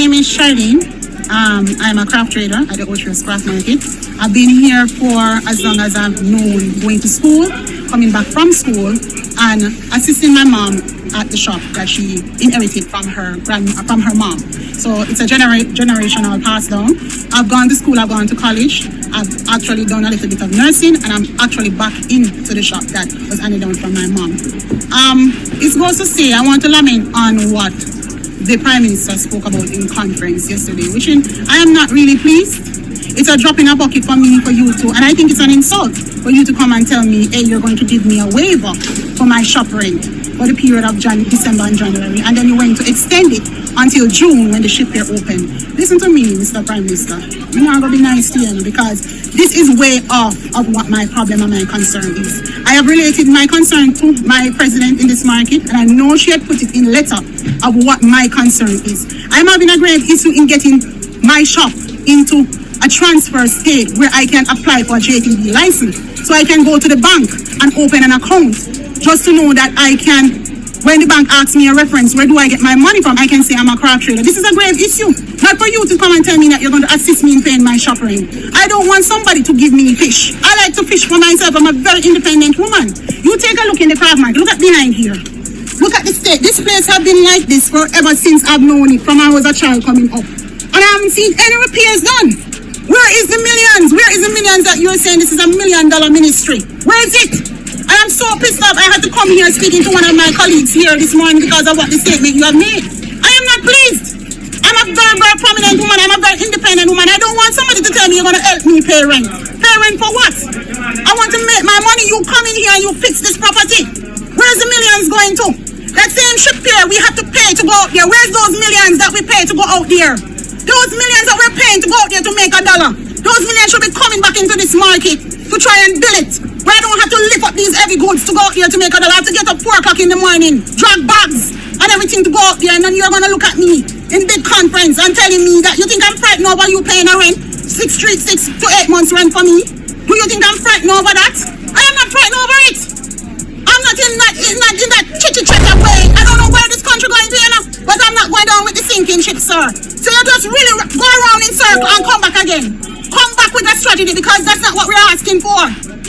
name is Charlene. I'm a craft trader at the Ocean's Craft Market. I've been here for as long as I've known, going to school, coming back from school, and assisting my mom at the shop that she inherited from her mom. So it's a generational pass down. I've gone to school, I've gone to college, I've actually done a little bit of nursing, and I'm actually back into the shop that was handed down from my mom. It goes to say, I want to lament on what the Prime Minister spoke about in conference yesterday, which I am not really pleased. It's a drop in a bucket for me, for you to, and I think it's an insult for you to come and tell me, hey, you're going to give me a waiver for my shop rent for the period of December and January, and then you went to extend it until June when the ship year opened. Listen to me, Mr. Prime Minister. You're not going to be nice to you because this is way off of what my problem and my concern is. I have related my concern to my president in this market, and I know she had put it in letter of what my concern is. I'm having a grave issue in getting my shop into a transfer state where I can apply for a JTB license, so I can go to the bank and open an account just to know that I can, when the bank asks me a reference, where do I get my money from, I can say I'm a craft trader. This is a grave issue. Not for you to come and tell me that you're going to assist me in paying my shop rent. I don't want somebody to give me fish. I like to fish for myself. I'm a very independent woman. You take a look in the craft market. Look at behind here. Look at the state. This place has been like this forever since I've known it, from I was a child coming up. And I haven't seen any repairs done. Where is the millions? Where is the millions that you're saying this is $1 million ministry? Where is it? I am so pissed off. I had to come here speaking to one of my colleagues here this morning because of what the statement you have made. I am not pleased. I'm a very, very prominent woman. I'm a very independent woman. I don't want somebody to tell me you're going to help me pay rent. Pay rent for what? I want to make my money. You come in here and you fix this property. Where's the millions going to? That same ship here we have to pay to go out there. Where's those millions that we pay to go out there? Those millions that we're paying to go out there to make $1. Those millions should be coming back into this market to try and build it. Where I don't have to lift up these heavy goods to go out there to make $1. I have to get up 4 o'clock in the morning, drag bags and everything to go out there, and then you're going to look at me in big conference and telling me that you think I'm frightened over you paying a rent, 6 to 8 months rent for me. Do you think I'm frightened over that? I am not frightened over it. I'm not in that chitty-chatter way. I don't know where this country going to, but I'm not going down with the sinking ship, sir. So you just really go around in circle and come back again. Come back with a strategy, because that's not what we're asking for.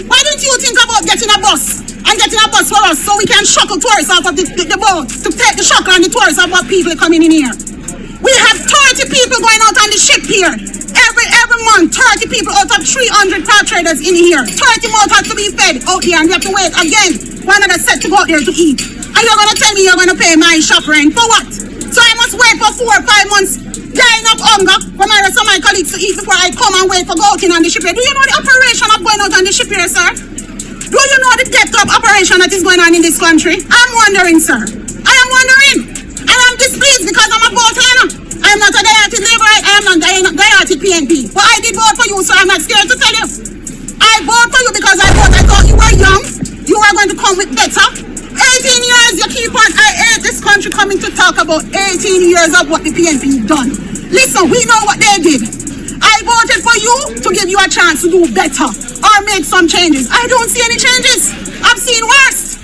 Why didn't you think about getting a bus and getting a bus for us so we can shuckle tourists off of the boat to take the shock on the tourists of what people coming in here? We have 30 people going out on the ship here. Every month, 30 people out of 300 craft traders in here. 30 more have to be fed out here, and we have to wait again for another set to go out there to eat. And you're going to tell me you're going to pay my shop rent for what? So I must wait for 4 or 5 months, dying of hunger for my rest of my colleagues to eat before I come and wait for going on the ship here. Do you know the operation of going out on the ship here, sir? Do you know the depth of operation that is going on in this country? I'm wondering, sir. I am wondering. And I'm displeased because I'm a boat learner. I am not a diarrhea laborite. I am not diarrhea PNP. But I did vote for you, so I'm not scared to tell you. I vote for you because I thought you were young. You were going to come with better. 18 years you keep on. I hate this country coming to talk about 18 years of what the PNP done. Listen, we know what they did. I voted for you to give you a chance to do better or make some changes. I don't see any changes. I've seen worse.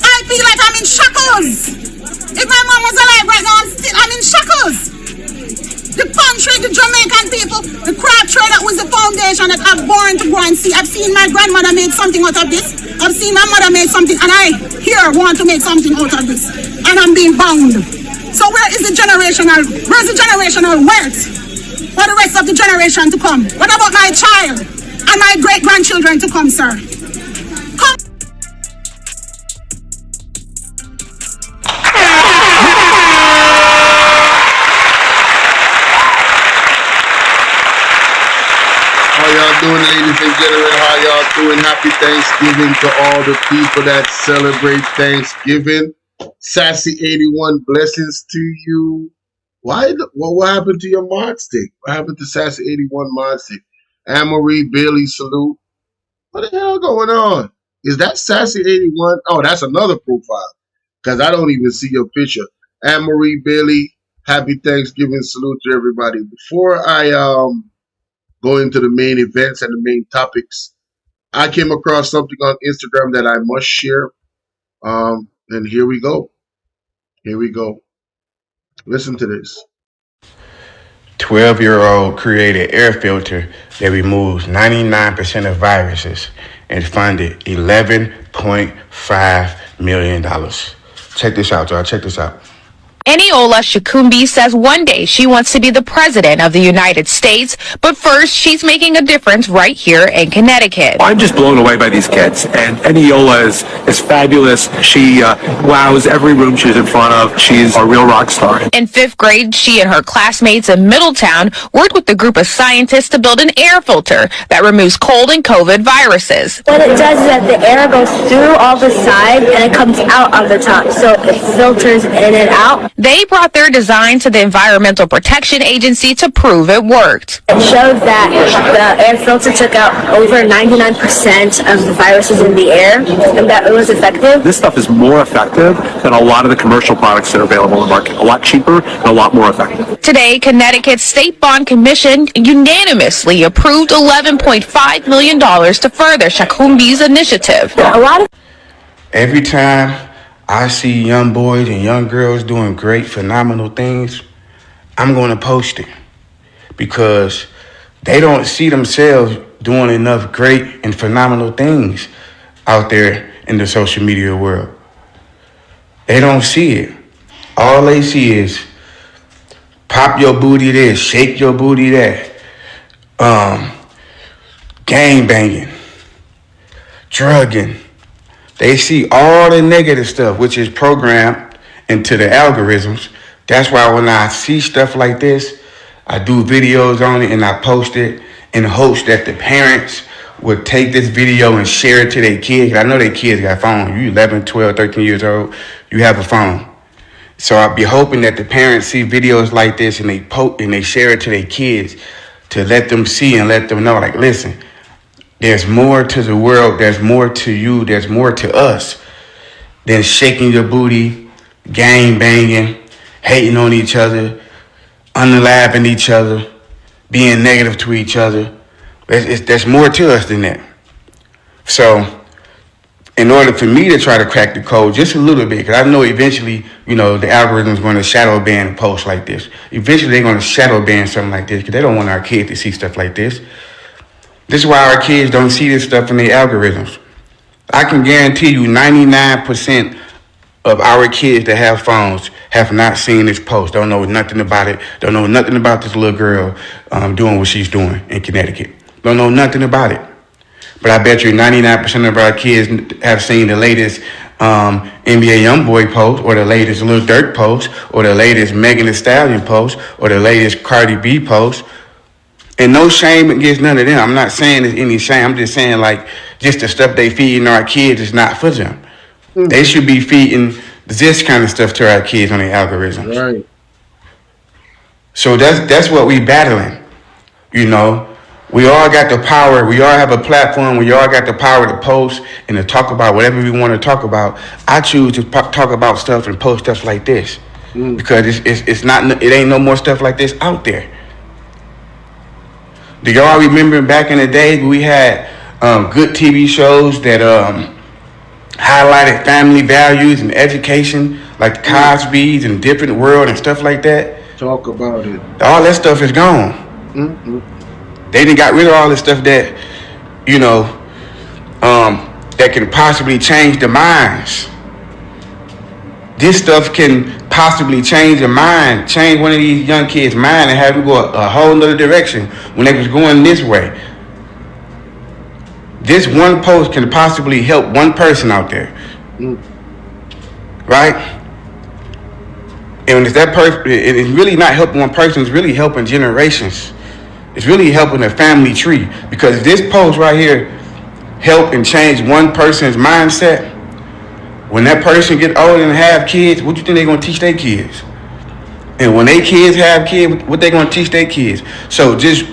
I feel like I'm in shackles. If my mom was alive right now, I'm in shackles. The country, the Jamaican people, the craft trader was the foundation that I've born to go and see. I've seen my grandmother make something out of this. I've seen my mother make something, and I here want to make something out of this. And I'm being bound. So where's the generational wealth for the rest of the generation to come? What about my child and my great-grandchildren to come, sir? Come. How y'all doing, ladies and gentlemen? How y'all doing? Happy Thanksgiving to all the people that celebrate Thanksgiving. Sassy 81, blessings to you. What happened to your mod stick? What happened to Sassy 81 mod stick? Anne-Marie Bailey, salute. What the hell going on? Is that Sassy 81? Oh, that's another profile, because I don't even see your picture. Anne-Marie Bailey, happy Thanksgiving, salute to everybody. Before I go into the main events and the main topics, I came across something on Instagram that I must share. And here we go. Here we go. Listen to this. 12-year-old created air filter that removes 99% of viruses and funded $11.5 million. Check this out, y'all. Check this out. Eniola Shakumbi says one day she wants to be the president of the United States, but first she's making a difference right here in Connecticut. I'm just blown away by these kids, and Eniola is fabulous. She wows every room she's in front of. She's a real rock star. In 5th grade, she and her classmates in Middletown worked with a group of scientists to build an air filter that removes cold and COVID viruses. What it does is that the air goes through all the sides and it comes out on the top, so it filters in and out. They brought their design to the Environmental Protection Agency to prove it worked. It showed that the air filter took out over 99% of the viruses in the air and that it was effective. This stuff is more effective than a lot of the commercial products that are available in the market. A lot cheaper and a lot more effective. Today, Connecticut's State Bond Commission unanimously approved $11.5 million to further Shakumbi's initiative. Every time I see young boys and young girls doing great, phenomenal things, I'm going to post it because they don't see themselves doing enough great and phenomenal things out there in the social media world. They don't see it. All they see is pop your booty this, shake your booty that, gang banging, drugging. They see all the negative stuff, which is programmed into the algorithms. That's why when I see stuff like this, I do videos on it and I post it in hopes that the parents would take this video and share it to their kids. I know their kids got phones. You 11, 12, 13 years old, you have a phone. So I'll be hoping that the parents see videos like this and they share it to their kids to let them see and let them know, like, listen, there's more to the world, there's more to you, there's more to us than shaking your booty, gang banging, hating on each other, unliving each other, being negative to each other. There's more to us than that. So in order for me to try to crack the code just a little bit, because I know eventually, the algorithm is going to shadow ban posts like this. Eventually they're going to shadow ban something like this because they don't want our kids to see stuff like this. This is why our kids don't see this stuff in their algorithms. I can guarantee you 99% of our kids that have phones have not seen this post, don't know nothing about it, don't know nothing about this little girl doing what she's doing in Connecticut. Don't know nothing about it. But I bet you 99% of our kids have seen the latest NBA YoungBoy post, or the latest Lil Durk post, or the latest Megan Thee Stallion post, or the latest Cardi B post. And no shame against none of them. I'm not saying there's any shame. I'm just saying, just the stuff they feeding our kids is not for them. Mm-hmm. They should be feeding this kind of stuff to our kids on their algorithms. Right. So that's what we battling. We all got the power. We all have a platform. We all got the power to post and to talk about whatever we want to talk about. I choose to talk about stuff and post stuff like this because it ain't no more stuff like this out there. Do y'all remember back in the day we had good TV shows that highlighted family values and education, like the Cosby's and Different World and stuff like that? Talk about it. All that stuff is gone. Mm-hmm. They done got rid of all the stuff that, that can possibly change the minds. This stuff can possibly change your mind, change one of these young kids' mind and have them go a whole nother direction when they was going this way. This one post can possibly help one person out there. Right? And if that person, it's really not helping one person, it's really helping generations. It's really helping a family tree. Because if this post right here help and change one person's mindset, when that person get older and have kids, what do you think they're going to teach their kids? And when their kids have kids, what they going to teach their kids? So just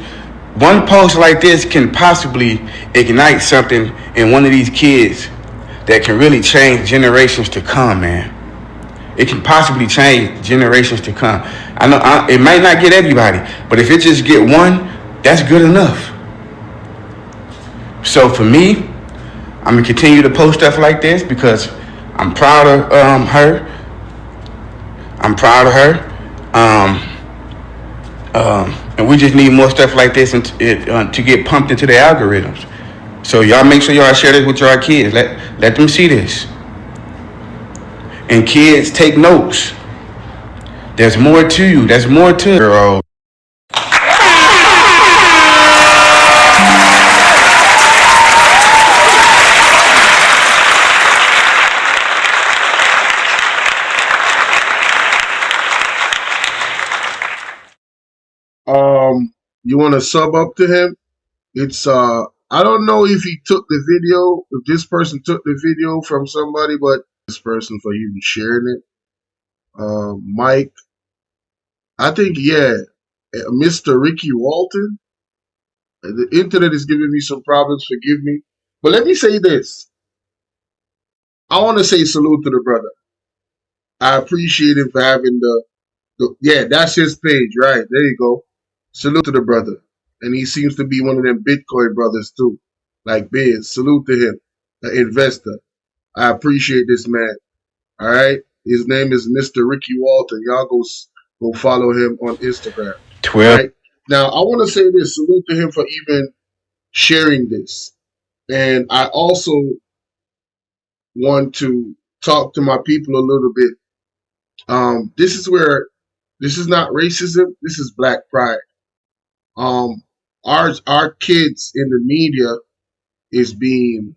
one post like this can possibly ignite something in one of these kids that can really change generations to come, man. It can possibly change generations to come. I know it might not get everybody, but if it just get one, that's good enough. So for me, I'm going to continue to post stuff like this because I'm proud of her. I'm proud of her. And we just need more stuff like this to get pumped into the algorithms. So y'all make sure y'all share this with your kids. Let them see this. And kids, take notes. There's more to you. There's more to girl. You want to sub up to him? It's I don't know if he took the video, if this person took the video from somebody, but this person for even sharing it. Mike, I think, yeah, Mr. Ricky Walton. The internet is giving me some problems, forgive me. But let me say this. I want to say salute to the brother. I appreciate him for having yeah, that's his page, right? There you go. Salute to the brother. And he seems to be one of them Bitcoin brothers too. Like Biz. Salute to him. An investor. I appreciate this man. All right. His name is Mr. Ricky Walton. Y'all go follow him on Instagram. 12. Right? Now I want to say this. Salute to him for even sharing this. And I also want to talk to my people a little bit. This is not racism. This is black pride. Our kids in the media is being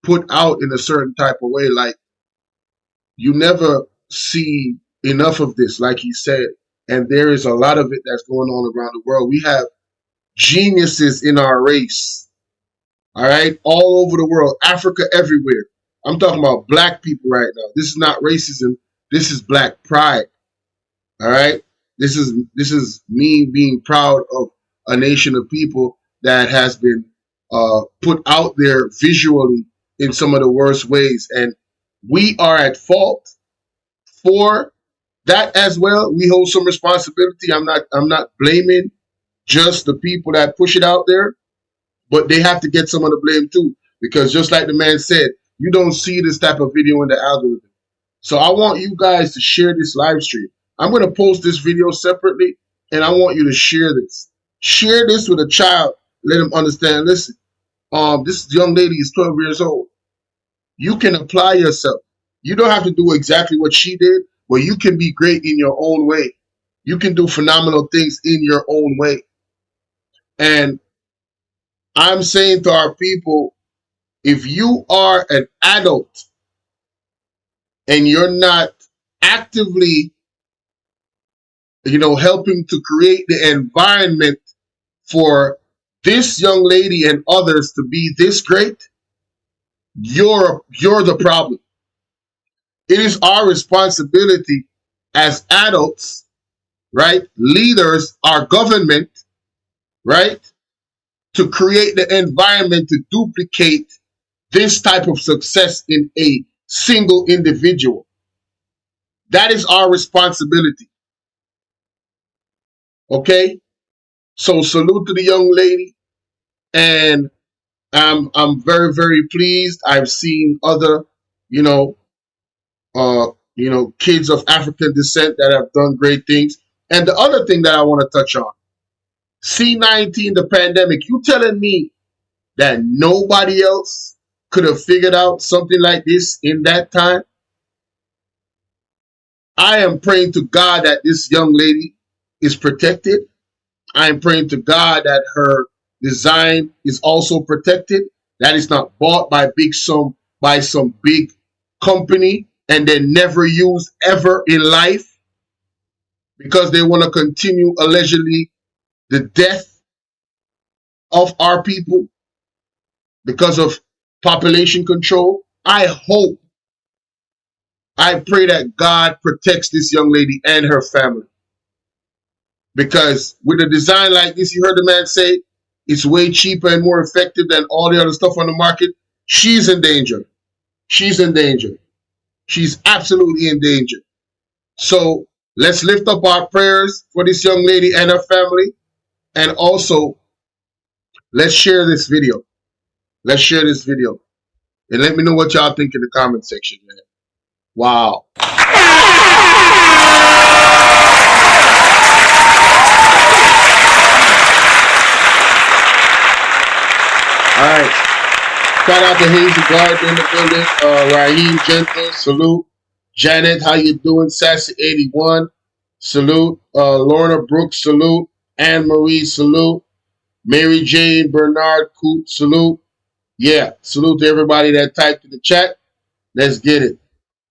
put out in a certain type of way. Like, you never see enough of this, like he said. And there is a lot of it that's going on around the world. We have geniuses in our race, all right, all over the world, Africa, everywhere. I'm talking about black people right now. This is not racism. This is black pride, all right? This is me being proud of a nation of people that has been put out there visually in some of the worst ways. And we are at fault for that as well. We hold some responsibility. I'm not blaming just the people that push it out there, but they have to get some of the blame too. Because just like the man said, you don't see this type of video in the algorithm. So I want you guys to share this live stream. I'm going to post this video separately, and I want you to share this. Share this with a child. Let them understand, listen, this young lady is 12 years old. You can apply yourself. You don't have to do exactly what she did, but you can be great in your own way. You can do phenomenal things in your own way. And I'm saying to our people, if you are an adult and you're not actively, helping to create the environment for this young lady and others to be this great, you're the problem. It is our responsibility as adults, right? Leaders, our government, right? To create the environment to duplicate this type of success in a single individual. That is our responsibility. Okay? So salute to the young lady. And I'm very, very pleased. I've seen other, kids of African descent that have done great things. And the other thing that I want to touch on, C-19, the pandemic, you telling me that nobody else could have figured out something like this in that time? I am praying to God that this young lady is protected. I am praying to God that her design is also protected, that it's not bought by some big company and then never used ever in life because they want to continue allegedly the death of our people because of population control. I pray that God protects this young lady and her family. Because with a design like this, you heard the man say, it's way cheaper and more effective than all the other stuff on the market. She's in danger. She's in danger. She's absolutely in danger. So let's lift up our prayers for this young lady and her family. And also, let's share this video. Let's share this video. And let me know what y'all think in the comment section, man. Wow. Shout out to Hazel Gardner in the building. Raheem Gentle, salute. Janet, how you doing? Sassy 81, salute. Lorna Brooks, salute. Anne Marie, salute. Mary Jane Bernard Coot, salute. Yeah, salute to everybody that typed in the chat. Let's get it.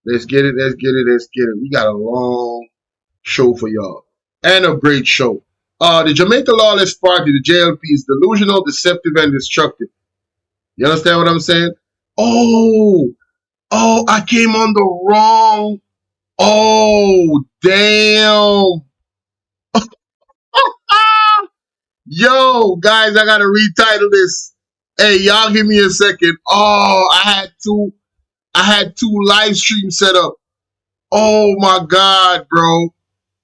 Let's get it. Let's get it. Let's get it. We got a long show for y'all and a great show. The Jamaica Lawless Party, the JLP, is delusional, deceptive, and destructive. You understand what I'm saying? Oh, I came on the wrong. Oh, damn. Yo, guys, I gotta retitle this. Hey, y'all give me a second. Oh, I had two live streams set up. Oh my God, bro.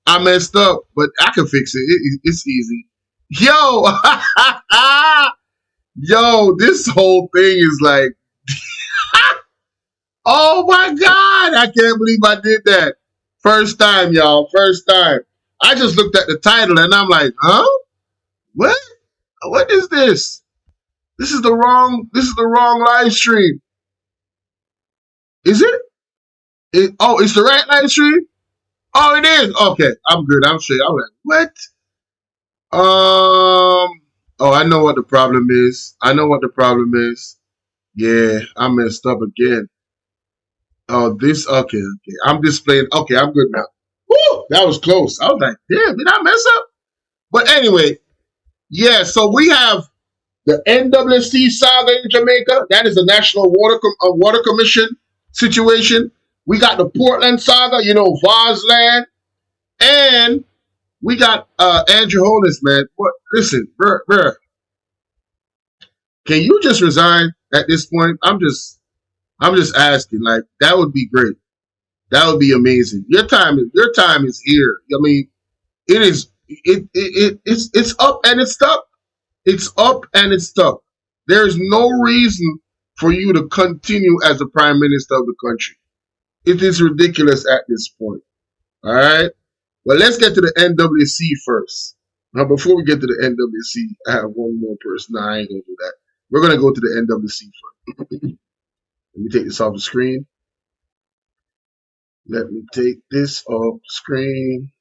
I messed up, but I can fix it. It's easy. Yo, yo, this whole thing is like, oh my God, I can't believe I did that. First time, y'all, first time. I just looked at the title and I'm like, huh? What? What is this? This is the wrong live stream. Is it? Oh, it's the right live stream? Oh, it is. Okay, I'm good. I'm straight. I'm like, what? Oh, I know what the problem is. Yeah, I messed up again. Oh, this. Okay. I'm displaying. Okay, I'm good now. Woo, that was close. I was like, damn, did I mess up? But anyway, yeah. So we have the NWC Saga in Jamaica. That is the National Water Commission situation. We got the Portland Saga. Vosland, and we got Andrew Holness, man. What? Listen, bruh. Can you just resign at this point? I'm just asking. Like, that would be great. That would be amazing. Your time is here. I mean, it is. It's up and it's stuck. It's up and it's stuck. There's no reason for you to continue as the prime minister of the country. It is ridiculous at this point. All right. Well, let's get to the NWC first. Now, before we get to the NWC, I have one more person. No, I ain't gonna do that. We're gonna go to the NWC first. Let me take this off the screen.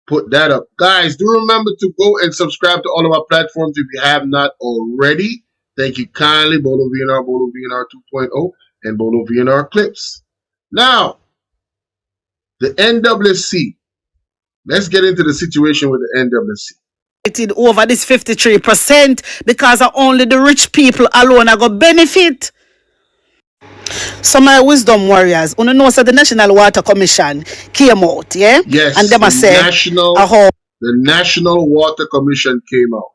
Put that up. Guys, do remember to go and subscribe to all of our platforms if you have not already. Thank you kindly. Bolo V&R, Bolo V&R 2.0, and Bolo V&R Clips. Now, the NWC. Let's get into the situation with the NWC. Over this 53% because only the rich people alone are going to benefit. So my wisdom warriors, you know, so the National Water Commission came out, yeah? Yes, and them the National Water Commission came out.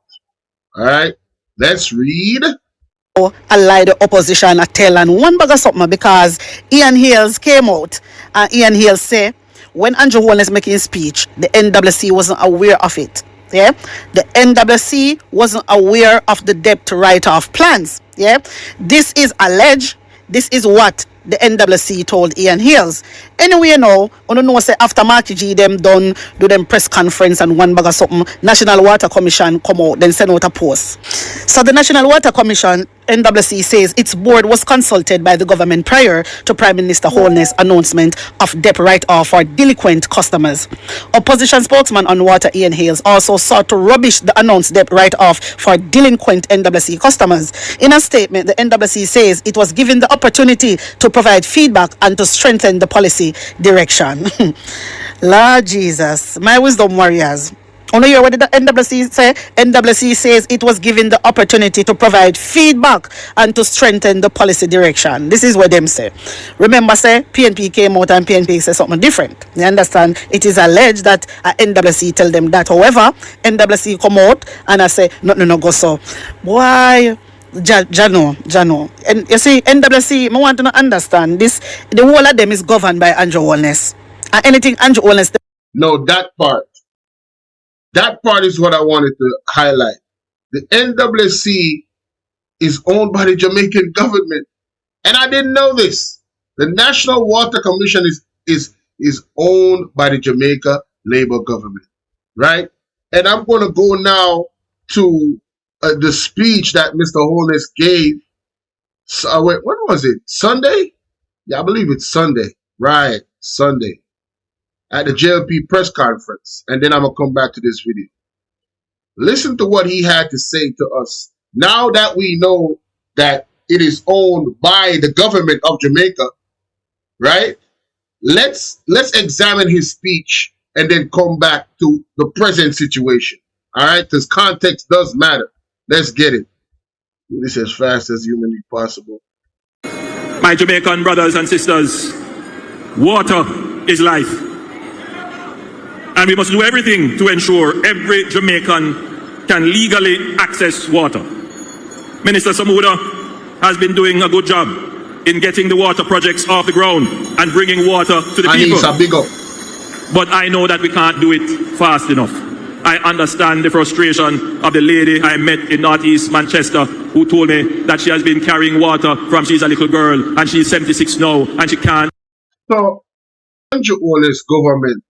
All right, let's read. I lie the opposition I tell and one bag of something because Ian Hales came out and Ian Hales say when Andrew Holness making his speech, the NWC wasn't aware of it. Yeah, the NWC wasn't aware of the debt write-off plans. Yeah, this is alleged. This is what the NWC told Ian Hales. Anyway, you know say after Marky G them done do them press conference and one bag of something, National Water Commission come out, then send out a post. So the National Water Commission, NWC, says its board was consulted by the government prior to Prime Minister Holness' announcement of debt write-off for delinquent customers. Opposition spokesman on water Ian Hales also sought to rubbish the announced debt write-off for delinquent NWC customers. In a statement, the NWC says it was given the opportunity to provide feedback and to strengthen the policy direction. Lord Jesus, my wisdom warriors. You hear what the NWC say? NWC says it was given the opportunity to provide feedback and to strengthen the policy direction. This is what them say. Remember, say PNP came out and PNP said something different. You understand? It is alleged that NWC tell them that. However, NWC come out and I say no go so. Why? Jano. And you see, NWC, I want to understand this. The whole of them is governed by Andrew Holness. And anything Andrew Holness. No, that part. That part is what I wanted to highlight. The NWC is owned by the Jamaican government. And I didn't know this. The National Water Commission is owned by the Jamaica Labour government. Right? And I'm going to go now to the speech that Mr. Holness gave So, wait, when was it? Sunday? Yeah, I believe it's Sunday. Right, Sunday. At the JLP press conference. And then I'm going to come back to this video. Listen to what he had to say to us. Now that we know that it is owned by the government of Jamaica, right? Let's examine his speech and then come back to the present situation. All right, because context does matter. Let's get it. Do this as fast as humanly possible. My Jamaican brothers and sisters, water is life. And we must do everything to ensure every Jamaican can legally access water. Minister Samuda has been doing a good job in getting the water projects off the ground and bringing water to the people. He's a big up. But I know that we can't do it fast enough. I understand the frustration of the lady I met in Northeast Manchester who told me that she has been carrying water from she's a little girl and she's 76 now and she can't. So, Holness government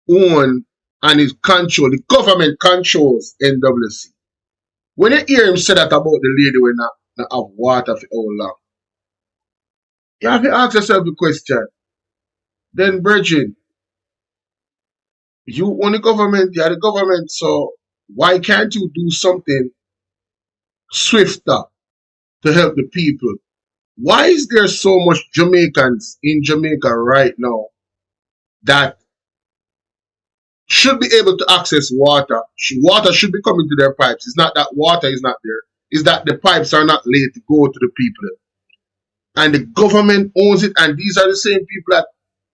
own and is control. The government controls NWC. When you hear him say that about the lady when not have water for how long, you have to ask yourself the question. Then, Virgin, you own the government, you are the government, so why can't you do something swifter to help the people? Why is there so much Jamaicans in Jamaica right now that should be able to access water? Water should be coming to their pipes. It's not that water is not there. It's that the pipes are not laid to go to the people. And the government owns it. And these are the same people that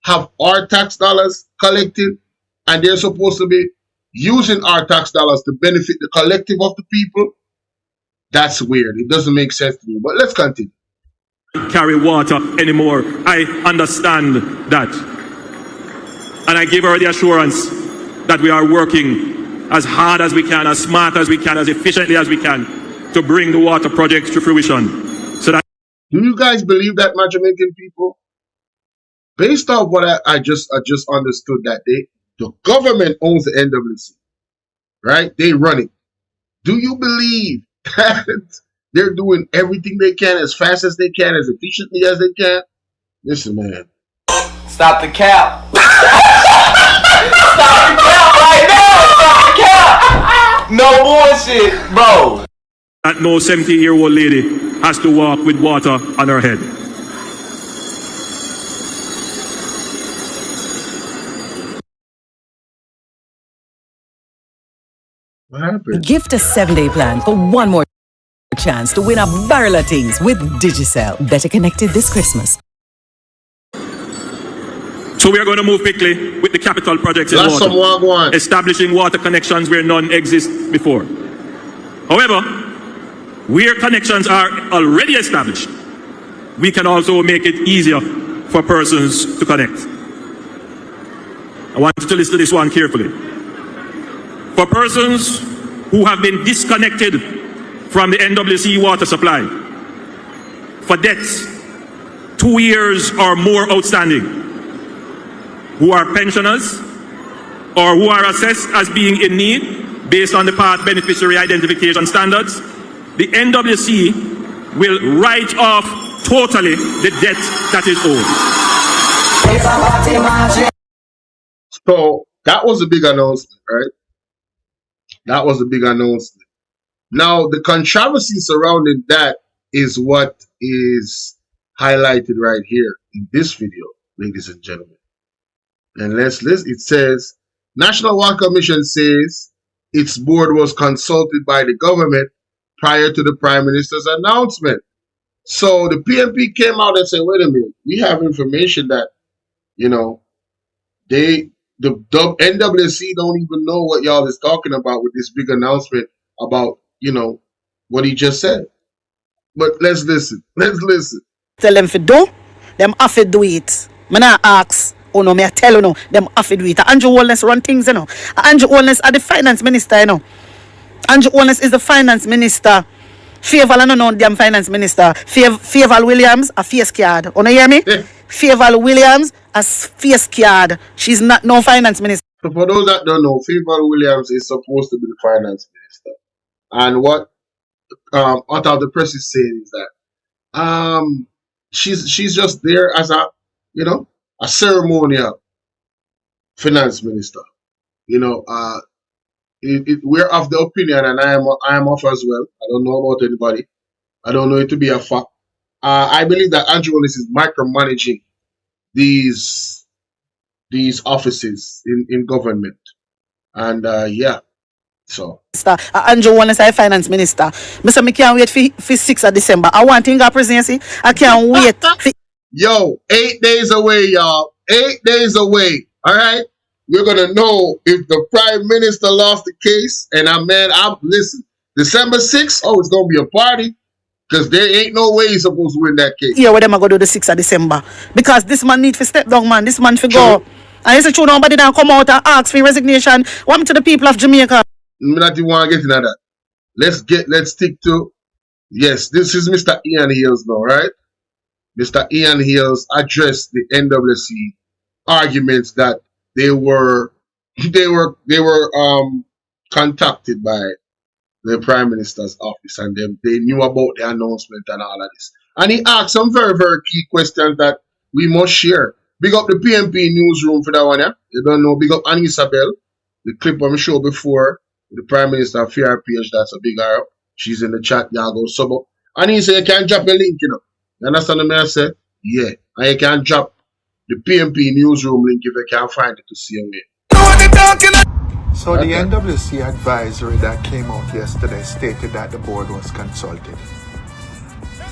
have our tax dollars collected. And they're supposed to be using our tax dollars to benefit the collective of the people. That's weird. It doesn't make sense to me. But let's continue. Carry water anymore. I understand that. And I give her the assurance that we are working as hard as we can, as smart as we can, as efficiently as we can to bring the water projects to fruition. So that. Do you guys believe that, my Jamaican people? Based on what I just understood that the government owns the NWC, right? They run it. Do you believe that they're doing everything they can as fast as they can, as efficiently as they can? Listen, man. Stop the cap. Stop the cap right now. Stop the cap. No bullshit, bro. That no 70-year-old lady has to walk with water on her head. What happened? Gift a 7-day plan for one more chance to win a barrel of things with Digicel. Better connected this Christmas. So we are going to move quickly with the capital projects in water, establishing water connections where none exist before. However, where connections are already established, we can also make it easier for persons to connect. I want you to listen to this one carefully. For persons who have been disconnected from the NWC water supply for debts 2 years or more outstanding, who are pensioners or who are assessed as being in need based on the path beneficiary identification standards, the NWC will write off totally the debt that is owed. So that was a big announcement, right? That was a big announcement. Now, the controversy surrounding that is what is highlighted right here in this video, ladies and gentlemen. And let's listen. It says, National Water Commission says its board was consulted by the government prior to the Prime Minister's announcement. So the PMP came out and said, wait a minute, we have information that, you know, the NWC don't even know what y'all is talking about with this big announcement about, you know, what he just said. But let's listen. Let's listen. Tell them to do, them have to do it. Me not ask. Oh no, me I tell you no, them have to do it. Andrew Holness run things, you know. Andrew Holness are the finance minister, you know. Andrew Holness is the finance minister. Favour, I don't know damn finance minister. Favour Williams, a face card. You hear me? Favour Williams, a face card. She's not no finance minister. So for those that don't know, Favour Williams is supposed to be the finance minister. And what out of the press is saying is that she's just there as a a ceremonial finance minister. We're of the opinion, and I am of as well. I don't know about anybody. I don't know it to be a fact. I believe that Andrew Holness is micromanaging these offices in government, and yeah. So Andrew Holness, I finance minister. Mr. Me can't wait for 6th of December. I want to presidency. I can't wait. Yo, 8 days away, y'all. 8 days away. All right. We're gonna know if the prime minister lost the case. And I'm listen. December 6th. Oh, it's gonna be a party. Because there ain't no way he's supposed to win that case. Yeah, what them are going to do the 6th of December. Because this man need to step down, man. This man for go. And it's true, nobody now come out and ask for resignation. What happened to the people of Jamaica? I not even want to get into that. Let's stick to, yes, this is Mr. Ian Hills now, right? Mr. Ian Hills addressed the NWC arguments that they were contacted by the Prime Minister's office, and they knew about the announcement and all of this. And he asked some very, very key questions that we must share. Big up the PMP newsroom for that one, yeah? You don't know. Big up Annie Isabel, the clip I'm show before, the Prime Minister of PRPH, that's a big arrow. She's in the chat, y'all go sub up. And he said, you can drop a link, You understand what I said? Yeah. And you can drop the PMP newsroom link if you can find it to see him here. So the NWC advisory that came out yesterday stated that the board was consulted.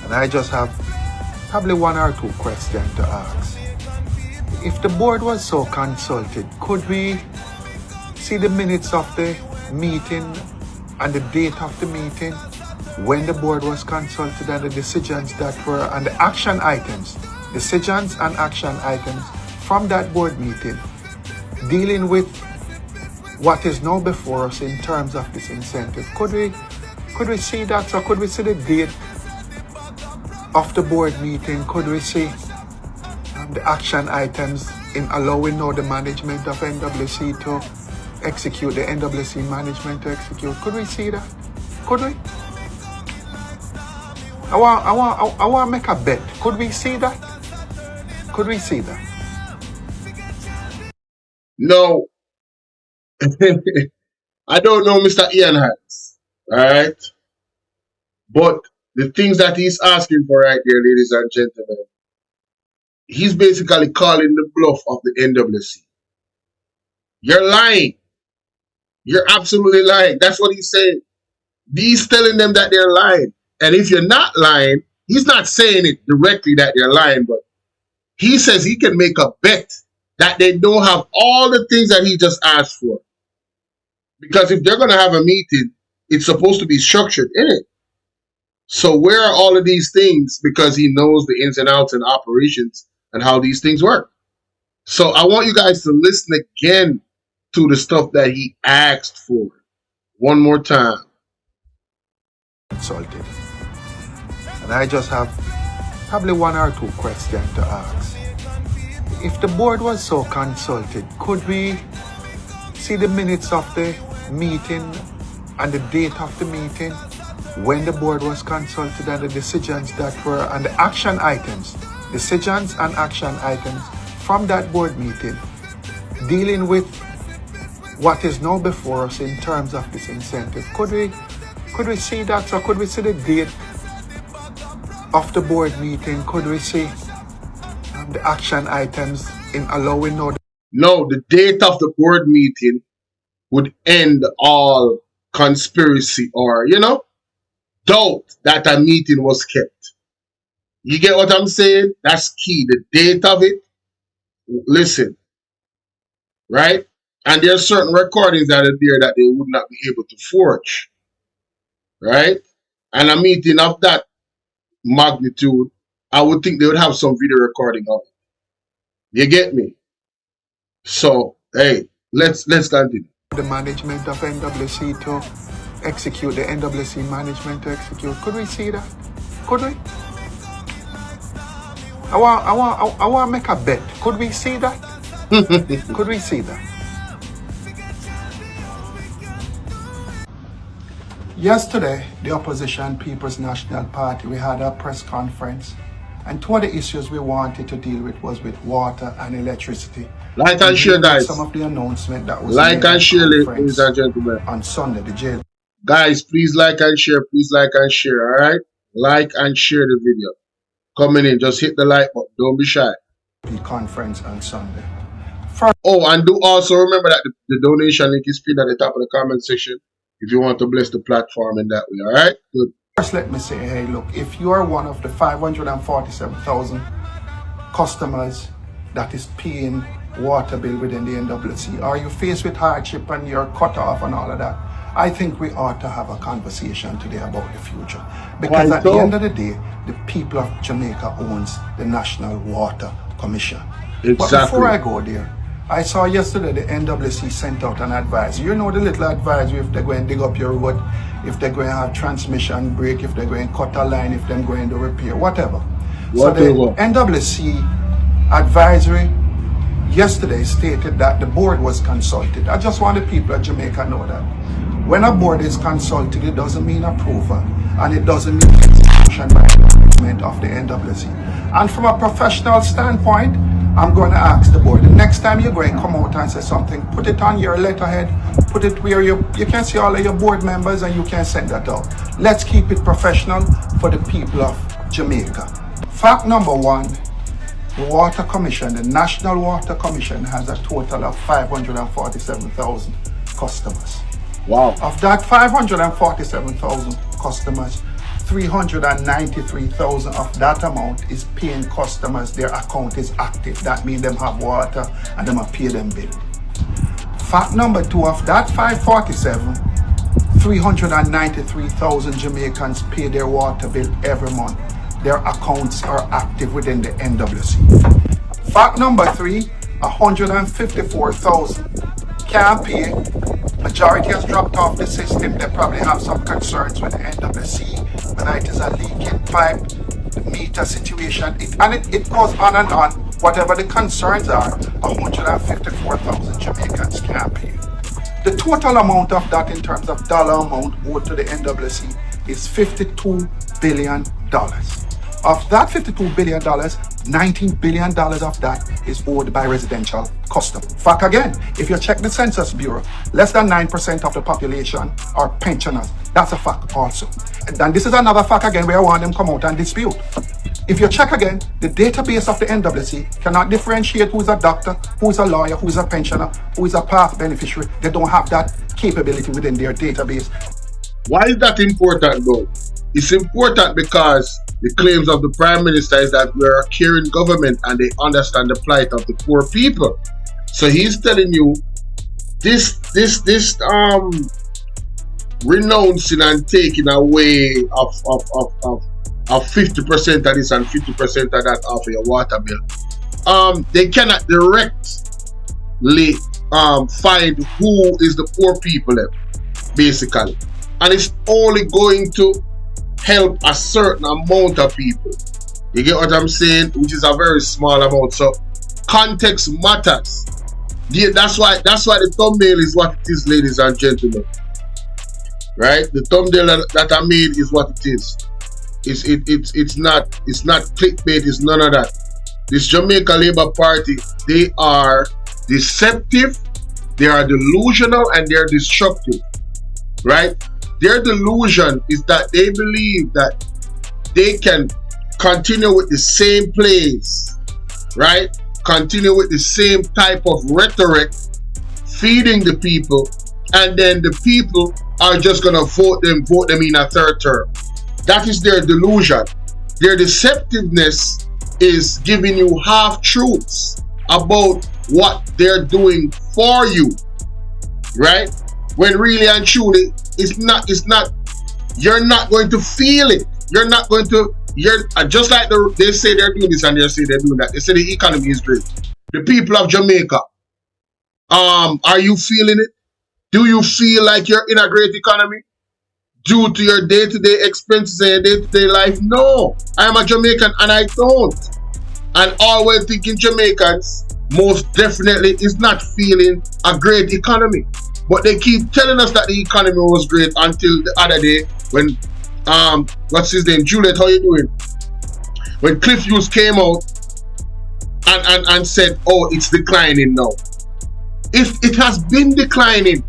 And I just have probably one or two questions to ask. If the board was so consulted, could we see the minutes of the meeting and the date of the meeting when the board was consulted and the decisions that were and the action items, decisions and action items from that board meeting dealing with what is now before us in terms of this incentive? Could we see that? So could we see the date of the board meeting? Could we see the action items in allowing now the management of NWC to execute, the NWC management to execute? Could we see that? Could we? I want to make a bet. Could we see that? Could we see that? No. I don't know Mr. Ian Harris, all right? But the things that he's asking for right there, ladies and gentlemen, he's basically calling the bluff of the NWC. You're lying. You're absolutely lying. That's what he's saying. He's telling them that they're lying. And if you're not lying, he's not saying it directly that they're lying, but he says he can make a bet that they don't have all the things that he just asked for. Because if they're going to have a meeting, it's supposed to be structured in it. So where are all of these things? Because he knows the ins and outs and operations and how these things work. So I want you guys to listen again to the stuff that he asked for. One more time. Consulted. And I just have probably one or two questions to ask. If the board was so consulted, could we see the minutes of the meeting and the date of the meeting when the board was consulted and the decisions that were and the action items, decisions and action items from that board meeting dealing with what is now before us in terms of this incentive? Could we see that? So could we see the date of the board meeting? Could we see the action items in allowing now? No, the date of the board meeting would end all conspiracy or, doubt that a meeting was kept. You get what I'm saying? That's key. The date of it. Listen, right? And there are certain recordings that are there that they would not be able to forge, right? And a meeting of that magnitude, I would think they would have some video recording of it. You get me? So, hey, let's continue. The management of NWC to execute, the NWC management to execute. Could we see that? Could we? I want to make a bet. Could we see that? Could we see that? Yesterday, the opposition People's National Party, we had a press conference, and two of the issues we wanted to deal with was with water and electricity. Like and share, guys. Some of the announcement that was like and share, ladies and gentlemen. On Sunday, the jail. Guys, please like and share. Please like and share. All right, like and share the video. Coming in, just hit the like button. Don't be shy. Conference on Sunday. Oh, and do also remember that the donation link is pinned at the top of the comment section if you want to bless the platform in that way. All right, good. First, let me say, hey, look, if you are one of the 547,000 customers that is paying water bill within the NWC, are you faced with hardship and you're cut off and all of that, I think we ought to have a conversation today about the future. Because at the end of the day, the people of Jamaica owns the National Water Commission. Exactly. But before I go there, I saw yesterday the NWC sent out an advisory. You know the little advisory if they're going to dig up your road, if they're going to have transmission break, if they're going to cut a line, if they're going to repair, whatever. So the NWC advisory yesterday stated that the board was consulted. I just want the people of Jamaica know that. When a board is consulted, it doesn't mean approval, and it doesn't mean execution by the government of the NWC. And from a professional standpoint, I'm going to ask the board, the next time you're going to come out and say something, put it on your letterhead, put it where you can see all of your board members and you can send that out. Let's keep it professional for the people of Jamaica. Fact number one, the Water Commission, the National Water Commission, has a total of 547,000 customers. Wow. Of that 547,000 customers, 393,000 of that amount is paying customers. Their account is active. That means them have water and them pay them bill. Fact number two, of that 547, 393,000 Jamaicans pay their water bill every month. Their accounts are active within the NWC. Fact number three, 154,000 can't pay. Majority has dropped off the system. They probably have some concerns with the NWC, whether it is a leaking pipe, the meter situation, it goes on and on. Whatever the concerns are, 154,000 Jamaicans can't pay. The total amount of that in terms of dollar amount owed to the NWC is $52 billion. Of that $52 billion, $19 billion of that is owed by residential customers. Fact again, if you check the Census Bureau, less than 9% of the population are pensioners. That's a fact also. And then this is another fact again where I want them come out and dispute. If you check again, the database of the NWC cannot differentiate who's a doctor, who's a lawyer, who's a pensioner, who is a path beneficiary. They don't have that capability within their database. Why is that important though? It's important because the claims of the Prime Minister is that we're a caring government and they understand the plight of the poor people. So he's telling you this renouncing and taking away of 50% of this and 50% of that off of your water bill. They cannot directly find who is the poor people basically. And it's only going to help a certain amount of people. You get what I'm saying? Which is a very small amount. So context matters. Yeah, that's why the thumbnail is what it is, ladies and gentlemen. Right? The thumbnail that I made is what it is. It's not clickbait, it's none of that. This Jamaica Labour Party, they are deceptive, they are delusional, and they are destructive. Right? Their delusion is that they believe that they can continue with the same plays, right? Continue with the same type of rhetoric, feeding the people, and then the people are just gonna vote them in a third term. That is their delusion. Their deceptiveness is giving you half truths about what they're doing for you, right? When really and truly, it's not, you're not going to feel it. You're not going to, just like they say they're doing this and they say they're doing that. They say the economy is great. The people of Jamaica, are you feeling it? Do you feel like you're in a great economy? Due to your day-to-day expenses and your day-to-day life? No, I am a Jamaican and I don't. And always thinking Jamaicans most definitely is not feeling a great economy. But they keep telling us that the economy was great until the other day when, what's his name? Juliet, how you doing? When Cliff Hughes came out and said, oh, it's declining now. It has been declining.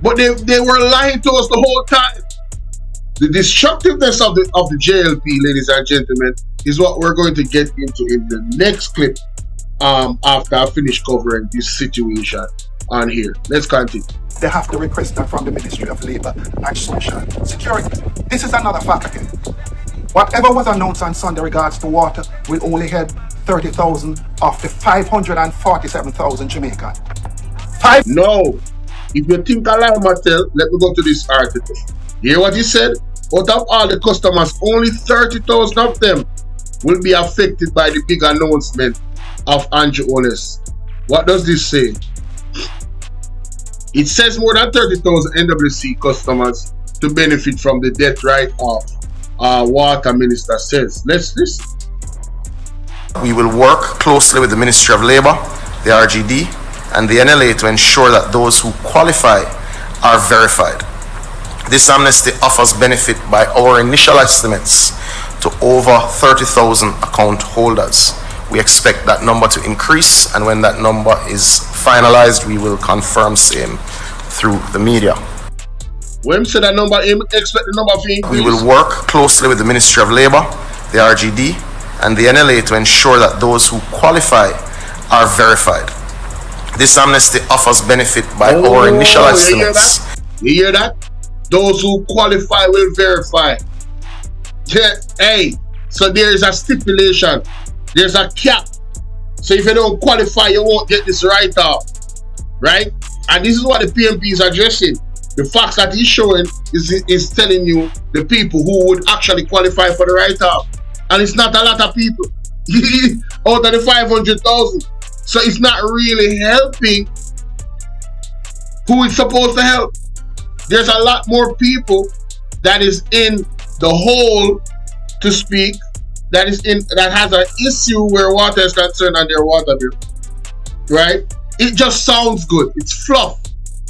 But they were lying to us the whole time. The destructiveness of the JLP, ladies and gentlemen, is what we're going to get into in the next clip after I finish covering this situation on here. Let's continue. They have to request that from the Ministry of Labour and Social Security. This is another fact again. Whatever was announced on Sunday regards to water will only help 30,000 of the 547,000 Jamaican. No. If you think I lie, Mattel, let me go to this article. You hear what he said? Out of all the customers, only 30,000 of them will be affected by the big announcement of Andrew Holness. What does this say? It says more than 30,000 NWC customers to benefit from the debt write-off. Water Minister says. Let's listen. We will work closely with the Ministry of Labour, the RGD, and the NLA to ensure that those who qualify are verified. This amnesty offers benefit by our initial estimates to over 30,000 account holders. We expect that number to increase, and when that number is finalized, we will confirm same through the media. When said that number, expect the number to increase? We will work closely with the Ministry of Labour, the RGD, and the NLA to ensure that those who qualify are verified. This amnesty offers benefit by our initial estimates. You hear that? Those who qualify will verify. Yeah, hey, so there is a stipulation. There's a cap. So if you don't qualify, you won't get this write-off. Right? And this is what the PMP is addressing. The facts that he's showing is telling you the people who would actually qualify for the write-off. And it's not a lot of people. Out of the 500,000. So it's not really helping who it's supposed to help. There's a lot more people that is in the hole, to speak, that has an issue where water is concerned on their water bill. Right? It just sounds good. It's fluff.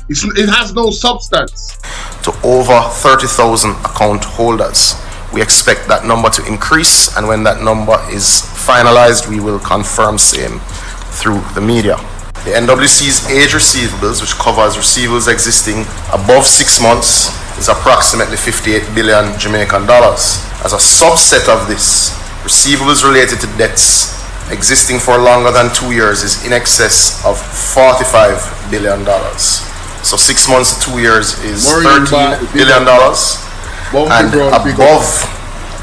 It has no substance. To over 30,000 account holders. We expect that number to increase, and when that number is finalized, we will confirm same through the media. The NWC's age receivables, which covers receivables existing above 6 months, is approximately 58 billion Jamaican dollars. As a subset of this, receivables related to debts existing for longer than 2 years is in excess of $45 billion. So 6 months to 2 years is $13 billion. And above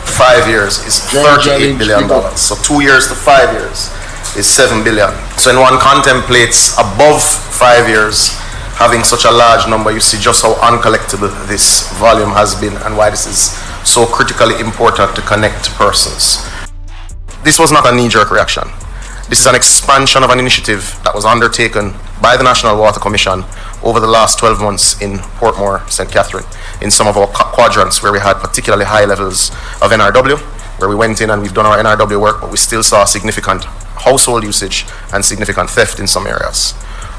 5 years is $38 billion. So 2 years to 5 years is $7 billion. So when one contemplates above 5 years having such a large number, you see just how uncollectible this volume has been and why this is so critically important to connect persons. This was not a knee-jerk reaction. This is an expansion of an initiative that was undertaken by the National Water Commission over the last 12 months in Portmore, St. Catherine, in some of our quadrants where we had particularly high levels of NRW, where we went in and we've done our NRW work, but we still saw significant household usage and significant theft in some areas.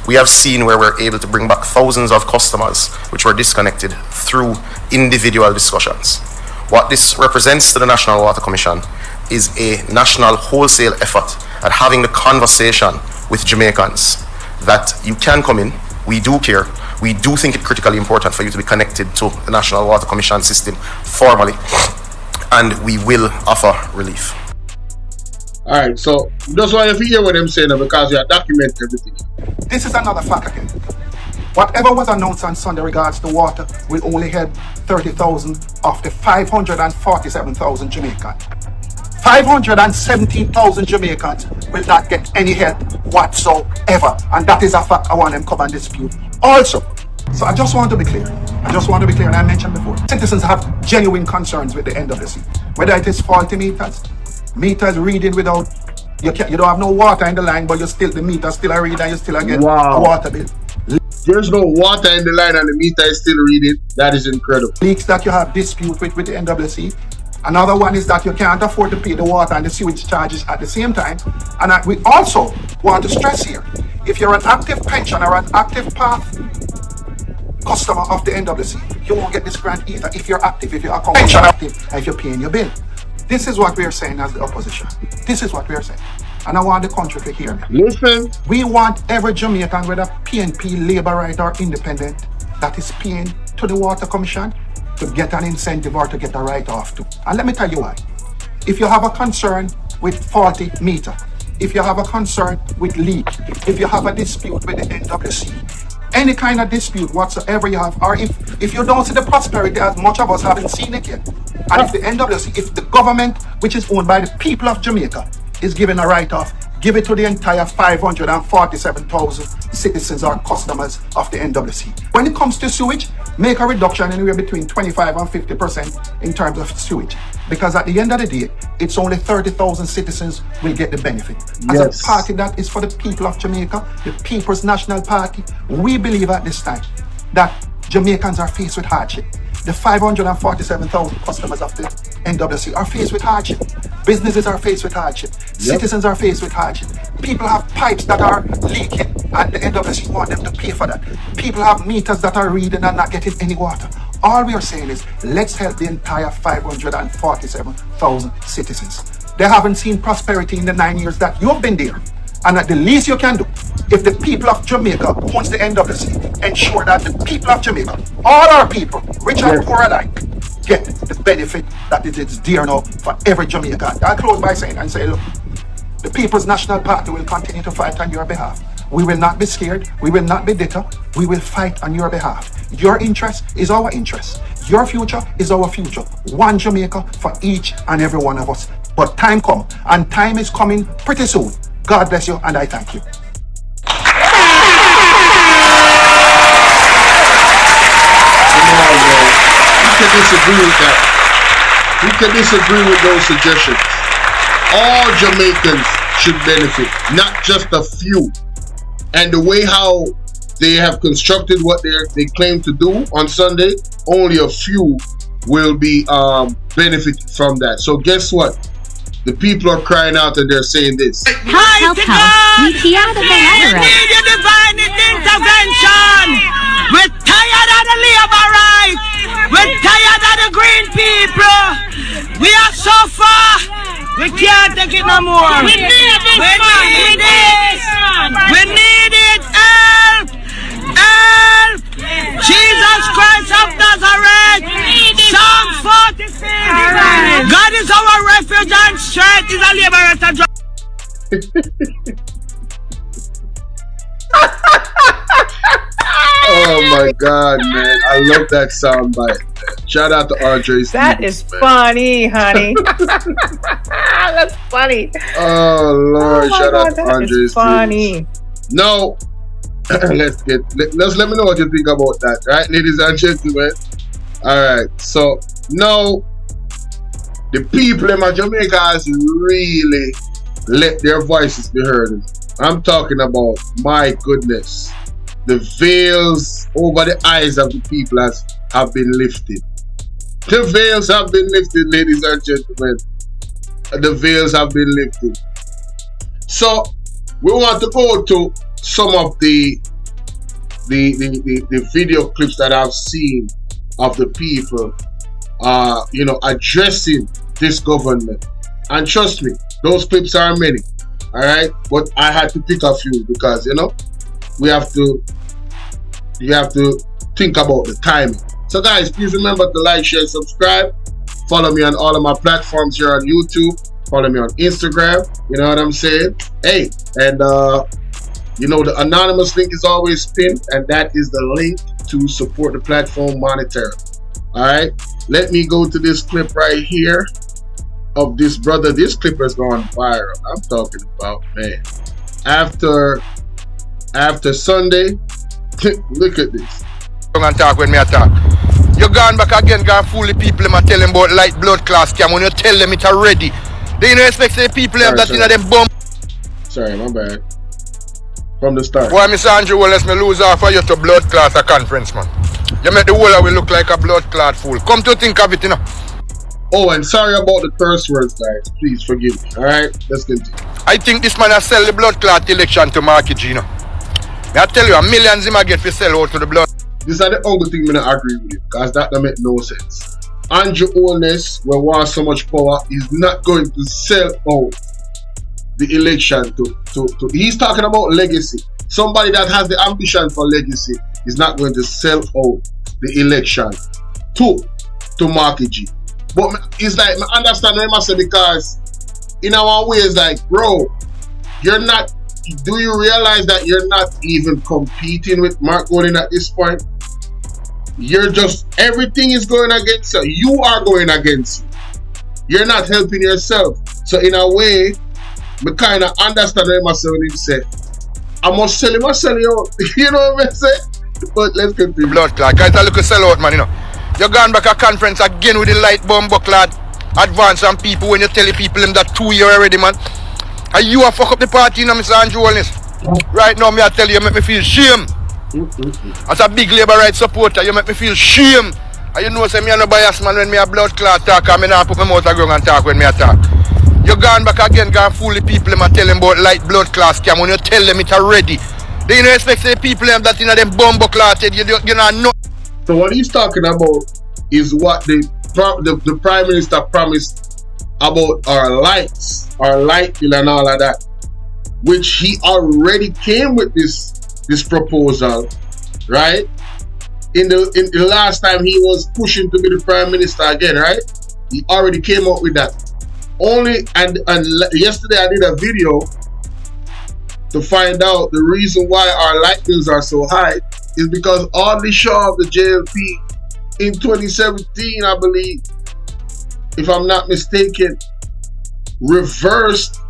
We have seen where we're able to bring back thousands of customers which were disconnected through individual discussions. What this represents to the National Water Commission is a national wholesale effort at having the conversation with Jamaicans that you can come in, we do care, we do think it critically important for you to be connected to the National Water Commission system formally, and we will offer relief. Alright, so just want to hear what I'm saying because you document everything. This is another fact again. Whatever was announced on Sunday regards to water will only help 30,000 of the 547,000 Jamaicans. 517,000 Jamaicans will not get any help whatsoever. And that is a fact I want them to come and dispute. Also, so I just want to be clear. And I mentioned before, citizens have genuine concerns with the NWC. Whether it is faulty meters reading without, you don't have no water in the line, but the meter still a read and you still get a water bill. There's no water in the line and the meter is still reading. That is incredible. Leaks that you have dispute with the NWC. Another one is that you can't afford to pay the water and the sewage charges at the same time. And we also want to stress here, if you're an active pensioner or an active path customer of the NWC, you won't get this grant either if you're active, if you're a pensioner active, and if you're paying your bill. This is what we are saying as the opposition. This is what we are saying. And I want the country to hear me. Listen. We want every Jamaican, whether PNP, Labour Right or independent, that is paying to the Water Commission to get an incentive or to get a write-off to. And let me tell you why. If you have a concern with faulty meter, if you have a concern with leak, if you have a dispute with the NWC, any kind of dispute whatsoever you have, or if you don't see the prosperity, as much of us haven't seen it yet, and if the NWC, if the government, which is owned by the people of Jamaica, is giving a write-off, give it to the entire 547,000 citizens or customers of the NWC. When it comes to sewage, make a reduction anywhere between 25 and 50% in terms of sewage. Because at the end of the day, it's only 30,000 citizens will get the benefit. As a party that is for the people of Jamaica, the People's National Party, we believe at this time that Jamaicans are faced with hardship. The 547,000 customers of the NWC are faced with hardship. Businesses are faced with hardship. Citizens are faced with hardship. People have pipes that are leaking and the NWC want them to pay for that. People have meters that are reading and not getting any water. All we are saying is, let's help the entire 547,000 citizens. They haven't seen prosperity in the 9 years that you've been there. And at the least you can do, if the people of Jamaica wants the NWC, ensure that the people of Jamaica, all our people, rich and poor alike, get the benefit that it is dear now for every Jamaican. I'll close by saying, look, the People's National Party will continue to fight on your behalf. We will not be scared. We will not be deterred. We will fight on your behalf. Your interest is our interest. Your future is our future. One Jamaica for each and every one of us. But time come, and time is coming pretty soon. God bless you, and I thank you. We can disagree with that. We can disagree with those suggestions. All Jamaicans should benefit, not just a few. And the way how they have constructed what they claim to do on Sunday, only a few will be benefited from that. So guess what? The people are crying out and they're saying this. Help. We need your divine intervention. We're tired of the labor rights. We're tired of the green people. We are so far. We can't take it no more. We need this. We need it. Help. Help. Jesus Christ of Nazareth. Psalm 46. God is our refuge and strength. Is a liberator. Oh my God, man. I love that soundbite. Shout out to Andre Stevens. That is funny, honey. That's funny. Oh Lord, shout out to Andre Stevens. Funny. No, let me know what you think about that, right, ladies and gentlemen. All right, so no, the people in Jamaica has really let their voices be heard. I'm talking about, my goodness, the veils over the eyes of the people have been lifted. The veils have been lifted, ladies and gentlemen. The veils have been lifted. So we want to go to some of the video clips that I've seen of the people addressing this government. And trust me, those clips are many. All right, but I had to pick a few because we have to think about the timing. So guys, please remember to like, share, subscribe. Follow me on all of my platforms here on YouTube. Follow me on Instagram. You know what I'm saying? Hey, and the anonymous link is always pinned, and that is the link to support the platform monetarily. All right, let me go to this clip right here of this brother. This clip has gone viral. I'm talking about, man, after Sunday. Look at this. And talk when me attack. You gone back again, gone fool the people and tell them about light blood class scam. When you tell them it already, they don't expect the people have that in them bum. Sorry, my bad. From the start. Why, Miss Andrew, well, let's me lose off for you to blood class a conference, man. You make the whole of we look like a blood clot fool. Come to think of it, Oh, and sorry about the curse words, guys. Please forgive me. All right, let's continue. I think this man has sell the blood clot election to market, you know. I tell you, millions him get for sell out to the blood. This is the only thing I agree with you, because that don't make no sense. Andrew Holness, where wants so much power, is not going to sell out the election to he's talking about legacy. Somebody that has the ambition for legacy is not going to sell out the election to Marky G. But it's like, I understand what I say, because in our way, it's like, bro, you're not, do you realize that you're not even competing with Mark Golding at this point? You're just, everything is going against you. You are going against you. You're not helping yourself. So in a way, I kind of understand what I say when he say, I must sell him, I sell you out. You know what I'm saying? But let's continue. Blood clot. Guys, I look a sell out, man, you know. You're going back a conference again with the light bomb clot. Advance on people when you tell the people them that 2 years already, man. And you a fuck up the party, you know, Mr. Andrew Holness. Right now, me I tell you, make me feel shame. As a big labor rights supporter, you make me feel shame. And you know, say me a no bias man when me a blood clot talk, and me not put my mouth ground and talk when me a talk. You gone back again, gone fool the people them and tell them about light blood clot scam when you tell them it already. They don't expect the people them that in them bumbo clotted, you know. So what he's talking about is what the Prime Minister promised about our lights, our light bill and all of that, which he already came with this proposal, right? In the last time he was pushing to be the Prime Minister again, right? He already came up with that. And yesterday I did a video to find out the reason why our light bills are so high is because all the show of the JLP in 2017, I believe, if I'm not mistaken, reversed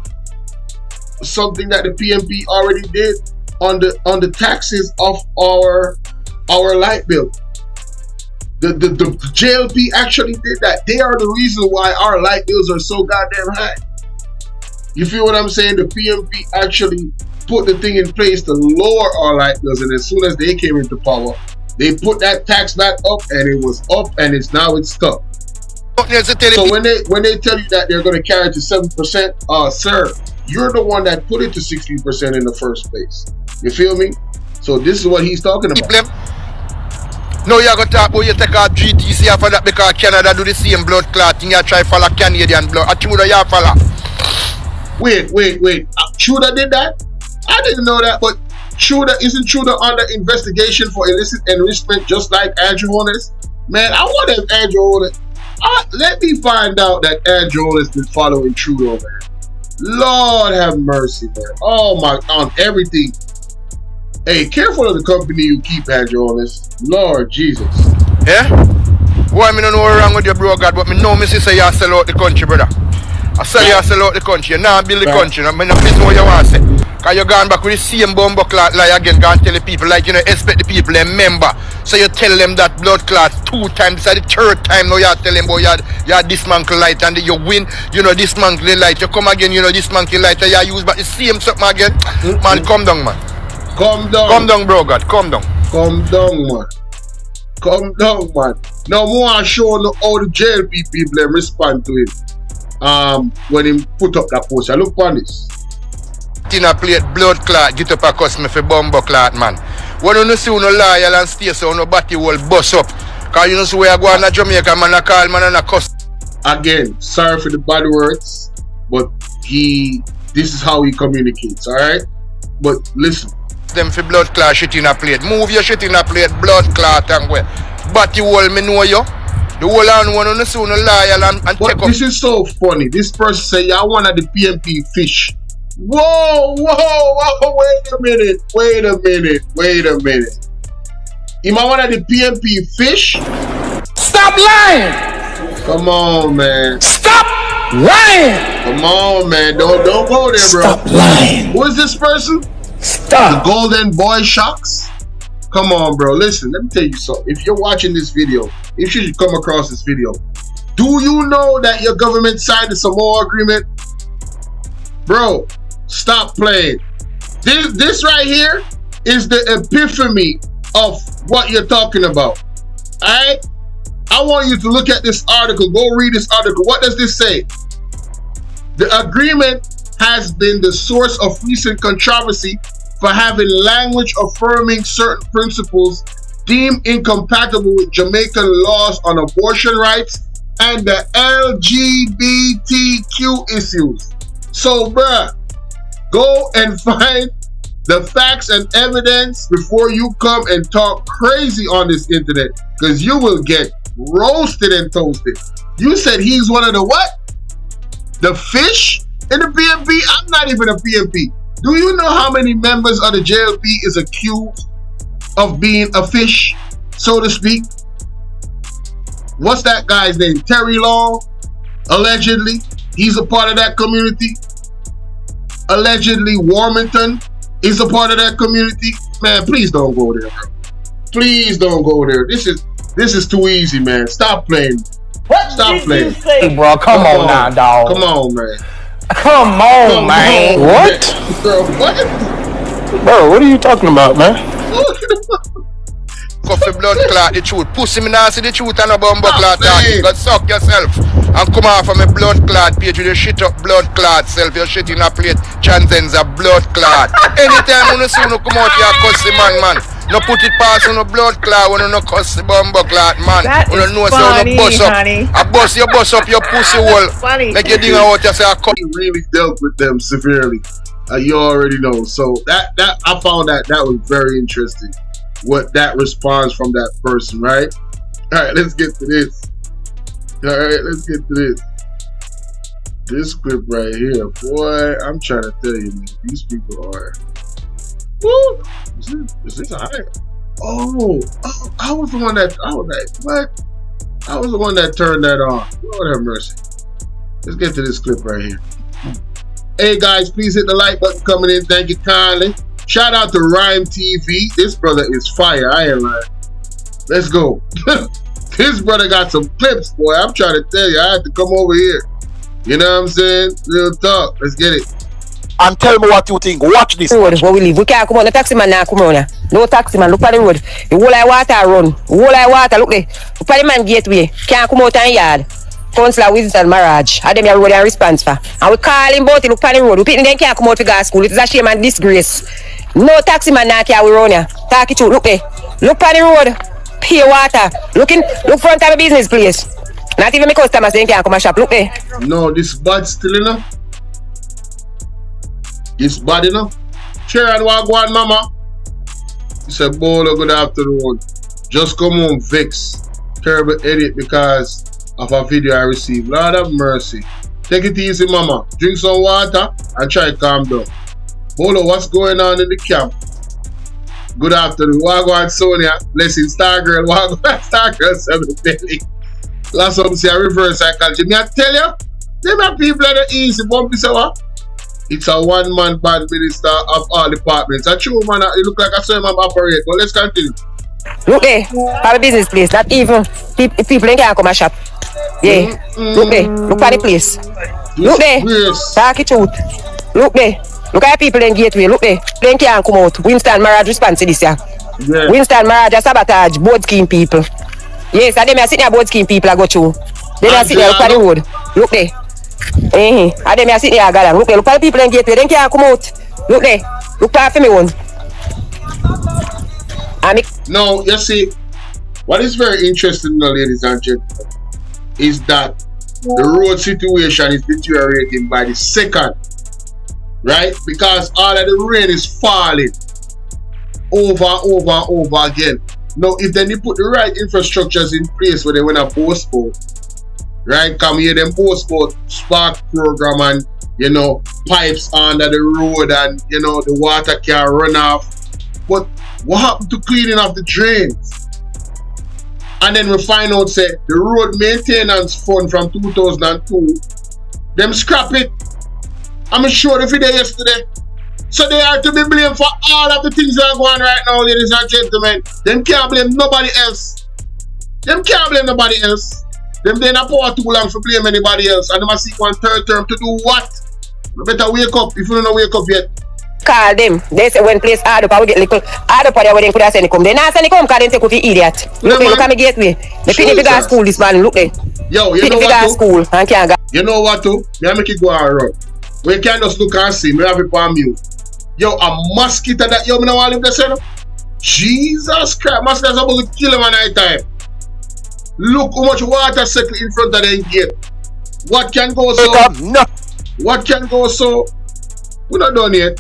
something that the PMP already did on the taxes of our light bill. The JLP actually did that. They are the reason why our light bills are so goddamn high. You feel what I'm saying? The PMP actually put the thing in place to lower our light bills, and as soon as they came into power, they put that tax back up, and it was up, and it's stuck. So when they tell you that they're going to carry it to 7%, sir, you're the one that put it to 16% in the first place. You feel me? So this is what he's talking about. No, you're going to talk about you take out GTC after that because Canada do the same blood clot thing. You try to follow Canadian blood. Chuda, you follow. Wait. Chuda did that? I didn't know that, but isn't Chuda under investigation for illicit enrichment just like Andrew Holness? Man, I wonder if Andrew Holness... let me find out that Andrew Holness been following Trudeau, man. Lord have mercy, man. Oh my, on everything. Hey, careful of the company you keep, Andrew Holness. Lord Jesus. Yeah? Why me don't know what's wrong with your bro, God, but me know me say you sell out the country, brother. I sell you sell out the country. You now build the country. I mean, business what you want to say. Because you're going back with the same bumbo clot lie again, go and tell the people, like, you know, expect the people, they remember. So you tell them that blood clot 2 times, this is the 3rd time now you tell them about you dismantle light and you win, you know, dismantle light. You come again, you know, dismantle light and you use back the same something again. Man, come down, man. Come down. Come down, bro, God, come down. Come down, man. Come down, man. Now, more I show how the JLP people respond to him when he put up that post. Look on this. Tina plate blood clot, get up a customer for bumbo clot, man. When you see no loyal and stay so no body will bust up. Cause you know see where you go on a Jamaica, man, a call man and a cuss. Again, sorry for the bad words, but this is how he communicates, alright? But listen. Them for blood clot shit in a plate. Move your shit in a plate, blood clot and where. Body will me know you. The whole on one on the soon loyal and take up. This is so funny. This person say, I want the PMP fish. Whoa, wait a minute. You might want the PMP fish? Stop lying! Come on, man. Stop lying! Come on, man. Don't go there, bro. Stop lying. Who is this person? Stop. The Golden Boy Shocks? Come on, bro. Listen, let me tell you something. If you're watching this video, if you should come across this video, do you know that your government signed the Samoa Agreement? Bro, stop playing. This right here is the epiphany of what you're talking about. Alright? I want you to look at this article. Go read this article. What does this say? The agreement has been the source of recent controversy for having language affirming certain principles deemed incompatible with Jamaican laws on abortion rights and the LGBTQ issues. So, bruh, go and find the facts and evidence before you come and talk crazy on this internet, because you will get roasted and toasted. You said he's one of the what? The fish in the PNP? I'm not even a PNP. Do you know how many members of the JLP is accused of being a fish, so to speak? What's that guy's name? Terry Long? Allegedly. He's a part of that community. Allegedly, Warmington is a part of that community. Man, please don't go there, bro. Please don't go there. This is too easy, man. Stop playing. Stop playing. Hey, bro, come on now, dog. Come on, man. Come on, man. What? Bro, what? Bro, what are you talking about, man? Coffee blood clot the truth. Pussy me now see the truth and a bumbo clot talk. You got suck yourself and come off from a blood clot page with your shit up blood clot self. Your shit in a plate. Chances a blood clot. Anytime you see you come out here cuss the man. No put it past on a blood clot when you no cuss the bumbo clot, man. That when is you know funny, so you bust up. honey. You bust up your pussy hole. Funny. Make you think out you say I cut. He really dealt with them severely. You already know. So that I found that was very interesting. What that response from that person, right? All right, let's get to this. This clip right here, boy. I'm trying to tell you, man, these people are. Woo! Is this alright? Oh, I was the one that I was like, what? I was the one that turned that on. Lord have mercy. Let's get to this clip right here. Hey guys, please hit the like button coming in. Thank you kindly. Shout out to Rhyme TV. This brother is fire. I ain't lying. Let's go. This brother got some clips, boy. I'm trying to tell you, I had to come over here. You know what I'm saying? Real talk. Let's get it. And tell me what you think. Watch this. Road where we live. We can't come on. The taxi man now come on here. No taxi man. Look at the road. The whole of water run. Whole of water. Look there. Look at the man gateway. Can't come out on yard. Councillor Winston Maraj. And them here road and response for. And we call him about it. Look at the road. We people then can't come out to go school. It is a shame and disgrace. No taxi man now carry around here. Talk it out. Look there. Look at the road. Pure water. Look front of the business place. Not even my customers they can't come and shop. Look there. No, this bad still enough. It's bad enough. Sharon Wagwan mama. He said, Bolo, good afternoon. Just come home, Vix. Terrible edit because of a video I received. Lord have mercy. Take it easy, mama. Drink some water and try to calm down. Bolo, what's going on in the camp? Good afternoon. Wagwan Sonia. Blessing Stargirl. Wagwan Stargirl 7 belly. Last one say reverse psychology. Me I tell you, them are people that are easy. Bumpy say what? It's a one-man band minister of all departments. A true man, it look like a same man operate. But let's continue. Look there, have a business place. Not even people can't come and shop. Yeah. Look there. Look at the place. Look there. Talk it out. Look there. Look at the people in gateway. Look there. They can't come out. Winston Maraj response to this year. Yeah. Winston Maraj a sabotage board scheme people. Yes, and them are sitting there board scheme people I go through. They are sitting there look at the road. Look there. And them are sitting there galang. Look there. Look at the people in gateway. They can't come out. Look there. Look for me one. No, you see, what is very interesting now, ladies and gentlemen, is that the road situation is deteriorating by the second, right? Because all of the rain is falling over again. Now, if then you put the right infrastructures in place where they want to postpone, right? Come here, them postpone spark program and, you know, pipes under the road and, you know, the water can run off. But what happened to cleaning off the drains? And then we find out, say, the road maintenance fund from 2002, them scrap it. I'm sure if it there yesterday. So they are to be blamed for all of the things that are going on right now, ladies and gentlemen. Them can't blame nobody else. Them can't blame nobody else. Them they not power too long for blame anybody else. And they must seek one third term to do what? You better wake up if you don't wake up yet. call them. They say when place hard up, I will get little hard up on when they could have send it come. They not send it come because they take off the idiot. Look at me gateway. The penny figure school this man, look there. Yo, you know what school and can't go. You know what to? Me make it go around. We can't just look and see. Me have it on mute. Yo, a mosquito that yo me no want live there. Jesus Christ, mosquitoes about to kill him at night time. Look how much water settle in front of the gate. What can go so? What can go so? We're not done yet.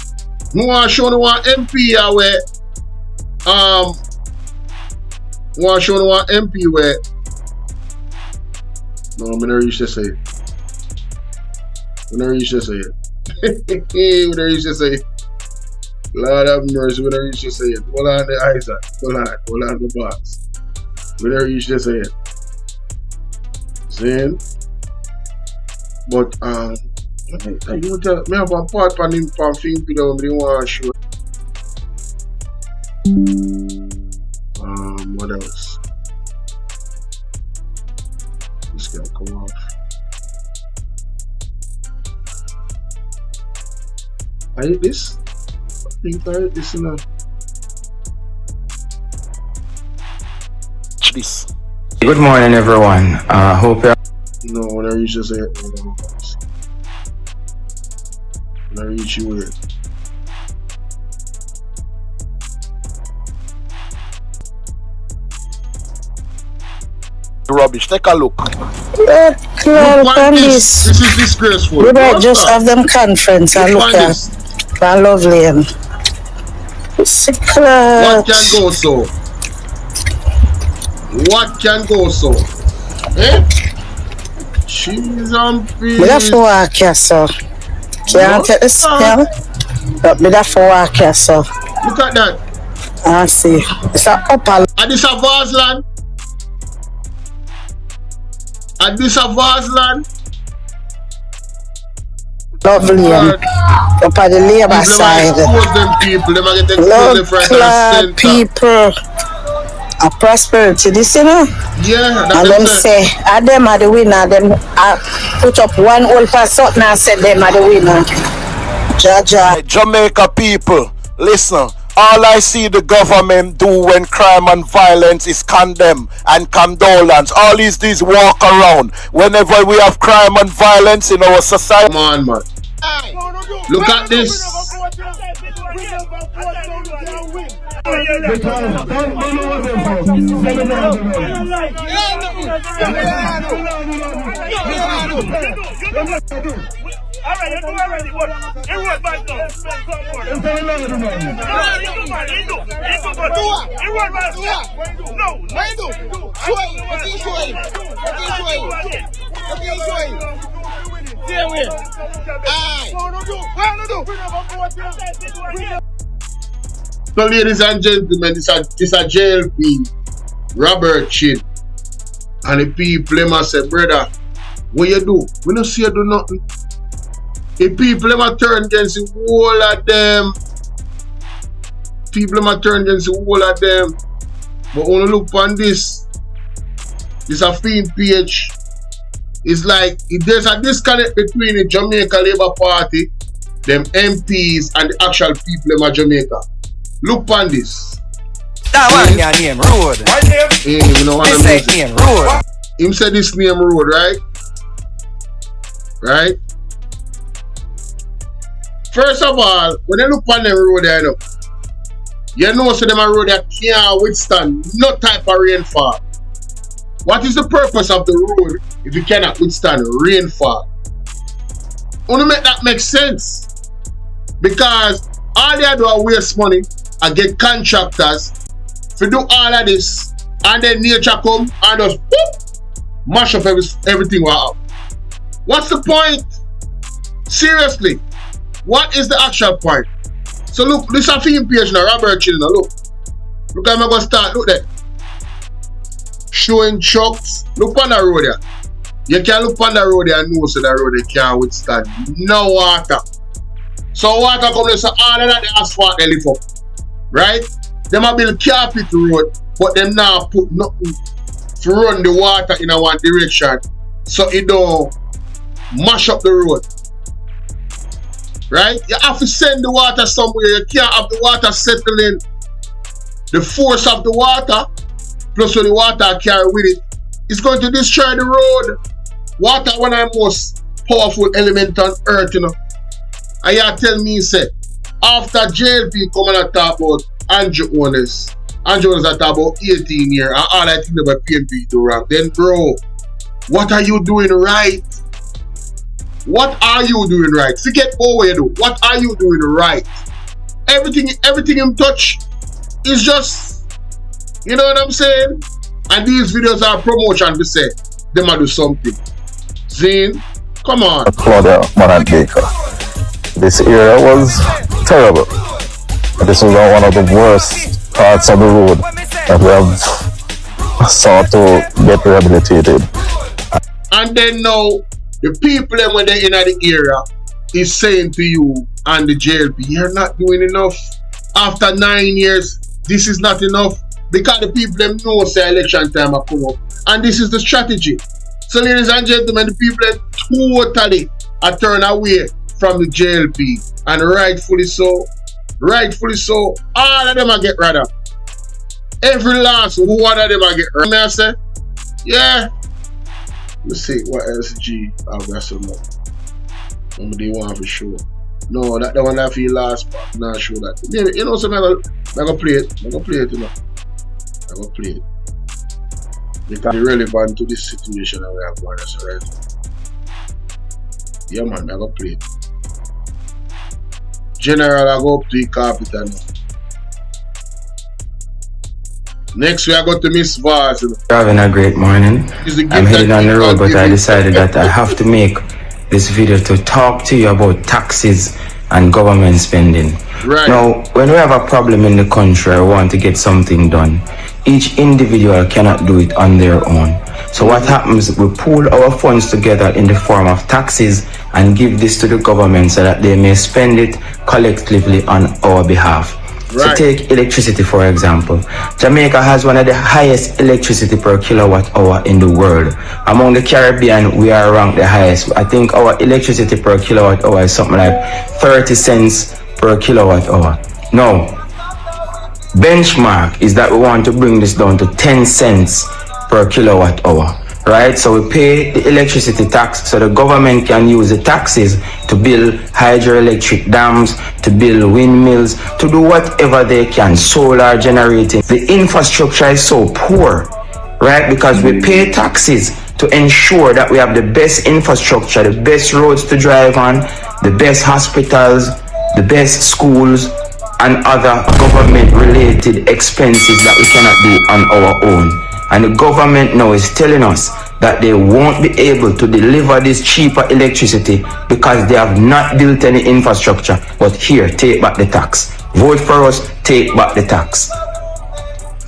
We want to show one MP where we want to show one MP where no, I'm gonna reach this side. We're gonna reach this side. We're gonna reach this side. Lord have mercy, we're gonna reach this side. Hold on the eyes. Hold on the box. We're gonna reach this side. Saying, but you tell me have a part on him from film video me want to show. What else? This guy come off. I hate this. I think I hate this enough. This. Good morning, everyone. Hope you're. No, when I reach this here, when I reach you here. Rubbish, take a look. Look at this. This is disgraceful. We might just have them conference and look at that lovely and what can go so? What can go so? Eh? Cheese and peas. We have to walk here, so. Can't take this, yeah? But we have to walk here, so. Look at that. I see. It's a upper. And this a vast land. And this a vast land. Lovely. Up on the labor side. Love people. A prosperity, this you know? Yeah, and them say, them are the winner. Them put up one old for something and said them are the winner. Jaja. Jamaica people, listen. All I see the government do when crime and violence is condemn and condolence. All is this walk around. Whenever we have crime and violence in our society. Come on, man. Look at this. Alright, you do already, but you wrote back now. So, ladies and gentlemen, this is a jail fee. Robert Chin. And the people must say, brother, what you do? We don't see you do nothing. The people must turn against the whole of them. People must turn against the whole of them. But when you look on this a fiend page. It's like there's a disconnect between the Jamaica Labour Party, them MPs, and the actual people in Jamaica. Look on this. That one your name Road. What name? Hey, you know what I mean? Name Road. Him said this name Road, right? Right? First of all, when you look on them road there, you know so them a road that can't withstand no type of rainfall. What is the purpose of the road if you cannot withstand rainfall? Wanna make that make sense? Because all they do is waste money and get contractors to do all of this, and then nature come and just whoop, mash up everything we have. What's the point? Seriously, what is the actual point? So look, this is a film page now, Robert Chin now, look. Look how I'm going to start, look there. Showing trucks, look on the road there. You can look on the road there and know so the road can't withstand no water. So water comes so all of that the asphalt they lift up. Right? Them a build carpet road, but them now put nothing to run the water in a one direction so it don't mash up the road. right? You have to send the water somewhere. You can't have the water settling. The force of the water, plus what the water carry with it, is going to destroy the road. Water one of the most powerful element on earth, you know. And you tell me, say, after JLP come and talk about Andrew Holness at about 18 years, and all I think about PNP do wrong, then bro, what are you doing right? What are you doing right? Forget what you do. What are you doing right? Everything in touch is just, you know what I'm saying? And these videos are promotion to say they might do something. Zane, come on. Claudia Manant Baker. This area was terrible. This was one of the worst parts of the road that we have sought to get rehabilitated. And then now, the people when they're in the area is saying to you and the JLP, you're not doing enough. After 9 years, this is not enough. Because the people them know say election time will come up. And this is the strategy. So ladies and gentlemen, the people totally are turned away from the JLP. And rightfully so. Rightfully so. All of them are get rid of. Every last one of them are get rid of. I say, yeah. Let's see what else G I've got some more. They want for sure. No, that the one I feel last part. Not sure that. Maybe, you know something, I'm gonna play it. I'm gonna play it, you know. I'm gonna play it. Because it's relevant to this situation that we have going on right. Yeah man, I'm gonna play it. General, I go up to the carpet now. Next we are going to Miss Vaz. Having a great morning. I'm heading on the road, but I decided that I have to make this video to talk to you about taxes and government spending. Right. Now, when we have a problem in the country or want to get something done, each individual cannot do it on their own. So what happens, we pool our funds together in the form of taxes and give this to the government so that they may spend it collectively on our behalf. Right. So take electricity for example. Jamaica has one of the highest electricity per kilowatt hour in the world. Among the Caribbean, we are ranked the highest. I think our electricity per kilowatt hour is something like 30 cents per kilowatt hour. Now, benchmark is that we want to bring this down to 10 cents per kilowatt hour. Right, so we pay the electricity tax so the government can use the taxes to build hydroelectric dams, to build windmills, to do whatever they can, solar generating. The infrastructure is so poor, right, because we pay taxes to ensure that we have the best infrastructure, the best roads to drive on, the best hospitals, the best schools, and other government related expenses that we cannot do on our own. And the government now is telling us that they won't be able to deliver this cheaper electricity because they have not built any infrastructure. But here, take back the tax. Vote for us, take back the tax.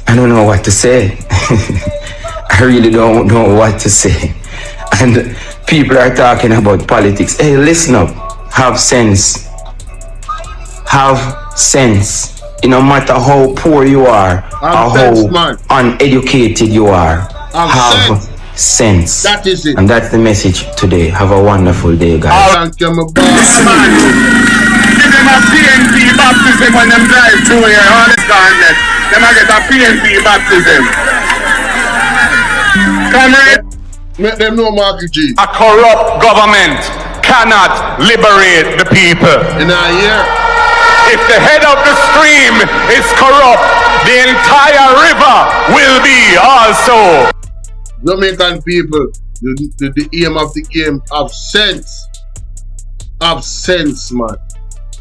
I don't know what to say. I really don't know what to say. And people are talking about politics. Hey, listen up. Have sense. Have sense. No matter how poor you are or how uneducated you are, have sense. That is it. And that's the message today. Have a wonderful day, guys. Thank you, my boy. Give them a PNP baptism when them drive through here. Honest God, them I get a PNP baptism. Comrade, make them know, Marky G. A corrupt government cannot liberate the people. In a year. If the head of the stream is corrupt, the entire river will be also. Jamaican people, the aim of the game, have sense. Have sense, man.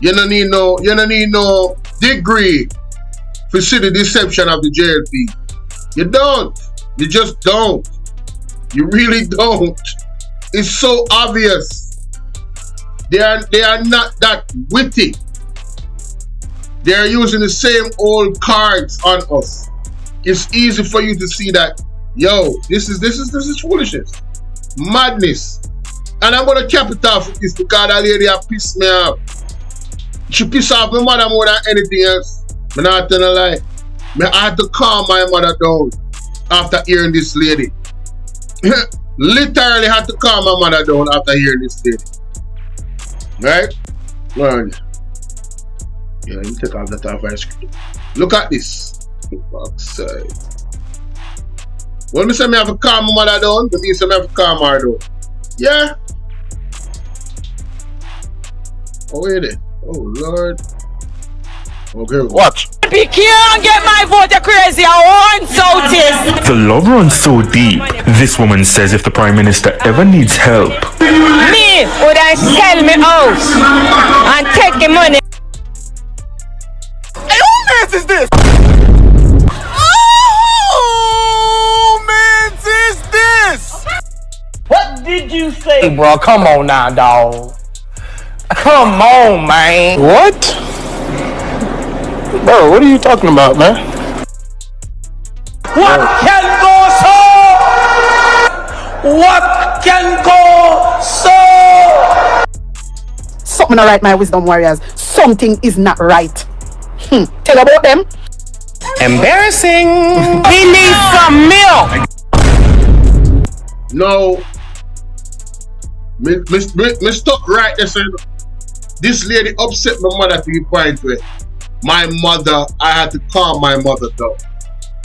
You don't need no degree to see the deception of the JLP. You don't. You just don't. You really don't. It's so obvious. They are not that witty. They are using the same old cards on us. It's easy for you to see that, yo, this is foolishness, madness. And I'm gonna cap it off with this because that lady has pissed me off. She pissed off my mother more than anything else. I'm not gonna lie. I had to calm my mother down after hearing this lady. Literally had to calm my mother down after hearing this lady. Right? Learn. Yeah, let me take off that off ice cream. Look at this. Backside. Well, me say me have to calm my mother down, but me say me have to calm her down. Yeah. Oh, wait there. Oh, Lord. Okay. Watch. If you can't get my vote, you're crazy. I want Southeast. The love runs so deep. This woman says if the Prime Minister ever needs help, Me, would I sell me house and take the money? Hey, who mess is this? Oh, man, is this? What did you say? Hey, bro, come on now, dog. Come on, man. What? Bro, what are you talking about, man? What can go so? What can go so? Something not right, my wisdom warriors. Something is not right. Tell about them. Embarrassing. He needs some milk. No. Me stuck right there, sir. This lady upset my mother to the point where my mother, I had to calm my mother down.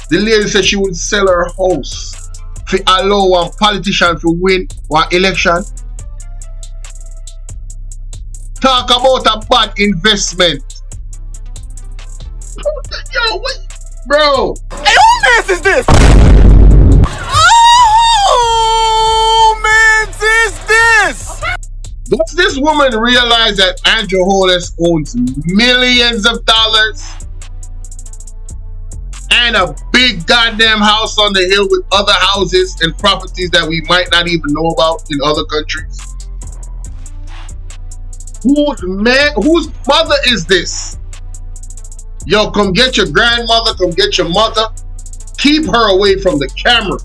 The lady said she would sell her house to allow one politician to win one election. Talk about a bad investment. Yo, what? Bro. Hey, who mess is this? Oh, man, is this? Does this woman realize that Andrew Holness owns millions of dollars and a big goddamn house on the hill with other houses and properties that we might not even know about in other countries? Whose mother is this? Yo, come get your grandmother, come get your mother. Keep her away from the camera.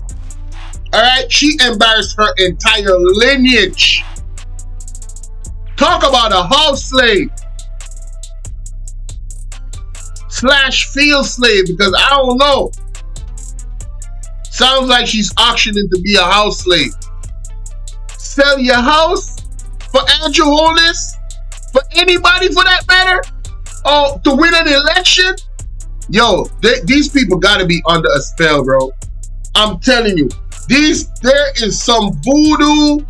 All right, she embarrassed her entire lineage. Talk about a house slave / field slave, because I don't know. Sounds like she's auctioning to be a house slave. Sell your house for Andrew Holness? For anybody for that matter? Oh, to win an election? Yo, these people gotta be under a spell, bro. I'm telling you, there is some voodoo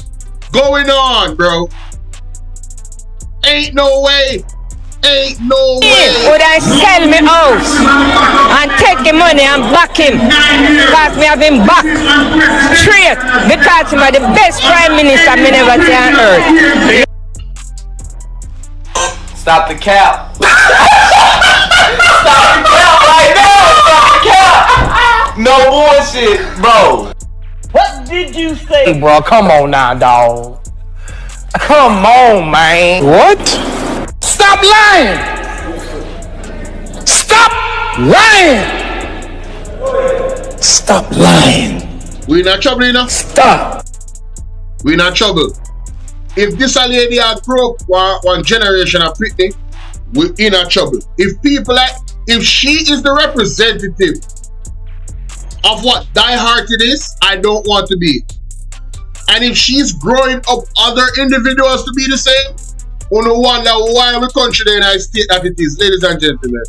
going on, bro. Ain't no way. Ain't no way. Would I sell me house and take the money and back him? Because me have him back straight because him are the best prime minister me never see on earth. Stop the cap. Stop the cap right now. Stop the cap. No bullshit, bro. What did you say? Hey, bro, come on now, dog. Come on, man. What? Stop lying. Stop lying. Stop lying. We not trouble, you know? Stop. We not trouble. If this a lady had grow up one generation of Britney, we in a trouble. If she is the representative of what die-hearted is, I don't want to be. And if she's growing up other individuals to be the same, we no wonder why we country in a state that it is. Ladies and gentlemen,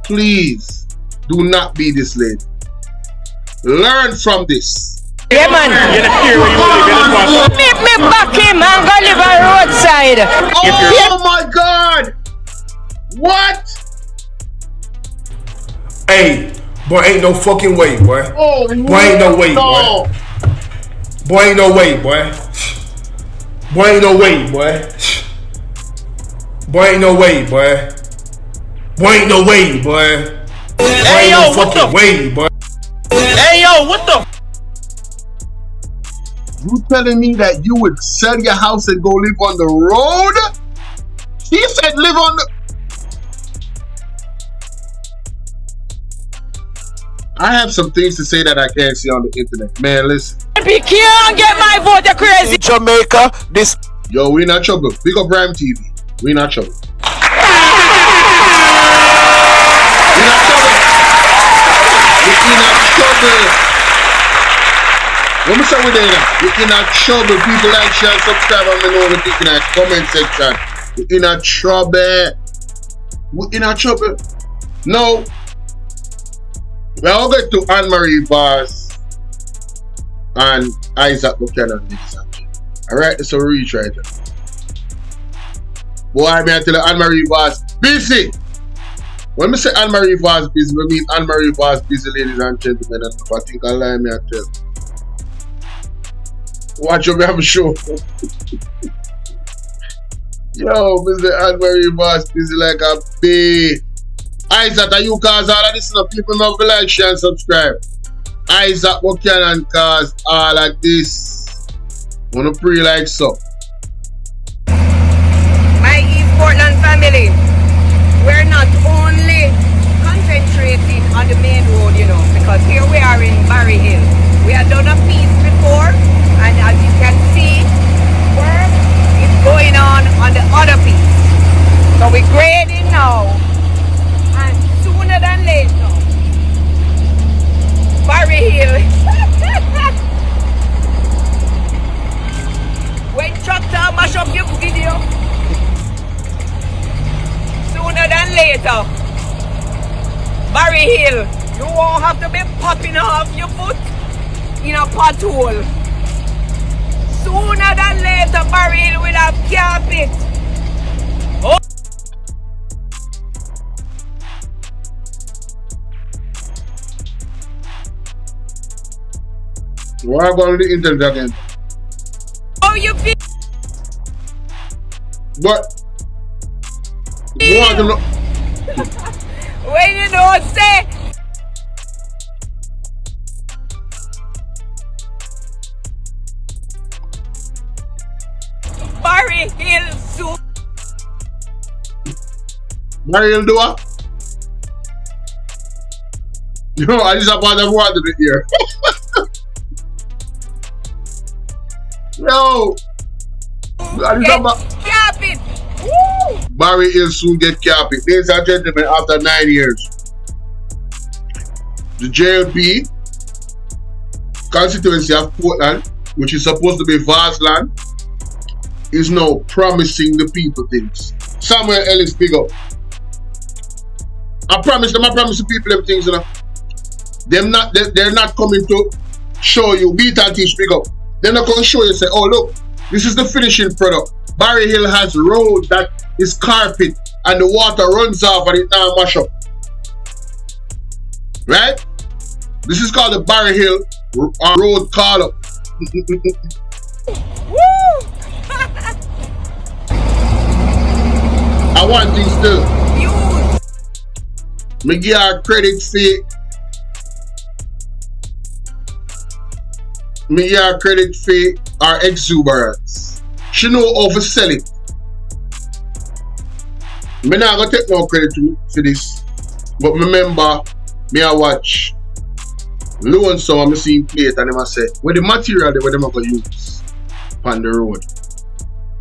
please do not be this lady. Learn from this. Yeah, man. Make me back him and go live on roadside. Oh my God! What? Hey, boy, ain't no fucking way, boy. Oh, boy, ain't no way, boy. Boy, ain't no way, boy. Boy, ain't no way, boy. Boy, ain't no way, boy. Boy, ain't no way, boy. Boy, ain't no fucking way, boy. Hey, yo, what the? You telling me that you would sell your house and go live on the road? She said live on the... I have some things to say that I can't see on the internet. Man, listen. If you can't get my vote, you're crazy. In Jamaica, this... Yo, we not trouble. Big up Prime TV. We not trouble. We not trouble. We not trouble. Let me say we there now. We in a trouble. People like, share, subscribe, and me know what you think in the comment section. We in a trouble. We in a trouble. Now, we are going to Anne-Marie Vaz and Isaac Buchanan, ladies and gentlemen. Alright, so reach right there. Boy, I mean, I tell you, Anne-Marie Vaz busy. When I say Anne-Marie Vaz busy, I mean Anne-Marie Vaz busy, ladies and gentlemen. And if I think I lie, me I tell. Watch your have a show. Yo, Mr. Anne-Marie Vaz busy like a bee. Isaac, are you cause all of this? People know to like, share, and subscribe. Isaac Buchanan cause all of this. Wanna pray like so. My East Portland family, we're not only concentrating on the main road, you know, because here we are in Barry Hill. We have done a piece before, and as you can see, work is going on the other piece. So we're grading now, and sooner than later, Barry Hill. When tractor mash up your video, sooner than later, Barry Hill, you won't have to be popping off your foot in a pothole. Sooner than later, Barry Hill will have carpet. Oh. What about the internet again? How you feel? But you want to know? When you don't say Barry Hill soup. Barry Hill do what? No, I just about to water it here. Yo! Barry Hill soon get carpet. Ladies and gentlemen, after 9 years, the JLP constituency of Portland, which is supposed to be vast land, is now promising the people things. Samuel Ellis, big up. I promise the people them things, you know. They're not coming to show you, beat and teach, big up. They're not going to show you, say, oh look, this is the finishing product. Barry Hill has road that is carpet and the water runs off and it now mash up. Right? This is called the Barry Hill road call up. I want things still. Me give her credit fee. Me give her credit fee or exuberance. She know how to sell it. Me not gonna take no credit for this. But remember, me I watch loan some I see him play it and them I say, where the material they where them gonna use on the road.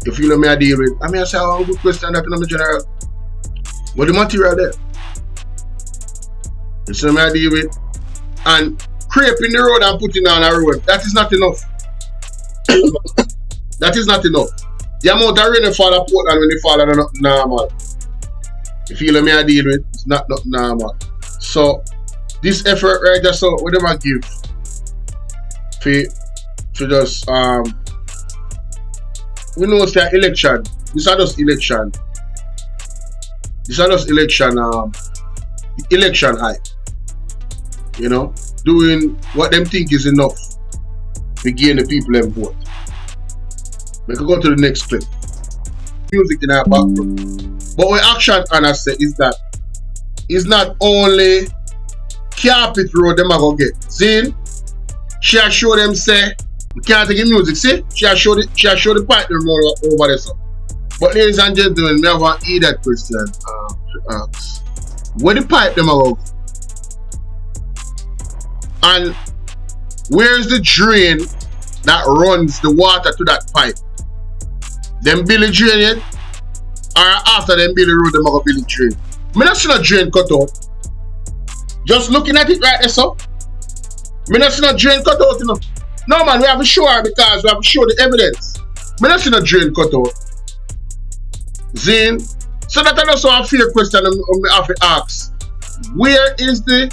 You feel me I deal with? I mean I say, oh good question that in the general. But the material there. You see me I deal with? And craping the road and putting on a road, that is not enough. That is not enough. The amount of rain fall at Portland when they fall are not normal. You feel me I deal with? It's not normal. So this effort right there, so what them I give for just we know it's the election. This are just election. This are just election hype. You know, doing what them think is enough to gain the people them vote. We can go to the next clip. Music in our background. But what Action Anna said is that it's not only carpet road them are gonna get. See? She has show them say we can't take the music, see? She has show the pipe them over there. So. But ladies and gentlemen, we have to eat that question where the pipe them are going? And where's the drain that runs the water to that pipe? Them Billy drain it? Or after them Billy road them are going to Billy drain? I not see no drain cut out. Just looking at it right there, so. I not see no drain cut out, you know. No man, we have to show her because we have to show the evidence. I not see no drain cut out. Zin. So that is also a fair question I have to ask. Where is the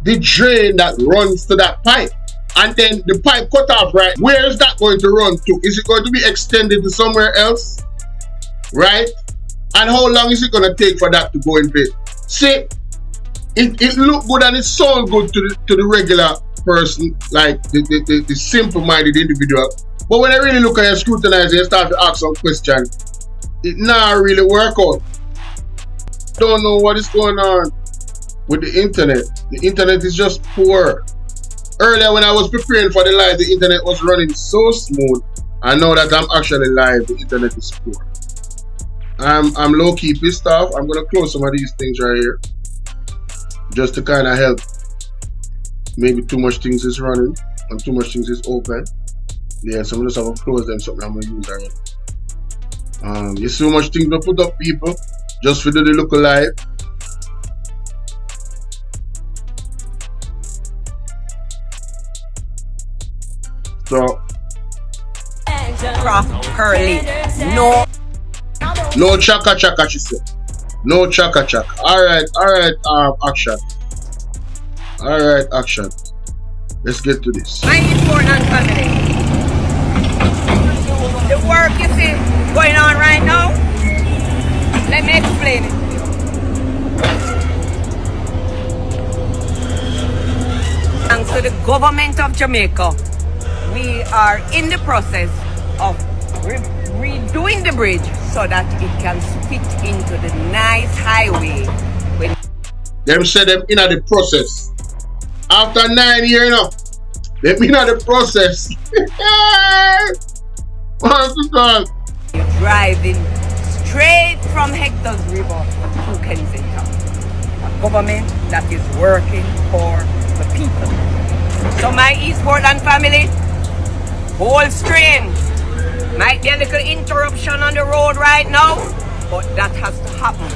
drain that runs to that pipe? And then the pipe cut off, right? Where is that going to run to? Is it going to be extended to somewhere else? Right? And how long is it going to take for that to go in place? See, it look good and it sound good to the regular person, like the simple-minded individual. But when I really look at it, scrutinize it, and start to ask some questions, it not really work out. Don't know what is going on with the internet. The internet is just poor. Earlier when I was preparing for the live, the internet was running so smooth. I know that I'm actually live, the internet is poor. I'm low-key pissed off. I'm gonna close some of these things right here, just to kind of help. Maybe too much things is running and too much things is open. Yeah, so I'm just have to close them, something I'm gonna use already. You see how much things we put up, people, just for the look alive. So properly. No chaka chaka, she said. No chaka chaka. Alright, action. Alright, action. Let's get to this. My important family. The work you see going on right now, let me explain it. Thanks to the government of Jamaica, we are in the process of redoing the bridge so that it can fit into the nice highway. Them say them in the process. After 9 years now, them in the process. You're driving straight from Hector's River to Kensington. A government that is working for the people. So my East Portland family, hold strain. Might be a little interruption on the road right now, but that has to happen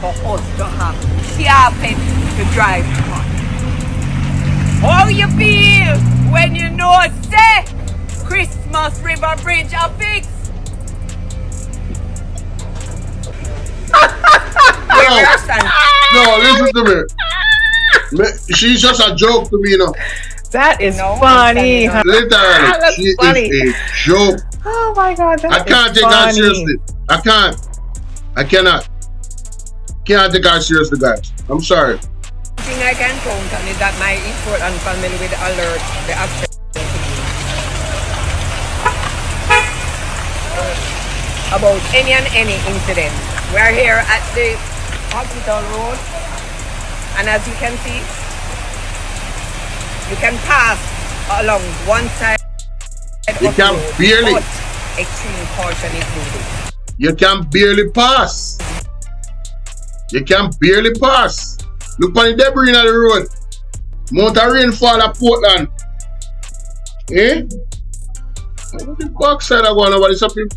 for us to have carpet to drive on. How you feel when you know say Christmas River Bridge are fixed? No, listen to me. She's just a joke to me, you know. That is funny. Literally, she is a joke. Oh my God, I can't take her seriously. I can't. I cannot. Can't take her seriously, guys. I'm sorry. The thing I can count on is that my East Portland family will alert the action about any and any incident. We are here at the hospital road, and as you can see, you can pass along one side. You can barely. Extreme caution is needed. You can barely pass. You can barely pass. Look on the debris on the road. Mount of rainfall at Portland. Eh? What the backside are going over? Something.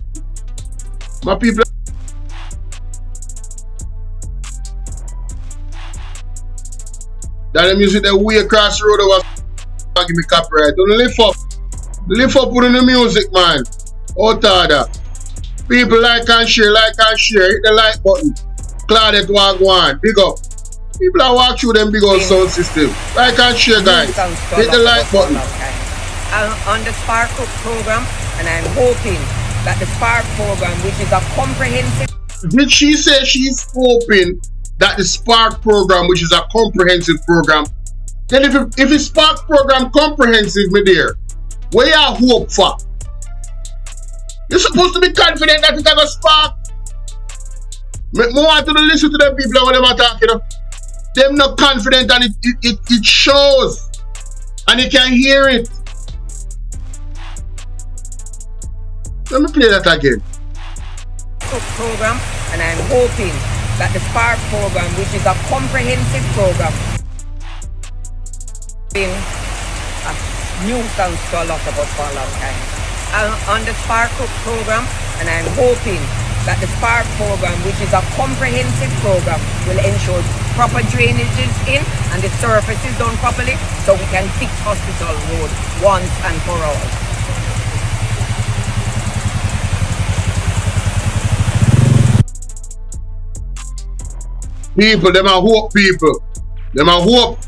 My people. That the music that way across the road over. Give me copyright. Don't lift up. Lift up with the music, man. Out of that. People like and share. Hit the like button. Claudette Wagwan. Big up. People are walk through them big old sound system. Like and share, guys. Hit the like button. I'm on the Spark Up program, and I'm hoping that the Spark program, which is a comprehensive. Did she say she's hoping that the Spark program, which is a comprehensive program, then if the Spark program comprehensive, my dear, what you hope for? You're supposed to be confident that it's a spark. I want to listen to the people when they're talking. Them not confident, and it shows. And you can hear it. Let me play that again. Program, and I'm hoping that the Spark program, which is a comprehensive program, been a nuisance to a lot of us for a long time. I'm on the Spark program, and I'm hoping that the Spark program, which is a comprehensive program, will ensure proper drainage is in and the surface is done properly so we can fix Hospital Road once and for all. People, them are hope people. Them are hope.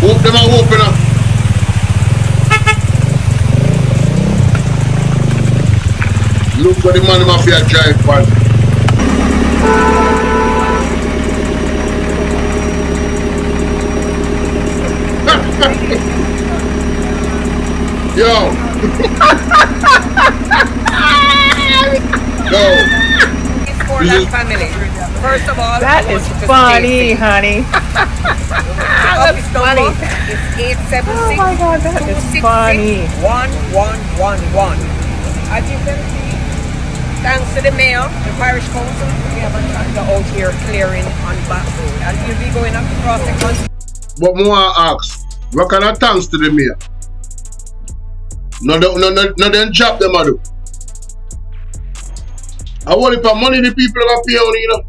Hope them are hope, you know. Look for the man mafia drive for. Yo. Yo. For that family. First of all, that is funny, honey. That's funny. It's 876. Oh my God, that is funny. 1111. As you can see, thanks to the mayor, the parish council, we have a tractor out here clearing on back road, and we'll be going across the country. But more ask, what kind of thanks to the mayor? No, then job them I do. I want if money the people are paying, you know.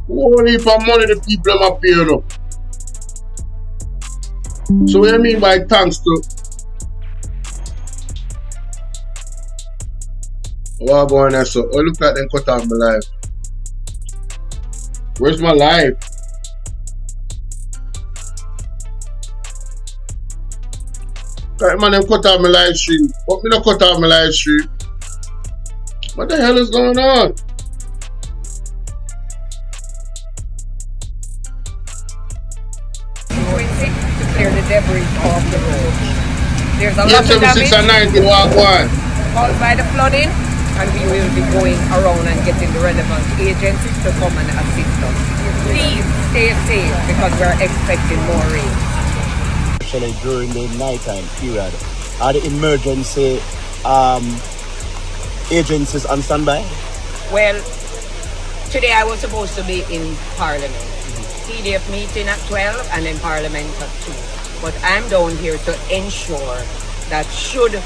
Only if money the people are paying, you know. So what do you mean by thanks to? What going on so? Oh, look like them cut off my life. Where's my life? Right, man, them cut off my live stream. What me not cut off my live stream? What the hell is going on? To clear the debris off the road. There's a lot of 876 damage and 90 walk one. caused by the flooding, and we will be going around and getting the relevant agencies to come and assist us. Please stay safe because we're expecting more rain. Especially during the nighttime period. Are the emergency agencies on standby? Well, today I was supposed to be in Parliament. CDF meeting at 12 and then Parliament at 2. But I'm down here to ensure that should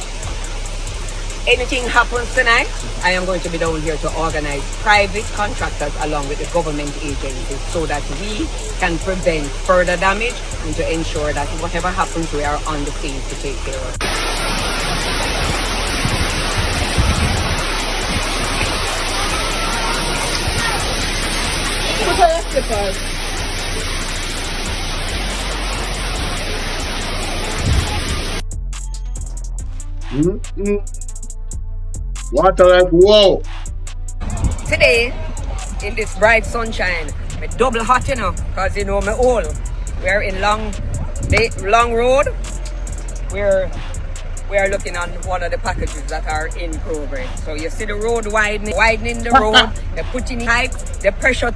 anything happens tonight, I am going to be down here to organize private contractors along with the government agencies so that we can prevent further damage and to ensure that whatever happens, we are on the scene to take care of it. Water like whoa. Today, in this bright sunshine, me double hot, you know, because you know me all. We're in long road. We're looking on one of the packages that are in progress. So you see the road widening the road. They're putting pipe. The pressure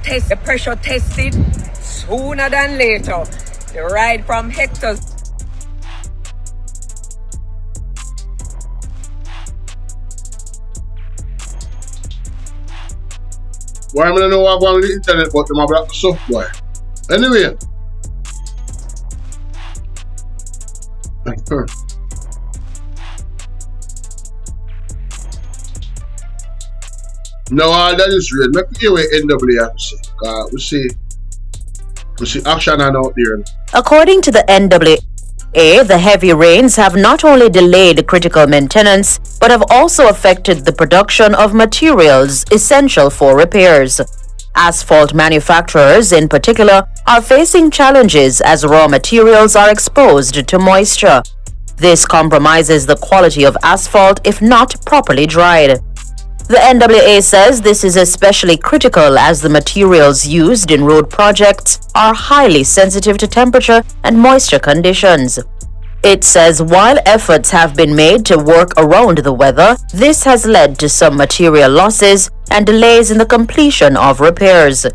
tested sooner than later. The ride from hectares. Why I don't know what going on the internet, but them have that software. Anyway. No, that is real. Make me hear what NWA have to say. We see action out there. According to the NWA, the heavy rains have not only delayed critical maintenance, but have also affected the production of materials essential for repairs. Asphalt manufacturers, in particular, are facing challenges as raw materials are exposed to moisture. This compromises the quality of asphalt if not properly dried. The NWA says this is especially critical as the materials used in road projects are highly sensitive to temperature and moisture conditions. It says while efforts have been made to work around the weather, this has led to some material losses and delays in the completion of repairs.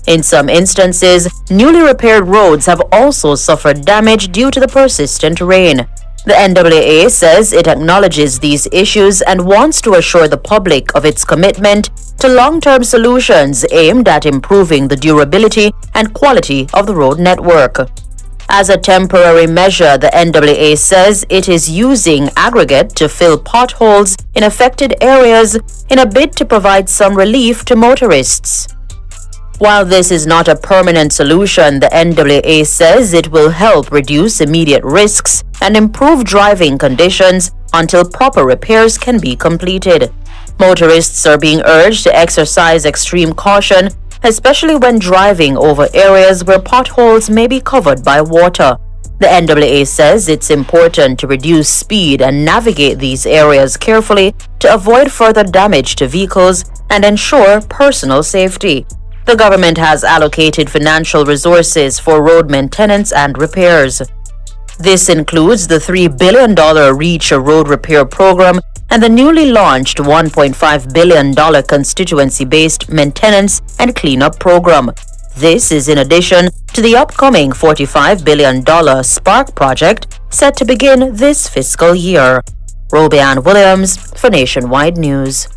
In some instances, newly repaired roads have also suffered damage due to the persistent rain. The NWA says it acknowledges these issues and wants to assure the public of its commitment to long-term solutions aimed at improving the durability and quality of the road network. As a temporary measure, the NWA says it is using aggregate to fill potholes in affected areas in a bid to provide some relief to motorists. While this is not a permanent solution, the NWA says it will help reduce immediate risks and improve driving conditions until proper repairs can be completed. Motorists are being urged to exercise extreme caution, especially when driving over areas where potholes may be covered by water. The NAA says it's important to reduce speed and navigate these areas carefully to avoid further damage to vehicles and ensure personal safety. The government has allocated financial resources for road maintenance and repairs. This includes the $3 billion REACH Road Repair Program and the newly launched $1.5 billion constituency-based maintenance and cleanup program. This is in addition to the upcoming $45 billion Spark project set to begin this fiscal year. Robianne Williams for Nationwide News.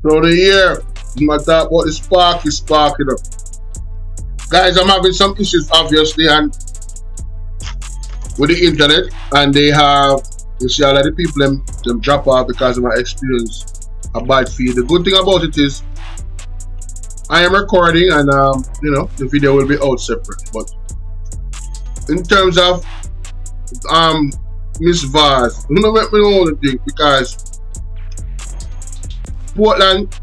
So the year, my talk about the Spark is sparking up. Guys, I'm having some issues obviously and with the internet, and they have, you see a lot of people them drop off because of my experience a bad feed. The good thing about it is I am recording and the video will be out separate. But in terms of Miss Vaz, you know what me know the thing, because Portland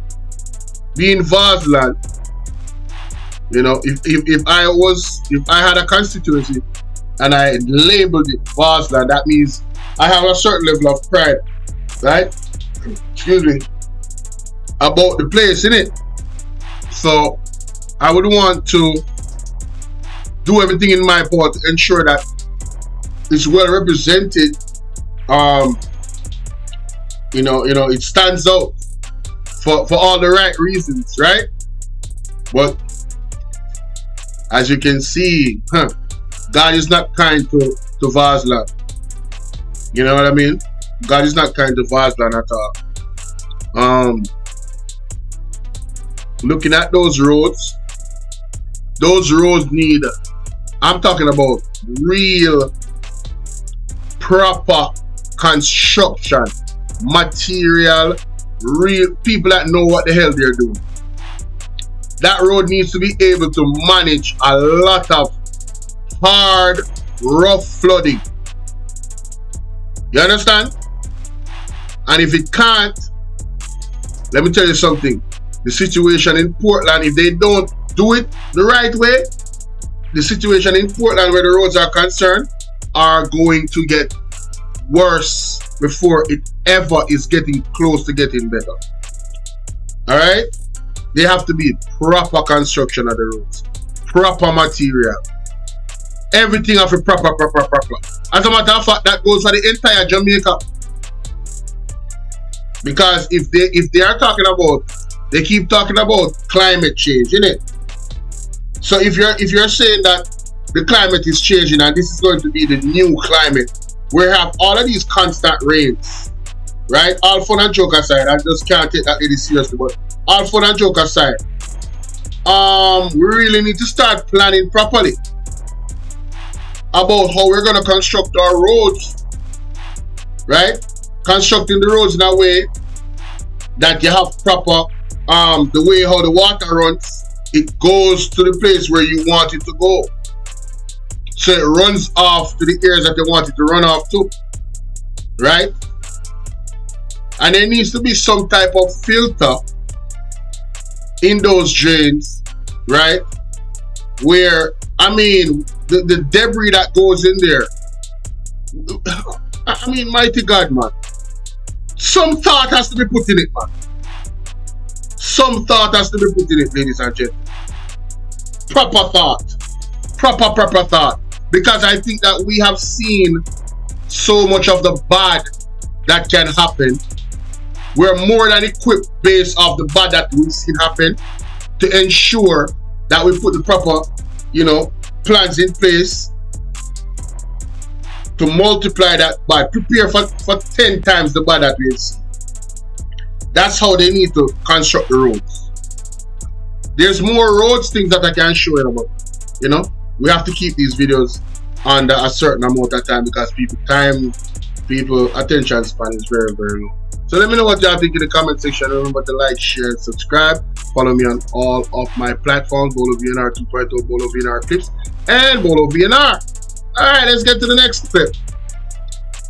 being Vazland, you know, if I had a constituency and I labeled it Vazland, that means I have a certain level of pride, right? Excuse me, about the place, innit? So I would want to do everything in my part to ensure that it's well represented. It stands out for all the right reasons, right? But as you can see, God is not kind to Vazland. You know what I mean? God is not kind to Vazland at all. Looking at those roads need, I'm talking about real proper construction material, real people that know what the hell they're doing. That road needs to be able to manage a lot of hard, rough flooding. You understand? And if it can't, let me tell you something. The situation in Portland, if they don't do it the right way, the situation in Portland where the roads are concerned are going to get worse before it ever is getting close to getting better. Alright? They have to be proper construction of the roads. Proper material. Everything of a proper. As a matter of fact, that goes for the entire Jamaica. Because if they are talking about, they keep talking about climate change, innit? So if you're saying that the climate is changing and this is going to be the new climate, we have all of these constant rains, right? All fun and joke aside, I just can't take that really seriously, but all fun and joke aside, we really need to start planning properly about how we're gonna construct our roads, right? Constructing the roads in a way that you have proper, the way how the water runs, it goes to the place where you want it to go. So it runs off to the areas that they want it to run off to, right? And there needs to be some type of filter in those drains, right? Where, I mean, the debris that goes in there, I mean, mighty God, man. Some thought has to be put in it, man. Some thought has to be put in it, ladies and gentlemen. Proper thought. Proper thought. Because I think that we have seen so much of the bad that can happen. We're more than equipped based off the bad that we've seen happen to ensure that we put the proper, plans in place to multiply that bad. Prepare for 10 times the bad that we've seen. That's how they need to construct the roads. There's more roads things that I can show you about. We have to keep these videos under a certain amount of time because people attention span is very, very low. So let me know what y'all think in the comment section. Remember to like, share, and subscribe. Follow me on all of my platforms, Bolo V&R 2.0, Bolo V&R Clips, and Bolo V&R. Alright, let's get to the next clip.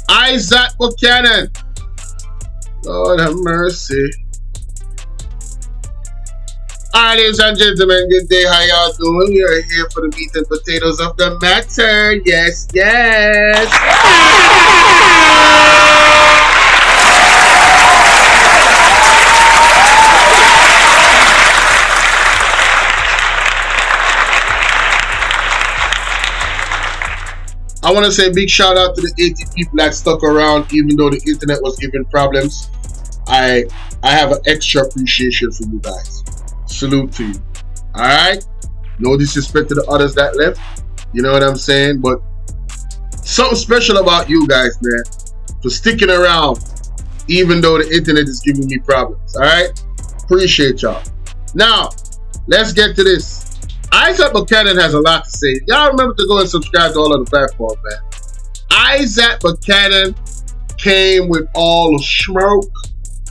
Isaac Buchanan. Lord have mercy. Alright, ladies and gentlemen, good day. How y'all doing? We are here for the meat and potatoes of the matter. Yes, yes. I want to say a big shout out to the 80 people that stuck around even though the internet was giving problems. I have an extra appreciation for you guys. Salute to you. Alright? No disrespect to the others that left. You know what I'm saying? But something special about you guys, man. For sticking around even though the internet is giving me problems. Alright? Appreciate y'all. Now, let's get to this. Isaac Buchanan has a lot to say. Y'all remember to go and subscribe to all of the platforms, man. Isaac Buchanan came with all the smoke.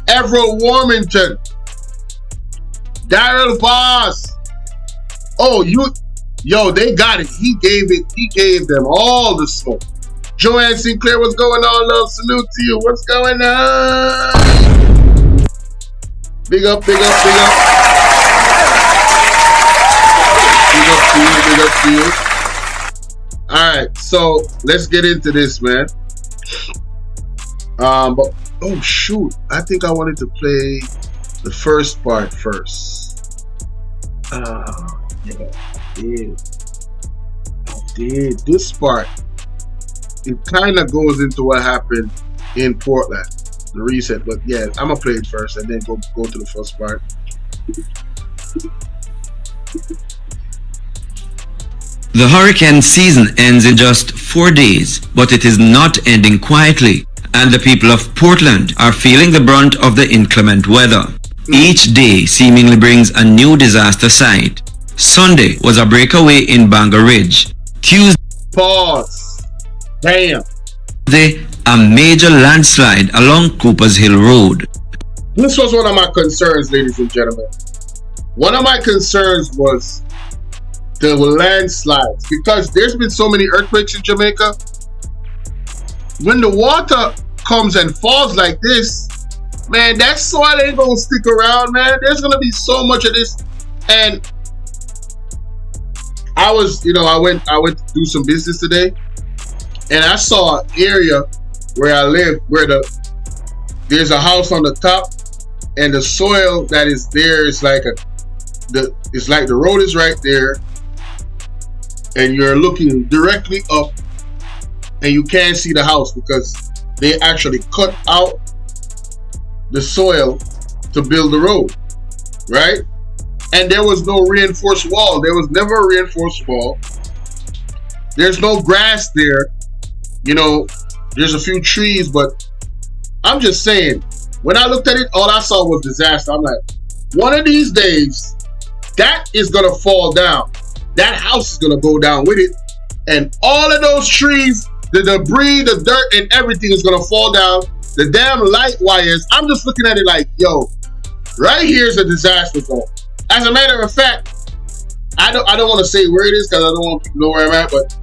Everett Warmington, Daryl Voss. Oh, they got it. He gave them all the smoke. Joanne Sinclair, what's going on, love? Salute to you. What's going on? Big up, big up, big up. Big up to you, big up to you. Alright, so let's get into this, man. But oh shoot, I think I wanted to play the first part first. Yeah, I did. This part, it kind of goes into what happened in Portland, the reset. But yeah, I'm gonna play it first and then go to the first part. The hurricane season ends in just 4 days, but it is not ending quietly, and the people of Portland are feeling the brunt of the inclement weather. Each day seemingly brings a new disaster site. Sunday was a breakaway in Bangor Ridge. Tuesday, pause. Damn. A major landslide along Coopers Hill Road. This was one of my concerns, ladies and gentlemen. One of my concerns was the landslides, because there's been so many earthquakes in Jamaica. When the water comes and falls like this, man, that soil ain't gonna stick around, man. There's gonna be so much of this. And I went to do some business today, and I saw an area where I live where there's a house on the top, and the soil that is there is like the road is right there, and you're looking directly up, and you can't see the house because they actually cut out the soil to build the road, right? And there was no reinforced wall. There was never a reinforced wall. There's no grass there. You know, there's a few trees, but I'm just saying, when I looked at it, all I saw was disaster. I'm like, one of these days, that is gonna fall down. That house is gonna go down with it. And all of those trees, the debris, the dirt, and everything is gonna fall down. The damn light wires, I'm just looking at it like, yo, right here is a disaster zone. As a matter of fact, I don't want to say where it is because I don't want people to know where I'm at, but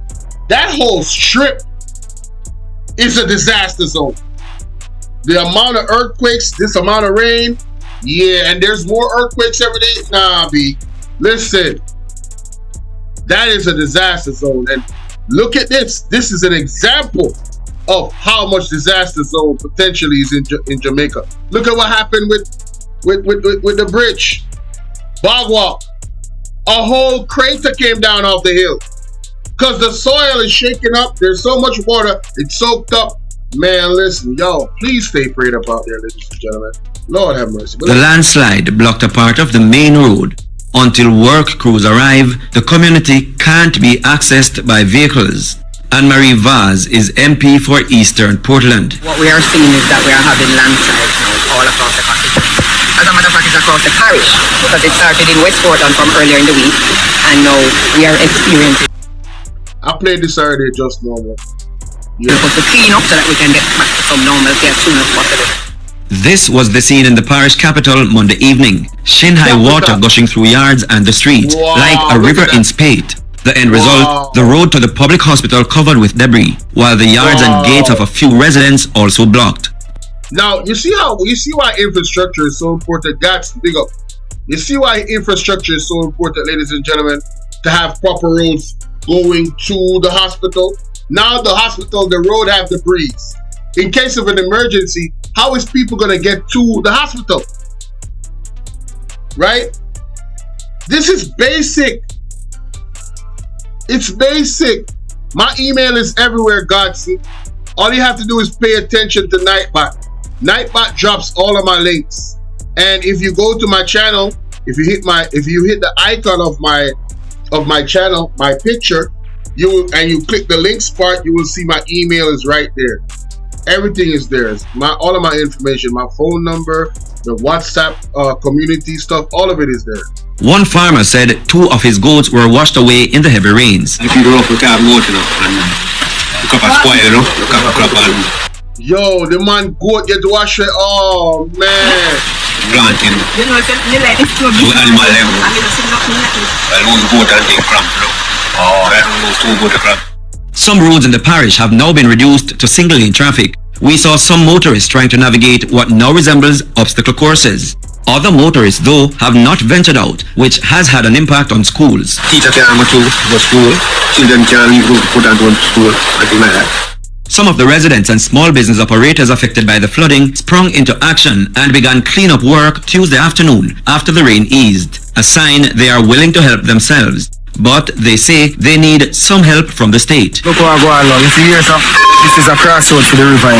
that whole strip is a disaster zone. The amount of earthquakes, this amount of rain, yeah, and there's more earthquakes every day. Nah, B, listen, that is a disaster zone. And look at this. This is an example of how much disaster zone potentially is in Jamaica. Look at what happened with the bridge. Bogwalk. A whole crater came down off the hill because the soil is shaking up. There's so much water, it's soaked up. Man, listen, y'all, please stay prayed up out there, ladies and gentlemen. Lord have mercy. The landslide blocked a part of the main road. Until work crews arrive, the community can't be accessed by vehicles. Anne-Marie Vaz is MP for Eastern Portland. What we are seeing is that we are having landslides now all across the country. As a matter of fact, it's across the parish because it started in West Portland from earlier in the week, and now we are experiencing. I played this already just normal. Yeah. We're supposed to clean up so that we can get back to some normalcy as soon as possible. This was the scene in the parish capital Monday evening. Shin-high water gushing through yards and the street, like a river in Spate. The end result, the road to the public hospital covered with debris, while the yards and gates of a few residents also blocked. Now, you see why infrastructure is so important? Guys, big up. You see why infrastructure is so important, ladies and gentlemen, to have proper roads going to the hospital. Now the hospital, the road have debris. In case of an emergency, how is people gonna get to the hospital? Right? This is basic. It's basic. My email is everywhere, Godson. All you have to do is pay attention to Nightbot. Nightbot drops all of my links. And if you go to my channel, if you hit the icon of my channel, my picture, you click the links part, you will see my email is right there. Everything is there. All of my information, my phone number, the WhatsApp community stuff, all of it is there. One farmer said 2 of his goats were washed away in the heavy rains. If you grow up with a goat, you know, and the crop is spoiled, you know, the crop and... Yo, the man goat get washed away. Oh, man. Planting. You know, you like it's too big. Animal level. I lose goat and take crop, you know. Oh, I lose 2 goat crop. Some roads in the parish have now been reduced to single-lane traffic. We saw some motorists trying to navigate what now resembles obstacle courses. Other motorists, though, have not ventured out, which has had an impact on schools. Teacher can't go to school, children can't leave road to put and go to school, I think like that. Some of the residents and small business operators affected by the flooding sprung into action and began cleanup work Tuesday afternoon after the rain eased, a sign they are willing to help themselves. But they say they need some help from the state. Look what I go along. You see here, sir? This is a crossroad for the river.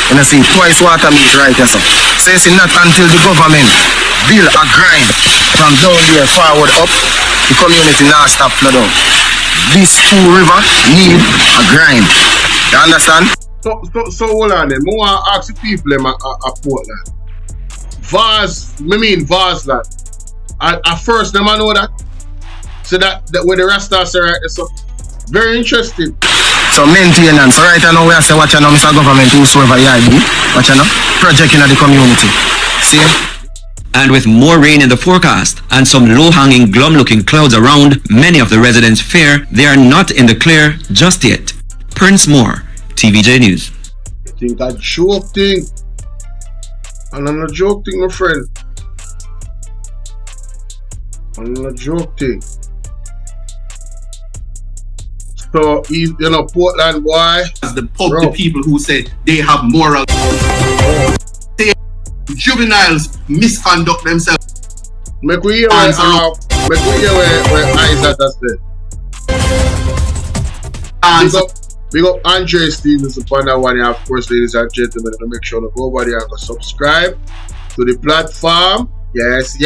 And I see twice water meet right here, sir. So you see, not until the government build a grind from down there forward up, the community now stop flood out. These 2 rivers need a grind. You understand? So hold on then. I want to ask the people in Portland. Varsland. At first, them I know that. So that where the rest are right, so very interesting. So maintenance, right now we have to watch now, Mr. Government whosoever you are, watch now, project in the community. See? And with more rain in the forecast and some low-hanging, glum-looking clouds around, many of the residents fear they are not in the clear just yet. Prince Moore, TVJ News. I think that joke thing. And I'm not joke thing, my friend. I'm not joke thing. So, you know, Portland boy. As the people who said they have moral. Juveniles misconduct themselves. Make we hear where Isaac has said. Big up Andre Stevens upon that one. Of course, ladies and gentlemen, make sure to go over there and go subscribe to the platform. Yes.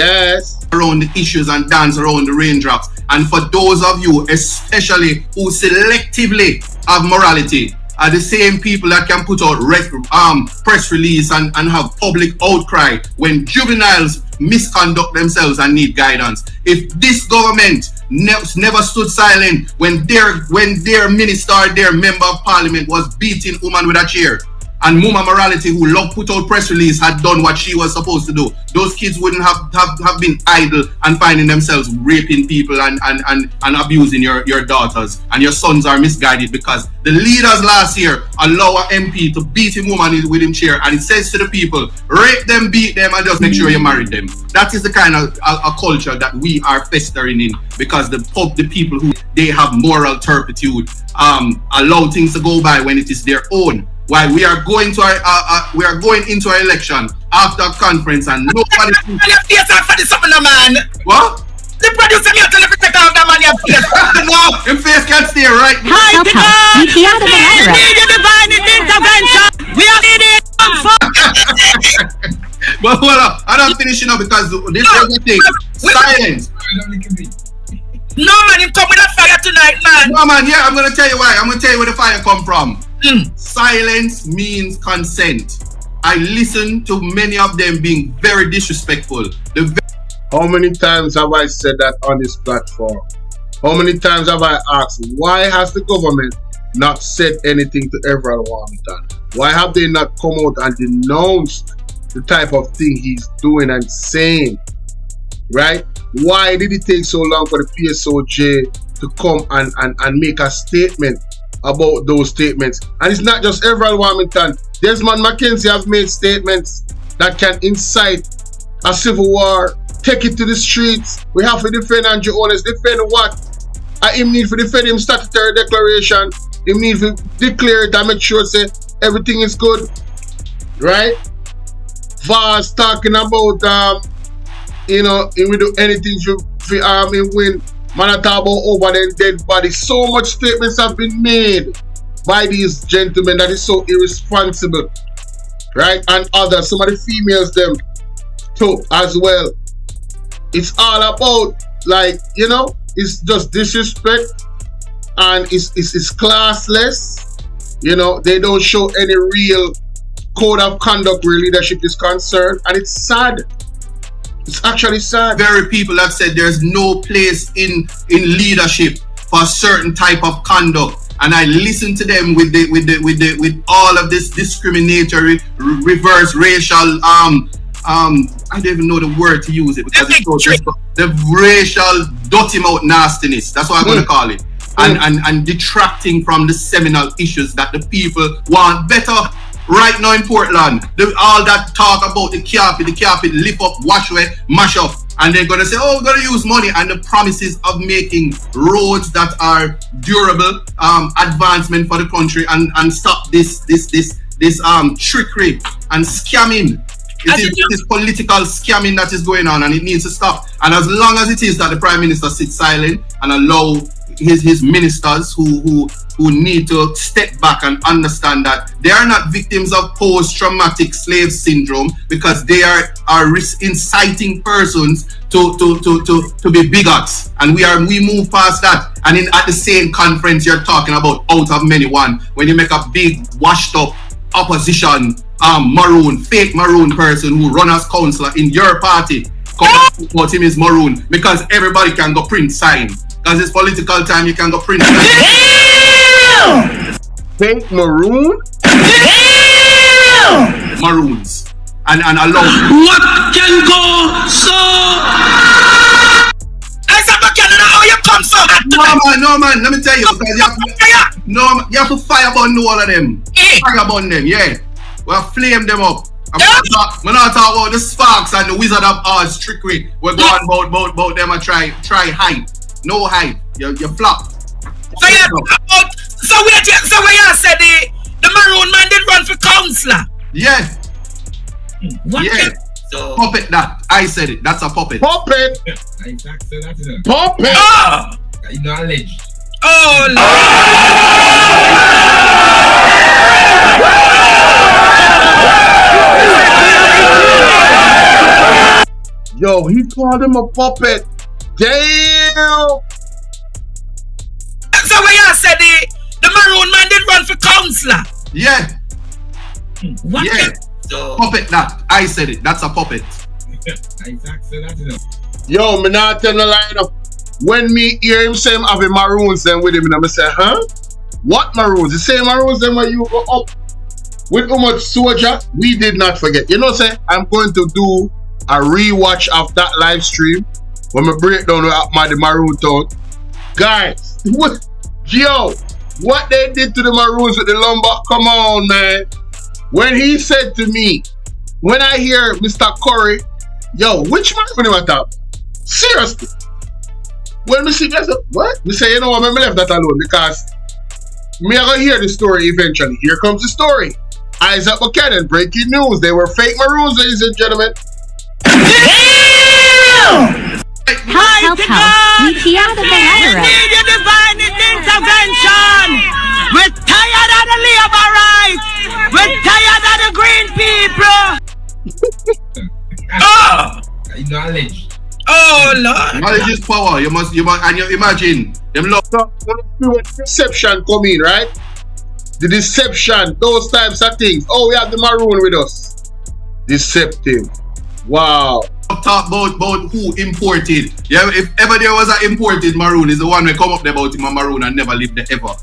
Around the issues and dance around the raindrops. And for those of you, especially who selectively have morality, are the same people that can put out press release and have public outcry when juveniles misconduct themselves and need guidance. If this government never stood silent when their minister, their member of parliament was beating woman with a chair, and Muma Morality, who loved put out press release, had done what she was supposed to do, those kids wouldn't have been idle and finding themselves raping people and abusing your daughters. And your sons are misguided because the leaders last year allow a MP to beat him woman with him chair, and it says to the people, rape them, beat them, and just make sure you marry them. That is the kind of a culture that we are festering in, because the people who they have moral turpitude allow things to go by when it is their own. Why we are going to into our election after a conference and nobody. Man. What? The producer me tell you to take off that man your face. No, your face can't stay right. Hi, we need a divine intervention. We are needing But hold up, I'm not finishing up because this is the thing. Silence. No man, him come with a fire tonight, man. No man, yeah, I'm gonna tell you why. I'm gonna tell you where the fire come from. Silence means consent. I listen to many of them being very disrespectful. How many times have I said that on this platform? How many times have I asked, why has the government not said anything to Everald Warmington? Why have they not come out and denounced the type of thing he's doing and saying? Right? Why did it take so long for the PSOJ to come and make a statement about those statements? And it's not just Everald Warmington. Desmond McKenzie have made statements that can incite a civil war. take it to the streets. We have to defend Andrew Holness. Defend what? Him need to defend him statutory declaration. Him need to declare it and make sure say everything is good. Right? Vaz talking about he will do anything for him win. Man talk about over the dead body. So much statements have been made by these gentlemen that is so irresponsible. Right? And others, some of the females them too as well. It's all about it's just disrespect and it's classless. They don't show any real code of conduct where leadership is concerned, and it's sad. It's actually sad. Very people have said there's no place in leadership for a certain type of conduct, and I listen to them with all of this discriminatory, reverse racial I don't even know the word to use it because it's so the racial dirty mouth nastiness. That's what I'm gonna call it. And detracting from the seminal issues that the people want better. Right now in Portland, all that talk about the carpet, lift up, wash away, mash up, and they're gonna say, oh, we're gonna use money, and the promises of making roads that are durable, advancement for the country, and stop this trickery and scamming. It is political scamming that is going on, and it needs to stop. And as long as it is that the Prime Minister sits silent and allow his ministers who need to step back and understand that they are not victims of post-traumatic slave syndrome, because they are inciting persons to be bigots, and we move past that. And at the same conference you're talking about out of many one, when you make a big washed up opposition fake maroon person who run as councillor in your party, come about him is maroon, because everybody can go print sign. Because it's political time, you can go print sign. Damn! Fake maroon? Damn! Maroons. And allow. What can go so? I said, but how you come so hot? No man, let me tell you, because you have to firebomb all of them. Firebomb them, yeah. We'll flame them up. I'm not talking about the Sparks and the Wizard of Oz trickery. We're going about them and try hype. No hype. You flop. So where you said the maroon man did run for councillor? Yeah. What? Yeah. So, puppet that. I said it. That's a puppet. Puppet? Puppet? Oh! You know alleged. Oh Yo, he called him a puppet. Damn! So where you said the maroon man did run for councillor? Yeah. What? Yeah. So, puppet that. I said it. That's a puppet. Yo, me not tell no lie enough. When me hear him say him having maroons then with him, and I say, huh? What maroons? The same maroons then when you go up with how much soldier? We did not forget. You know what I'm saying? I'm going to do a rewatch of that live stream when we break down the maroon town. Guys, what they did to the maroons with the lumber? Come on, man. When he said to me, when I hear Mr. Curry, yo, which maroon am I talking? Seriously. When we see that, what? We say, you know what, I'm left that alone, because me are gonna hear the story eventually. Here comes the story. Isaac Buchanan, breaking news. They were fake maroons, ladies and gentlemen. Damn! Help, we hear the rhetoric. We need your divine intervention. We're tired of the labor rights. We're tired of the green people. Oh! You know alleged. Oh Lord! Knowledge is power. You must and you imagine them love. When deception come in, right? The deception, those types of things. Oh, we have the maroon with us. Deceptive. Wow. Talk about who imported. Yeah, if ever there was an imported maroon, is the one we come up there about him a maroon and never lived there ever.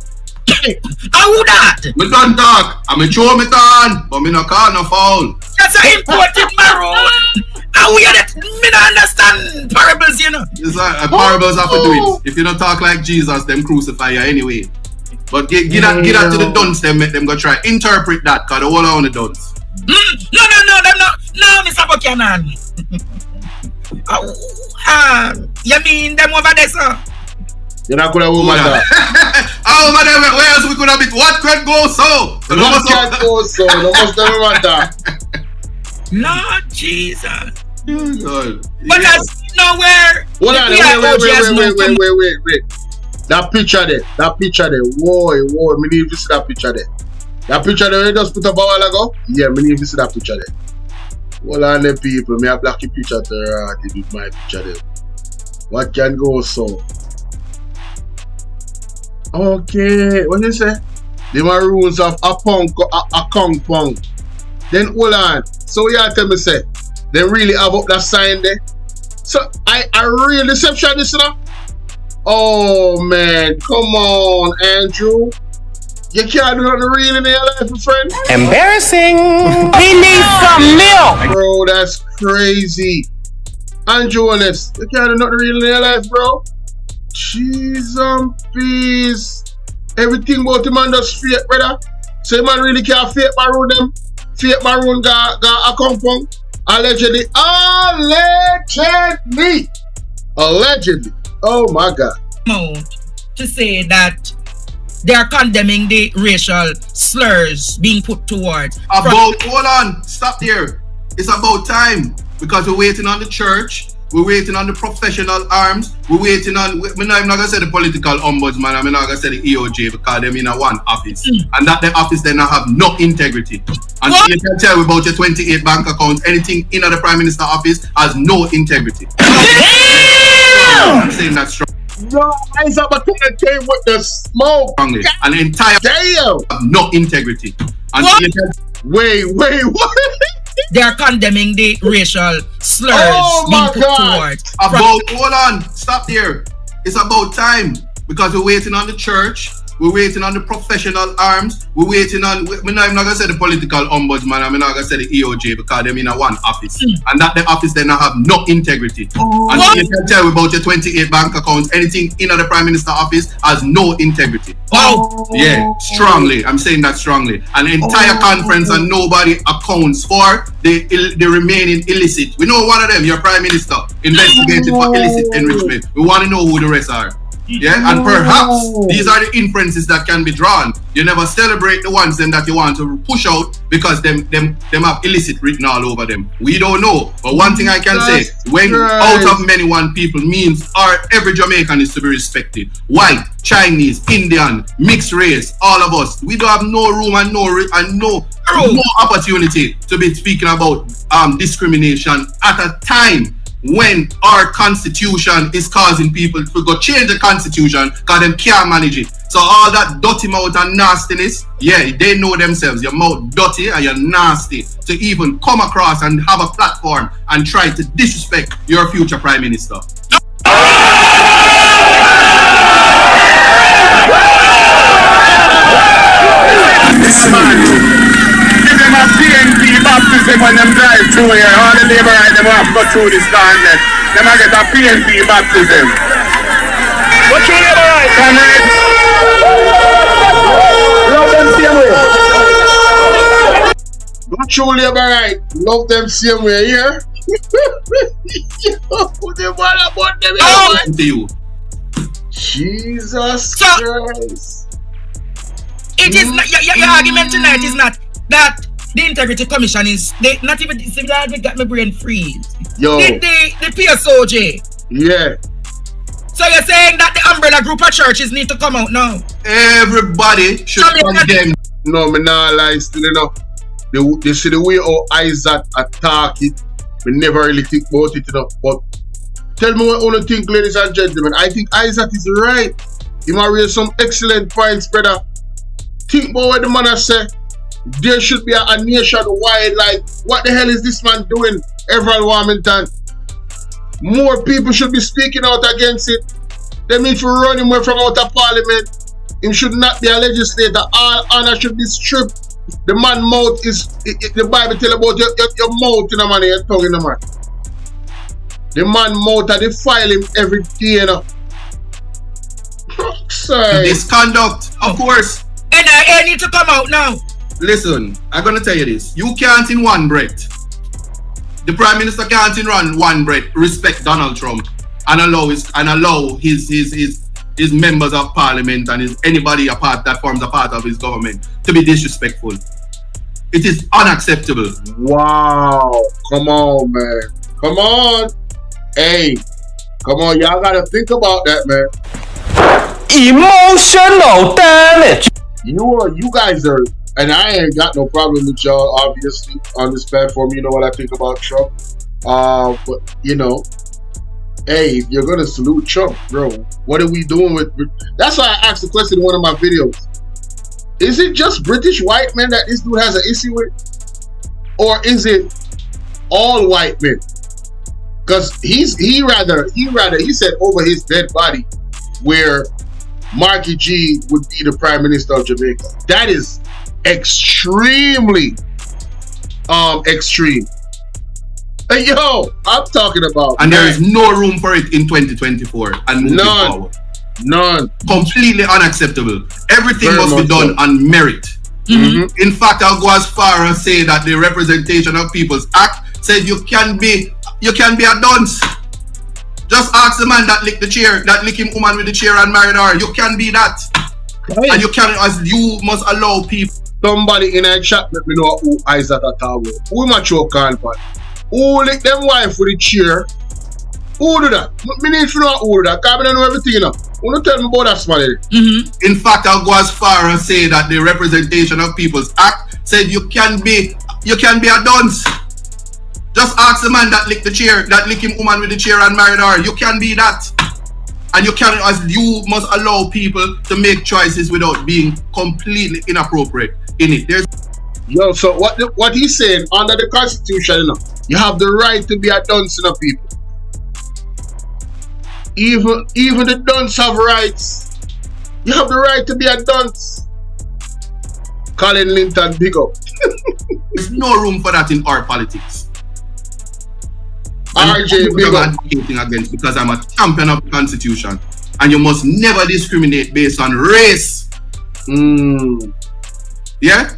How that? We don't talk. I'm a show me turn, but me no call no foul. That's an imported maroon. How we that? Me don't understand parables, you know. It's parables have to do it. If you don't talk like Jesus, them crucify you anyway. But get that to the dunce, them make them go try interpret that, cause the whole on the dunce. No, them not. No, Mr. Buchanan. You mean them over there, sir? You're not gonna over that. Over there, where else we could have been? What could go so? What can go so? No must never matter. Lord Jesus. Lord. But that's nowhere. Hold on, wait. That picture there. Whoa, me need to see that picture there. That picture there, you just put up a while ago? Yeah, me need to see that picture there. Hold on, the people. Me a black picture to with my picture there. What can go so? Okay, what you say? The maroons of a kong pong. Then hold on. So you tell me say, they really have up that sign there. So I real deception this now. Oh man, come on, Andrew. You can't do nothing real in your life, my friend. Embarrassing. He needs some milk. Bro, that's crazy. Andrew, Holness, you can't do nothing real in your life, bro. Jeez and peace. Everything about the man does fake, brother. So the man really can't fake maroon them. Fake maroon got a compound. Allegedly. Oh my God. To say that they are condemning the racial slurs being put towards. Hold on, stop there. It's about time because we're waiting on the church. We're waiting on the professional arms. We're waiting on, I'm not going to say the political ombudsman, I'm not going to say the EOJ because they're in a one office. And that the office then have no integrity. And so you can tell me about your 28 bank accounts, anything in the Prime Minister office has no integrity. I'm saying that strong. No, eyes up a came with the smoke. Strongly. An entire have no integrity. And so you can, wait, what? They are condemning the racial slurs being put towards. Hold on, stop there. It's about time because we're waiting on the church. We're waiting on the professional arms. We're waiting on, I'm not going to say the political ombudsman, I'm not going to say the EOJ because they're in a one office. And that the office then have no integrity. And so you can tell me about your 28 bank accounts, anything in the Prime Minister office has no integrity. Yeah, strongly. I'm saying that strongly. An entire conference and nobody accounts for the remaining illicit. We know one of them, your Prime Minister, investigated for illicit enrichment. We want to know who the rest are. Yeah, and perhaps these are the inferences that can be drawn. You never celebrate the ones them that you want to push out because them have illicit written all over them. We don't know. But one thing I can say, when out of many one people means every Jamaican is to be respected. White, Chinese, Indian, mixed race, all of us. We don't have no room and no opportunity to be speaking about discrimination at a time when our constitution is causing people to go change the constitution because them can't manage it. So all that dirty mouth and nastiness, yeah, they know themselves. Your mouth dirty and you're nasty to even come across and have a platform and try to disrespect your future Prime Minister. PNP baptism when them drive through here. All the labor right them have to go through this gauntlet. Them I get a PNP baptism. What you labor right, comrade? Love them same way. What you labor right? Love them same way, yeah? To you. Jesus Christ. It is not, your argument tonight is not that the Integrity Commission is not even that got my brain freeze. Yo. The PSOJ. Yeah. So you're saying that the umbrella group of churches need to come out now? Everybody should condemn. No, me not lie still, you know. They see the way how Isaac attack it. We never really think about it, you know. But tell me what you think, ladies and gentlemen. I think Isaac is right. He might raise some excellent points, brother. Think about what the man has said. There should be a nationwide, like, what the hell is this man doing, Everald Warmington? More people should be speaking out against it. They need to run him away from out of parliament. He should not be a legislator. All honor should be stripped. The man mouth is, the Bible tell about your mouth in a man, your tongue in a man. The man mouth, they file him every day, you know. Sorry. Misconduct, of course. And I need to come out now. Listen, I'm gonna tell you this. You can't in one breath The Prime Minister can't in run one breath respect Donald Trump and allow his members of parliament and anybody that forms a part of his government to be disrespectful. It is unacceptable. Wow. Come on, man. Come on. Hey. Come on, y'all gotta think about that, man. Emotional damage. You guys are, and I ain't got no problem with y'all, obviously, on this platform. You know what I think about Trump. But, you know, hey, if you're gonna salute Trump, bro, what are we doing with... That's why I asked the question in one of my videos. Is it just British white men that this dude has an issue with? Or is it all white men? Because he said over his dead body where Marky G would be the Prime Minister of Jamaica. That is extremely extreme. Hey, yo, I'm talking about... And there is no room for it in 2024 and moving forward. None. Completely unacceptable. Everything must be done on merit. In fact, I'll go as far as say that the Representation of People's Act said you can be a dunce. Just ask the man that licked the chair, that lick him woman with the chair and married her. You can be that. Right. And you must allow people. Somebody in a chat let me know who Isaac Atawo. Who am I choke on? Who lick them wife with the chair? Who do that? Me need to know who do that. Because I don't know everything, you know. Who don't tell me about that somebody? In fact, I'll go as far as say that the Representation of People's Act said you can be a dunce. Just ask the man that licked the chair, that lick him woman with the chair and married her. You can be that. And you must allow people to make choices without being completely inappropriate in it. Yo, so what he's saying, under the Constitution, you know, you have the right to be a dunce in a people. Even the dunce have rights. You have the right to be a dunce. Colin Linton, big up. There's no room for that in our politics. RJ, big up. Against because I'm a champion of the Constitution, and you must never discriminate based on race. Yeah.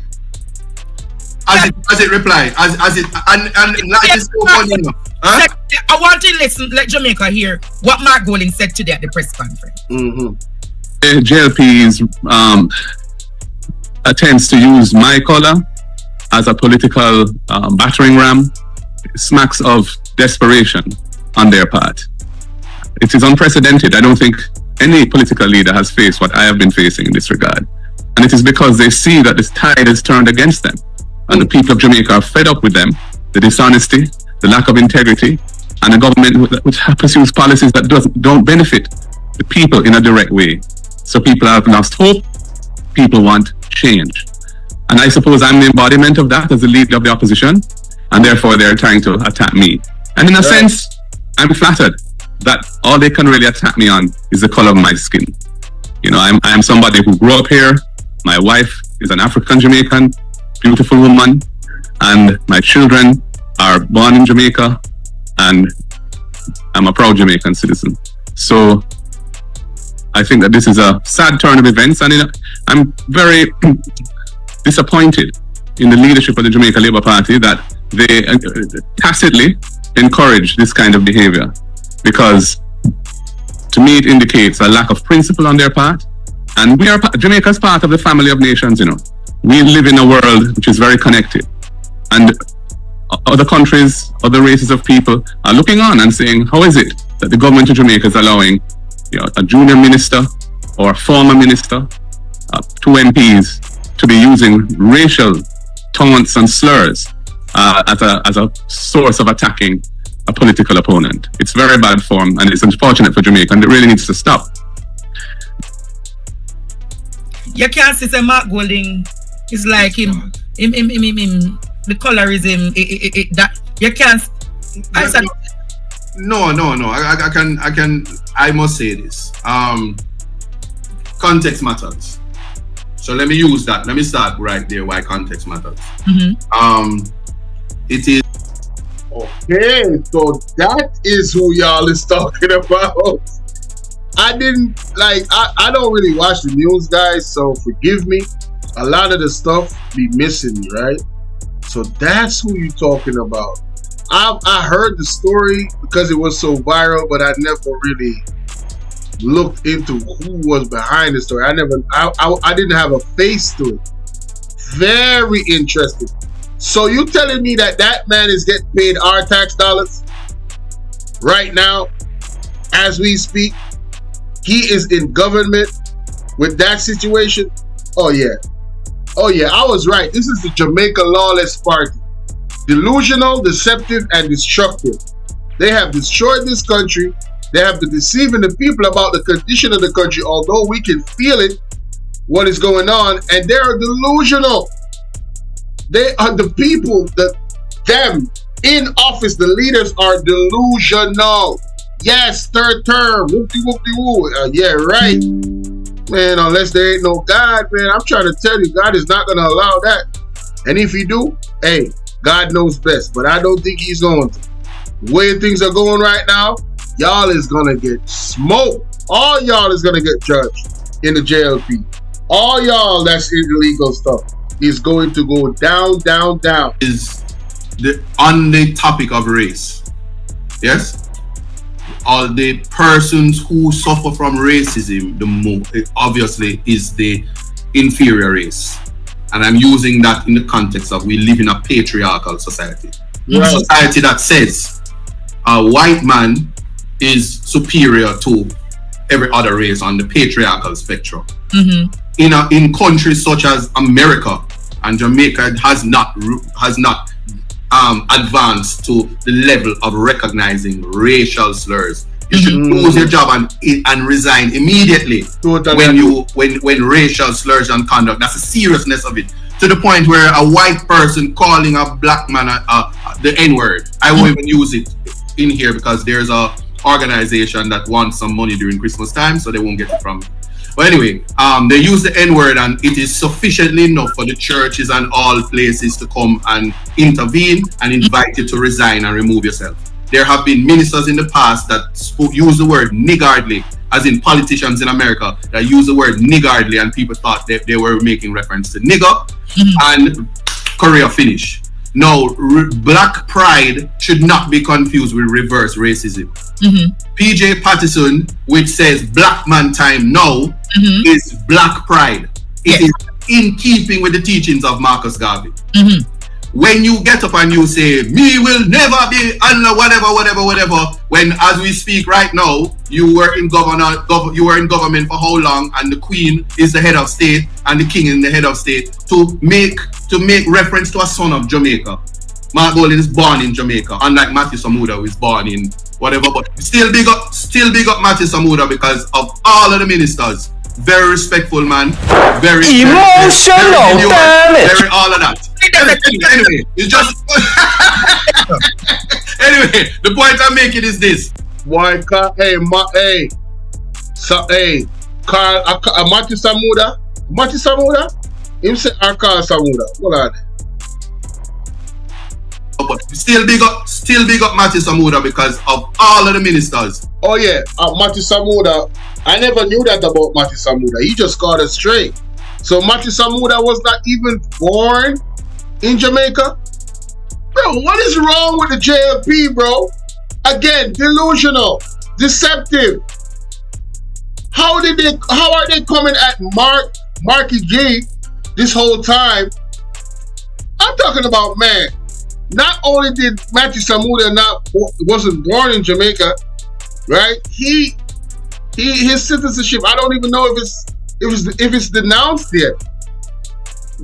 As it reply, as it and like it's so funny, you know. Huh? I want to let Jamaica hear what Mark Golding said today at the press conference. JLP's attempts to use my color as a political battering ram smacks of desperation on their part. It is unprecedented. I don't think any political leader has faced what I have been facing in this regard. And it is because they see that this tide is turned against them. And the people of Jamaica are fed up with them, the dishonesty, the lack of integrity, and a government which pursues policies that don't benefit the people in a direct way. So people have lost hope. People want change. And I suppose I'm the embodiment of that as the leader of the opposition, and therefore they're trying to attack me. And in a sense, I'm flattered that all they can really attack me on is the color of my skin. You know, I am somebody who grew up here. My wife is an African Jamaican, beautiful woman, and my children are born in Jamaica, and I'm a proud Jamaican citizen. So I think that this is a sad turn of events, and I'm very disappointed in the leadership of the Jamaica Labour Party that they tacitly encourage this kind of behavior, because to me it indicates a lack of principle on their part. And Jamaica's part of the family of nations, you know. We live in a world which is very connected, and other countries, other races of people are looking on and saying, how is it that the government of Jamaica is allowing, you know, a junior minister or a former minister, 2 MPs, to be using racial taunts and slurs as a source of attacking a political opponent. It's very bad form, and it's unfortunate for Jamaica, and it really needs to stop. You can't say Mark Golding is like him. The colorism. That you can't. No. I must say this. Context matters. So let me use that. Let me start right there. Why context matters. It is. Okay, so that is who y'all is talking about. I don't really watch the news, guys, so forgive me. A lot of the stuff be missing me, right? So that's who you talking about. I heard the story because it was so viral, but I never really looked into who was behind the story. I didn't have a face to it. Very interesting. So you telling me that man is getting paid our tax dollars right now as we speak? He is in government with that situation? Oh yeah, I was right. This is the Jamaica Lawless Party. Delusional, deceptive, and destructive. They have destroyed this country. They have been deceiving the people about the condition of the country, although we can feel it, what is going on, and they are delusional. They are the people, them in office, the leaders are delusional. Yes, third term, whoopty-whoopty-woo. Yeah, right. Man, unless there ain't no God, man, I'm trying to tell you, God is not going to allow that. And if he do, hey, God knows best, but I don't think he's going to. The way things are going right now, y'all is going to get smoked. All y'all is going to get judged in the JLP. All y'all that's in illegal stuff is going to go down, down, down. Is on the topic of race, yes? All the persons who suffer from racism the most, obviously, is the inferior race. And I'm using that in the context of we live in a patriarchal society. Right. A society that says a white man is superior to every other race on the patriarchal spectrum. Mm-hmm. In countries such as America and Jamaica has not advanced to the level of recognizing racial slurs. You should lose your job and resign immediely when racial slurs and conduct. That's the seriousness of it. To the point where a white person calling a black man the N-word, I won't even use it in here because there's a organization that wants some money during Christmas time, so they won't get it from me. But anyway, they use the N-word, and it is sufficiently enough for the churches and all places to come and intervene and invite you to resign and remove yourself. There have been ministers in the past that use the word niggardly, as in politicians in America that use the word niggardly, and people thought that they were making reference to nigger and career finish. No, black pride should not be confused with reverse racism. PJ Patterson, which says black man time now, is black pride. It is in keeping with the teachings of Marcus Garvey. When you get up and you say, me will never be under whatever, when as we speak right now, you were in government for how long, and the Queen is the head of state and the King is the head of state, to make reference to a son of Jamaica. Mark Golding is born in Jamaica, unlike Matthew Samuda, who is born in whatever, but still big up Matthew Samuda because of all of the ministers. Very respectful man, very emotional, very all of that. Anyway, it's just anyway. The point I'm making is this: Carl, Matthew Samuda, him say Carl Samuda. Hold on. But still big up Matthew Samuda because of all of the ministers. Oh yeah, Matthew Samuda. I never knew that about Matthew Samuda. He just got it straight. So Matthew Samuda was not even born in Jamaica? Bro, what is wrong with the JLP, bro? Again, delusional, deceptive. How are they coming at Marky G this whole time? I'm talking about, man, not only did Matthew Samuda wasn't born in Jamaica, right? His citizenship, I don't even know if it's denounced yet.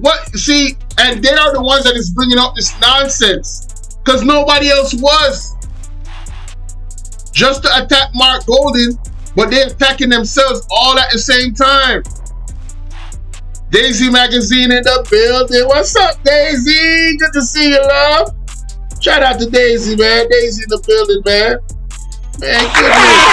What? See, and they are the ones that is bringing up this nonsense because nobody else was. Just to attack Mark Golding, but they're attacking themselves all at the same time. Daisy Magazine in the building. What's up, Daisy? Good to see you, love. Shout out to Daisy, man. Daisy in the building, man. Man, goodness.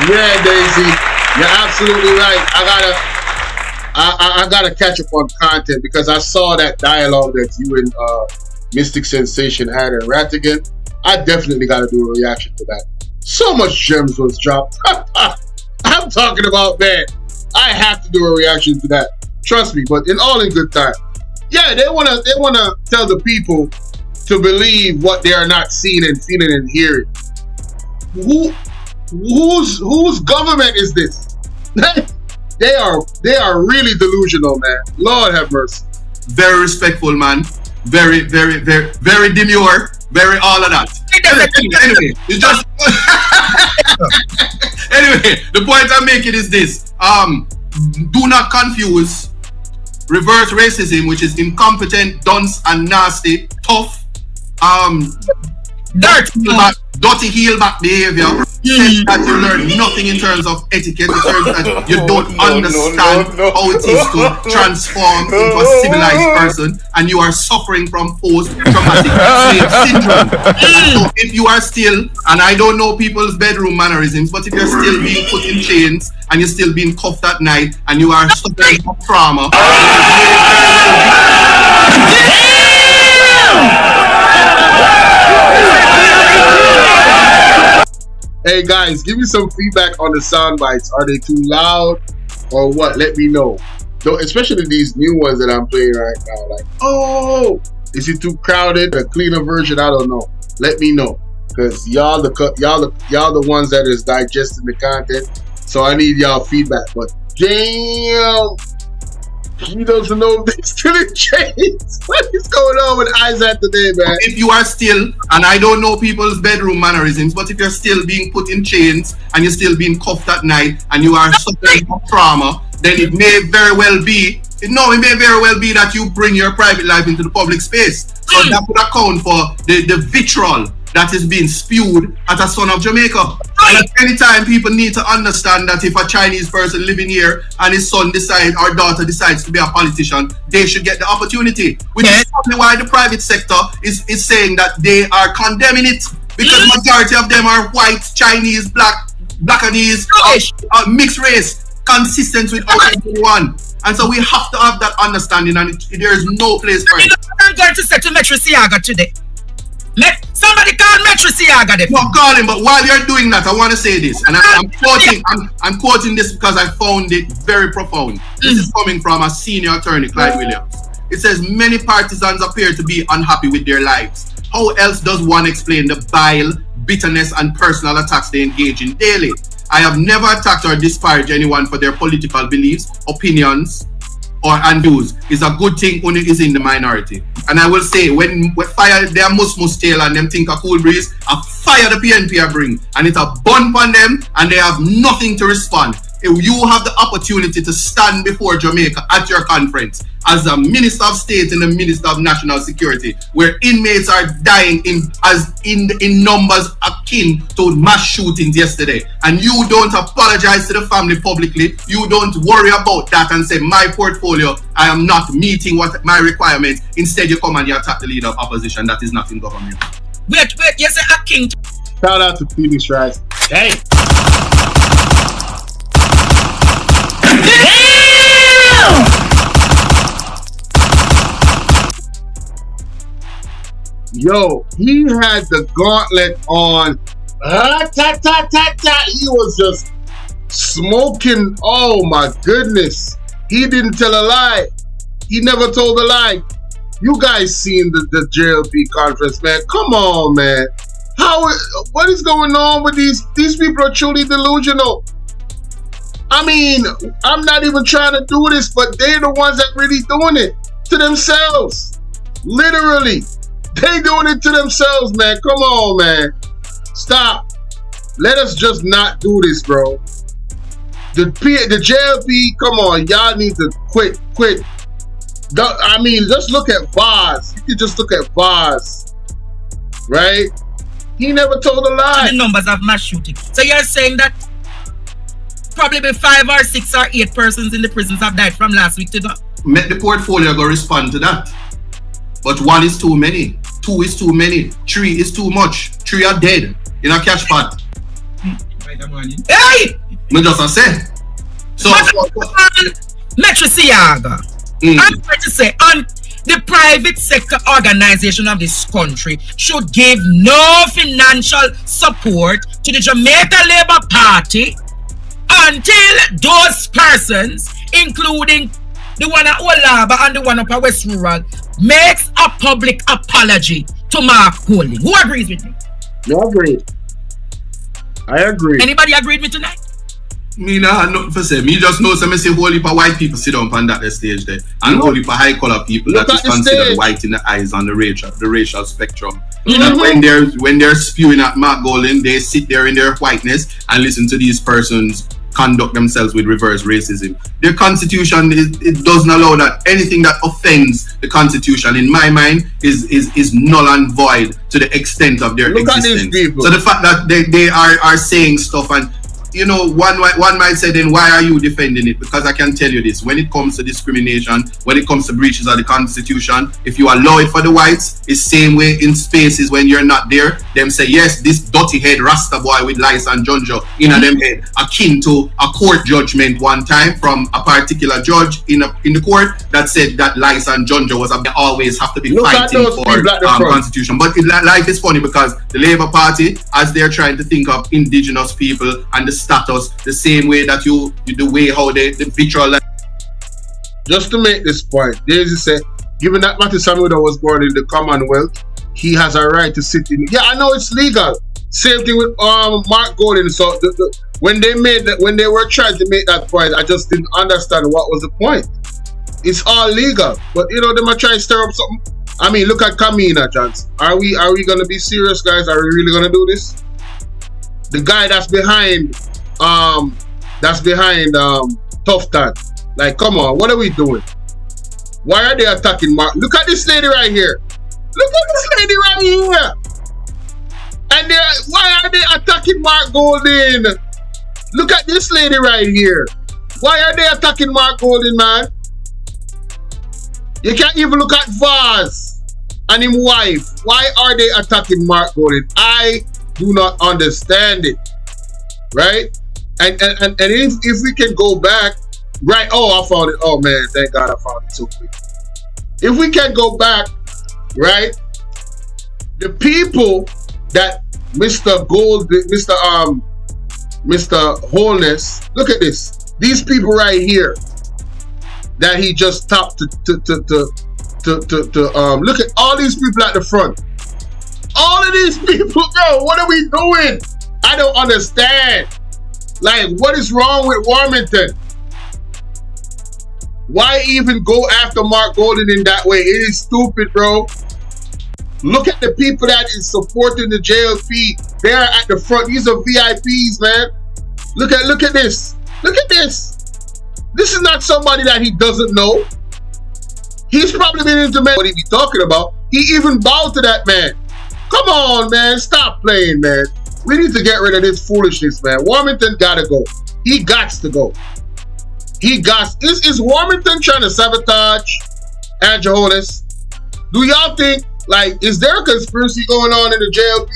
Yeah, Daisy, you're absolutely right. I gotta catch up on content because I saw that dialogue that you and Mystic Sensation had in Rattigan. I definitely gotta do a reaction to that. So much gems was dropped. I'm talking about, man. I have to do a reaction to that. Trust me, but in good time. Yeah, they wanna tell the people to believe what they are not seeing and feeling and hearing. Whose government is this? They are really delusional, man. Lord have mercy. Very respectful, man. Very demure. Very all of that. Anyway, it's just anyway. The point I'm making is this: do not confuse reverse racism, which is incompetent, dunce, and nasty, tough, dirty heel back behavior. Says that you learn nothing in terms of etiquette, in terms that you don't understand how it is to transform into a civilized person, and you are suffering from post-traumatic slave syndrome. So if you are still, and I don't know people's bedroom mannerisms, but if you're still being put in chains and you're still being cuffed at night and you are suffering from trauma, Hey guys, give me some feedback on the sound bites. Are they too loud or what? Let me know. Though, especially these new ones that I'm playing right now. Like, oh, is it too crowded? A cleaner version? I don't know. Let me know, because y'all the ones that is digesting the content. So I need y'all feedback. But damn, he doesn't know if they're still in chains. What is going on with Isaac today, man? If you are still, and I don't know people's bedroom mannerisms, but if you're still being put in chains and you're still being cuffed at night and you are suffering from trauma, then it may very well be that you bring your private life into the public space. So that would account for the vitriol that is being spewed at a son of Jamaica. And at any time, people need to understand that if a Chinese person living here and his son decides or daughter decides to be a politician, they should get the opportunity. Which is probably why the private sector is saying that they are condemning it, because majority of them are white, Chinese, blackanese, mixed race, consistent with everyone. And so we have to have that understanding, and there is no place for it. I'm going to say to Metro Saga today. Somebody call Metro Saga. No, call him. But while you're doing that, I want to say this, and I'm quoting this because I found it very profound. This is coming from a senior attorney, Clyde Williams. It says many partisans appear to be unhappy with their lives. How else does one explain the bile, bitterness, and personal attacks they engage in daily? I have never attacked or disparaged anyone for their political beliefs, opinions, and views. It's a good thing when it is in the minority. And I will say, when we fire their mus tail and them think a cool breeze, I fire the PNP I bring, and it's a bun on them, and they have nothing to respond. If you have the opportunity to stand before Jamaica at your conference as a Minister of State and a Minister of National Security, where inmates are dying in numbers akin to mass shootings yesterday, and you don't apologize to the family publicly, you don't worry about that and say, my portfolio, I am not meeting what my requirements. Instead, you come and you attack the leader of opposition that is not in government. Wait, you say akin. Shout out to Phoenix Rise. Hey! Yo, he had the gauntlet on. He was just smoking. Oh my goodness. He didn't tell a lie. He never told a lie. You guys seen the JLP conference, man. Come on, man. What is going on with these people are truly delusional. I mean, I'm not even trying to do this, but they're the ones that really doing it to themselves. Literally. They doing it to themselves, man. Come on, man. Stop. Let us just not do this, bro. The JLP, come on. Y'all need to quit. I mean, just look at Vaz. You can just look at Vaz. Right? He never told a lie. The numbers of mass shooting. So you're saying that probably 5 or 6 or 8 persons in the prisons have died from last week to now? Make the portfolio go respond to that. But 1 is too many, 2 is too many, 3 is too much. 3 are dead in a cash pot. Hey! Me just say. So Metro Saga. I'm going to say, on the private sector organization of this country should give no financial support to the Jamaica Labour Party until those persons, including the one at Olaba and the one up at West Rural, makes a public apology to Mark Golding. Who agrees with me? I agree. I agree. Anybody agree with me tonight? Me nah nothing for say. Me just know some say whole heap of white people sit down on that stage there, and whole heap of high color people that is considered white in the eyes on the racial spectrum. That when they're spewing at Mark Golding, they sit there in their whiteness and listen to these persons conduct themselves with reverse racism. Their constitution it doesn't allow that. Anything that offends the constitution, in my mind, is null and void to the extent of their existence. So the fact that they are saying stuff, and you know, one might say, then why are you defending it? Because I can tell you this: when it comes to discrimination, when it comes to breaches of the constitution, if you allow it for the whites, it's same way in spaces when you're not there. Them say, yes, this dirty head Rasta boy with lice and junjo in them head, akin to a court judgment one time from a particular judge in the court that said that lice and junjo was always have to be fighting for constitution. But life is funny because the Labour Party, as they're trying to think of indigenous people and the status the same way that you the way how the vitriol. Just to make this point, Daisy said, given that Matthew Samuda was born in the Commonwealth, he has a right to sit in. Yeah, I know it's legal. Same thing with Mark Golding. So when they were trying to make that point, I just didn't understand what was the point. It's all legal, but you know they might try to stir up something. I mean, look at Kamina Johnson. Are we gonna be serious, guys? Are we really gonna do this? The guy that's behind Tufton. Like, come on, what are we doing? Why are they attacking Mark? Look at this lady right here. Look at this lady right here. And why are they attacking Mark Golding? Look at this lady right here. Why are they attacking Mark Golding, man? You can't even look at Vaz and his wife. Why are they attacking Mark Golding? I do not understand it. Right? And if we can go back, right? Oh, I found it. Oh man, thank God I found it so quick. If we can go back, right? The people that Mr. Holness, look at this. These people right here that he just tapped to look at all these people at the front. All of these people, bro, what are we doing? I don't understand. Like, what is wrong with Warmington? Why even go after Mark Golding in that way? It is stupid, bro. Look at the people that is supporting the JLP. They are at the front. These are VIPs, man. Look at this. Look at this. This is not somebody that he doesn't know. He's probably been into what he be talking about. He even bowed to that man. Come on, man. Stop playing, man. We need to get rid of this foolishness, man. Warmington gotta go. He gots to go. Is Warmington trying to sabotage Andrew Holness? Do y'all think, like, is there a conspiracy going on in the JLP?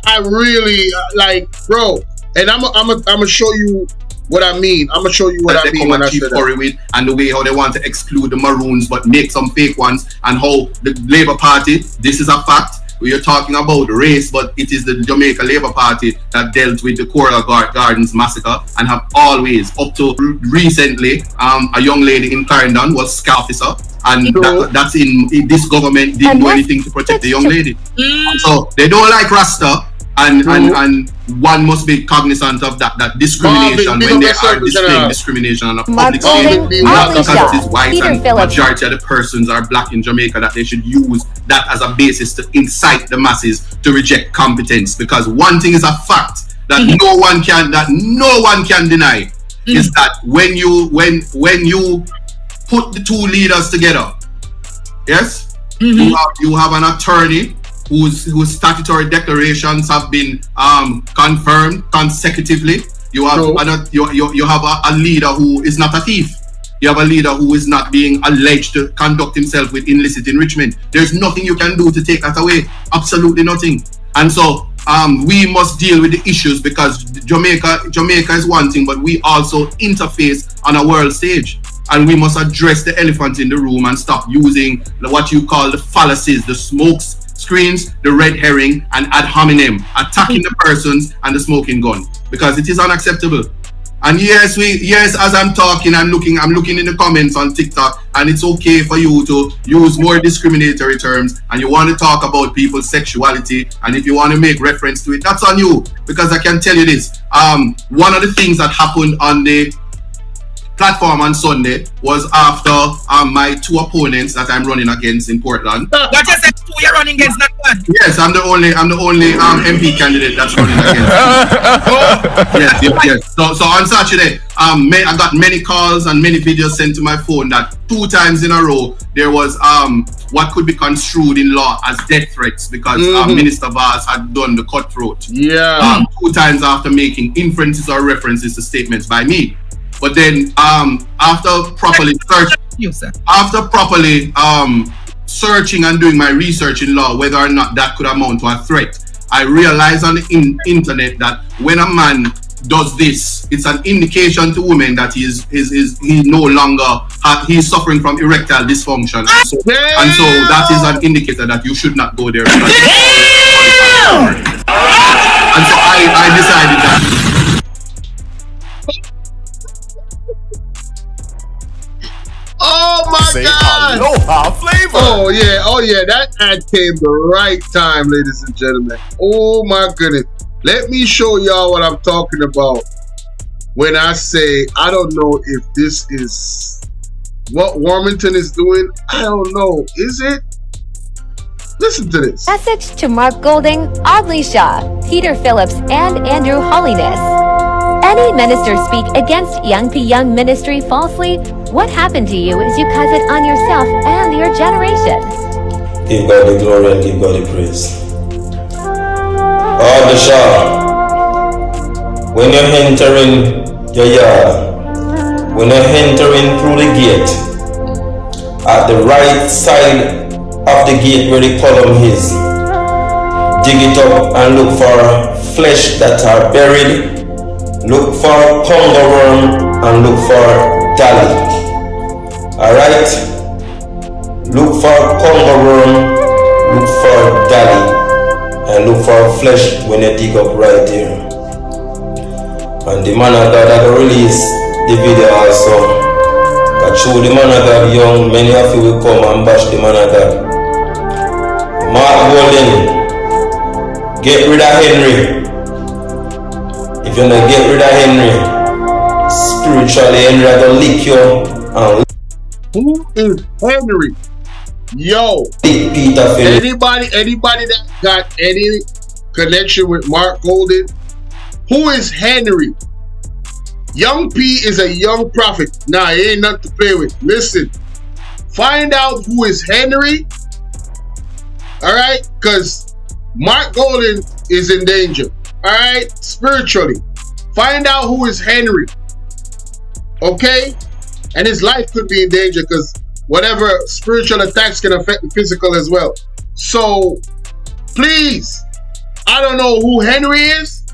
I really, like, bro. And I'm gonna show you what I mean. I'm gonna show you what I mean when I say that. With, and the way how they want to exclude the Maroons but make some fake ones, and how the Labour Party, this is a fact. We are talking about race, but it is the Jamaica Labour Party that dealt with the Coral Gardens massacre and have always, up to recently, a young lady in Clarendon was SCA officer, and that's in this government didn't do anything to protect the young lady. So they don't like Rasta, and one must be cognizant of that discrimination when they are displaying discrimination on a public scale. Not because it is white and majority of the persons are black in Jamaica, that they should use that as a basis to incite the masses to reject competence. Because one thing is a fact that no one can deny is that when you put the two leaders together, yes, you have an attorney whose statutory declarations have been confirmed consecutively. You have you have a leader who is not a thief. You have a leader who is not being alleged to conduct himself with illicit enrichment. There's nothing you can do to take that away. Absolutely nothing. And so we must deal with the issues, because Jamaica is one thing, but we also interface on a world stage. And we must address the elephant in the room and stop using what you call the fallacies, the smokes screens, the red herring, and ad hominem, attacking the persons and the smoking gun, because it is unacceptable. And yes, as I'm talking, I'm looking in the comments on TikTok, and it's okay for you to use more discriminatory terms, and you want to talk about people's sexuality, and if you want to make reference to it, that's on you. Because I can tell you this, one of the things that happened on the platform on Sunday was after my two opponents that I'm running against in Portland. What you said, two you're running against, not one? Yes, I'm the only MP candidate that's running against. Yes. So on Saturday, I got many calls and many videos sent to my phone that 2 times in a row there was what could be construed in law as death threats, because Minister Vaz had done the cutthroat. Yeah. 2 times after making inferences or references to statements by me. But then after properly searching and doing my research in law, whether or not that could amount to a threat, I realized on the internet that when a man does this, it's an indication to women that he no longer he's suffering from erectile dysfunction, and so that is an indicator that you should not go there. And so I decided that. Oh my God! Aloha flavor. Oh yeah, that ad came the right time, ladies and gentlemen. Oh my goodness. Let me show y'all what I'm talking about when I say I don't know if this is what Warmington is doing. I don't know. Is it? Listen to this. Message to Mark Golding, Audley Shaw, Peter Phillips, and Andrew Holness. Any minister speak against Young P Young ministry falsely, what happened to you is you cause it on yourself and your generation. Give God the glory and give God the praise. Audley Shaw, when you're entering your yard, when you're entering through the gate, at the right side of the gate where the column is, dig it up and look for flesh that are buried. Look for congo worm and look for dolly. Alright? Look for congo worm, look for dolly, and look for flesh when you dig up right there. And the man of God that release the video also. But show the man of God young, many of you will come and bash the man of God. Mark Golden, get rid of Henry. If you don't get rid of Henry, spiritually Henry are gonna lick you. Who is Henry? Yo, Peter anybody that got any connection with Mark Golden, who is Henry? Young P is a young prophet. Nah, he ain't nothing to play with. Listen, find out who is Henry. Alright, because Mark Golden is in danger. Alright, spiritually. Find out who is Henry. Okay? And his life could be in danger because whatever spiritual attacks can affect the physical as well. So, please, I don't know who Henry is,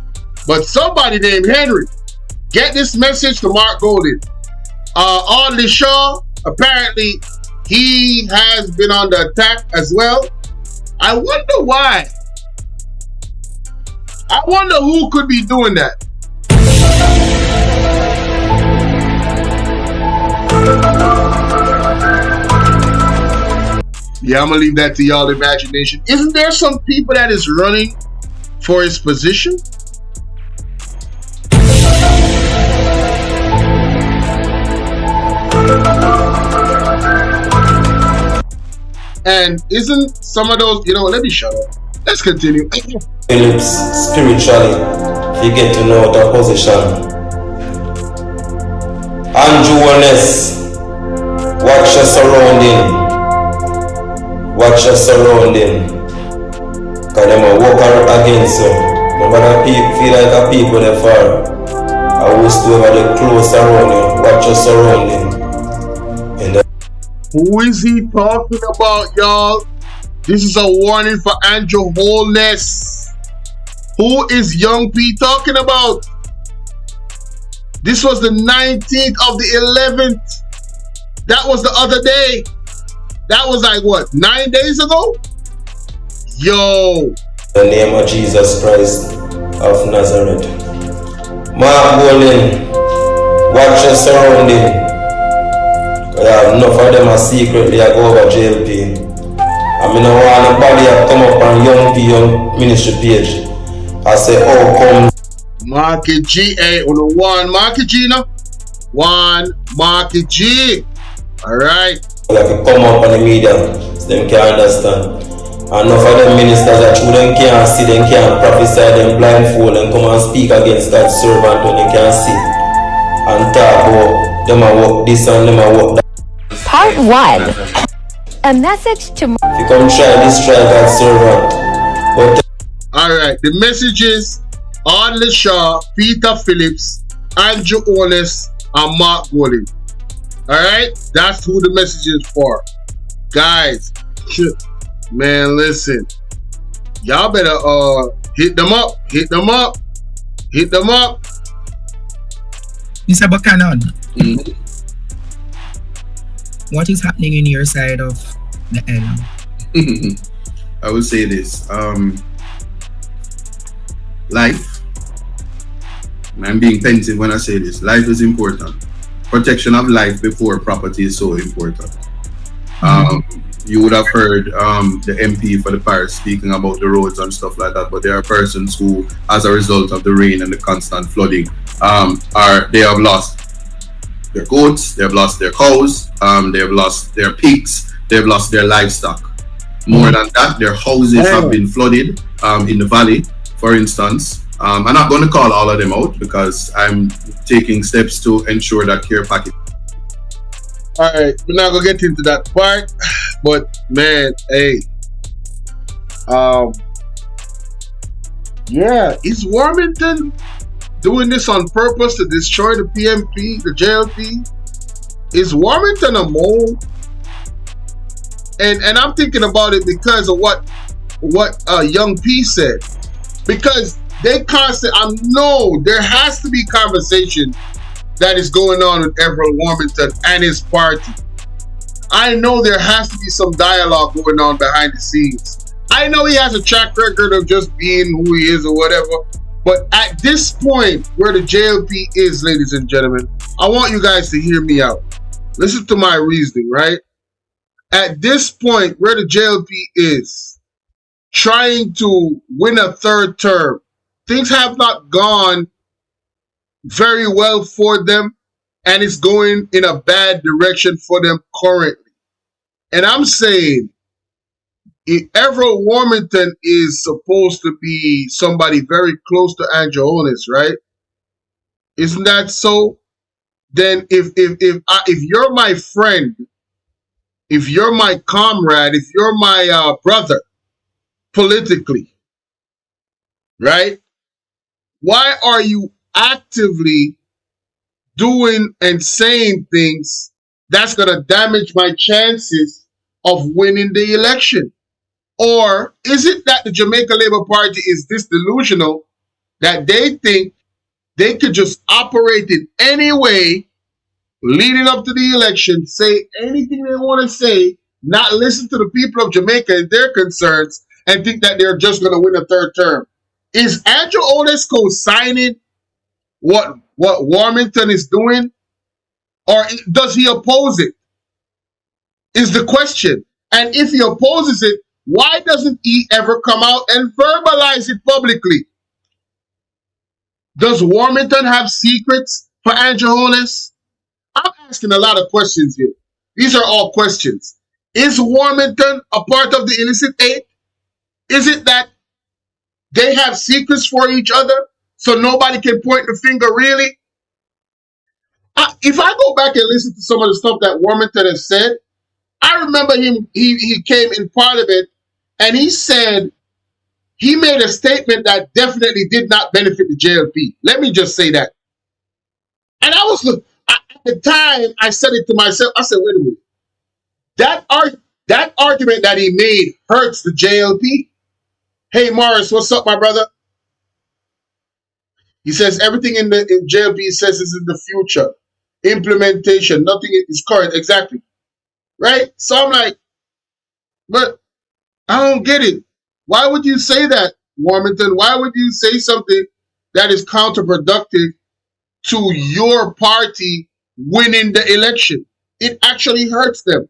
but somebody named Henry. Get this message to Mark Golden. Audley Shaw, apparently he has been on the attack as well. I wonder why. I wonder who could be doing that. Yeah, I'm gonna leave that to y'all imagination. Isn't there some people that is running for his position? And isn't some of those, let me shut up. Let's continue. Phillips, spiritually, you get to know the position. Andrew Holness, watch your surrounding. Watch your surrounding. Because they will walk against you. Nobody feel like a people that far. I wish to have the close around you. Watch your surrounding. Who is he talking about, y'all? This is a warning for Andrew Holness. Who is Young P talking about? This was the 19th of the 11th. That was the other day. That was like what, 9 days ago? Yo. The name of Jesus Christ of Nazareth. Mark Bolin, watch your surrounding. Cause I have enough of them are secretly I go over JLP. I mean, I want anybody to come up on young ministry page. I say, oh, come. Market G, on the one, Market G, no? One, Market G. Alright. Like to come up on the media, so them can't understand. And enough of them ministers that through them can't see, them can't prophesy, them blindfold and come and speak against God's servant when they can't see. And talk about them a work this and them a work that. Part 1. A message to... If you come try destroy God's servant. But alright, the message is Holness Shaw, Peter Phillips, Andrew Holness, and Mark Bolin. Alright, that's who the message is for. Guys, man, listen. Y'all better hit them up. Hit them up. Hit them up. Mr. Buchanan, what is happening in your side of the L? I would say this. Life, and I'm being pensive when I say this, life is important. Protection of life before property is so important. You would have heard the MP for the parish speaking about the roads and stuff like that, but there are persons who, as a result of the rain and the constant flooding, they have lost their goats, they have lost their cows, they have lost their pigs, they have lost their livestock. More than that, their houses have been flooded in the valley, for instance. I'm not going to call all of them out because I'm taking steps to ensure that care package. Alright, we're not gonna get into that part, but man, hey, yeah, is Warmington doing this on purpose to destroy the PMP, the JLP? Is Warmington a mole? And I'm thinking about it because of what Young P said, because they constantly, I know there has to be conversation that is going on with Everett Warmington and his party. I know there has to be some dialogue going on behind the scenes. I know he has a track record of just being who he is or whatever, but at this point where the JLP is, ladies and gentlemen, I want you guys to hear me out. Listen to my reasoning, right? At this point where the JLP is trying to win a third term, things have not gone very well for them, and it's going in a bad direction for them currently. And I'm saying, if Everett Warmington is supposed to be somebody very close to Andrew Holness, right? Isn't that so? Then if you're my friend, if you're my comrade, if you're my brother politically, right? Why are you actively doing and saying things that's going to damage my chances of winning the election? Or is it that the Jamaica Labour Party is this delusional that they think they could just operate in any way leading up to the election, say anything they want to say, not listen to the people of Jamaica and their concerns, and think that they're just going to win a third term? Is Andrew Holness co-signing what Warmington is doing, or does he oppose it? Is the question. And if he opposes it, why doesn't he ever come out and verbalize it publicly? Does Warmington have secrets for Andrew Holness? I'm asking a lot of questions here. These are all questions. Is Warmington a part of the illicit eight? Is it that they have secrets for each other so nobody can point the finger really? If I go back and listen to some of the stuff that Warmington has said, I remember him, he came in Parliament and he said, he made a statement that definitely did not benefit the JLP. Let me just say that. And at the time, I said it to myself, I said, wait a minute. That argument that he made hurts the JLP. Hey, Morris, what's up, my brother? He says everything in JLP says is in the future. Implementation, nothing is current. Exactly. Right? So I'm like, but I don't get it. Why would you say that, Warmington? Why would you say something that is counterproductive to your party winning the election? It actually hurts them.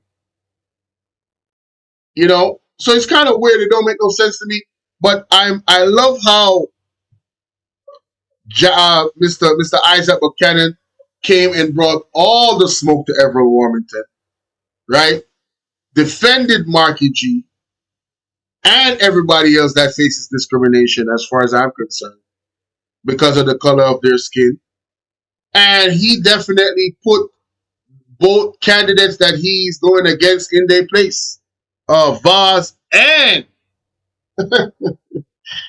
You know? So it's kind of weird. It don't make no sense to me. But I love how Mr. Isaac Buchanan came and brought all the smoke to Everett Warmington, right? Defended Marky G and everybody else that faces discrimination, as far as I'm concerned, because of the color of their skin. And he definitely put both candidates that he's going against in their place. Vaz and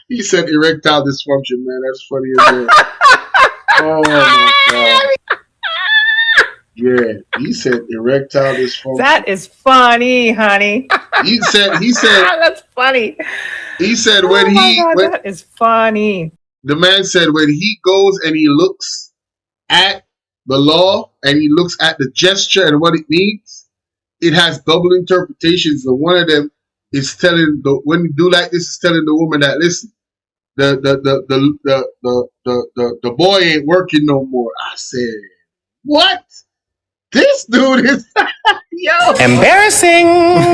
he said erectile dysfunction, man. That's funny as hell. Oh my God. Yeah, he said erectile dysfunction. That is funny, honey. He said That's funny. He said that is funny. The man said when he goes and he looks at the law and he looks at the gesture and what it means, it has double interpretations. And one of them is telling when you do like this, is telling the woman that listen, the boy ain't working no more. I said, what? This dude is yo Embarrassing.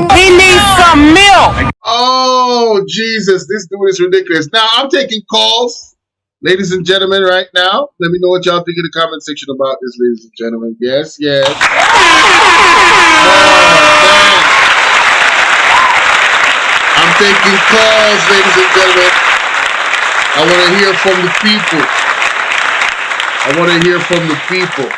He needs some milk. Oh Jesus, this dude is ridiculous. Now I'm taking calls, ladies and gentlemen, right now. Let me know what y'all think in the comment section about this, ladies and gentlemen. Yes, yes. I'm taking calls, ladies and gentlemen. I want to hear from the people. I want to hear from the people.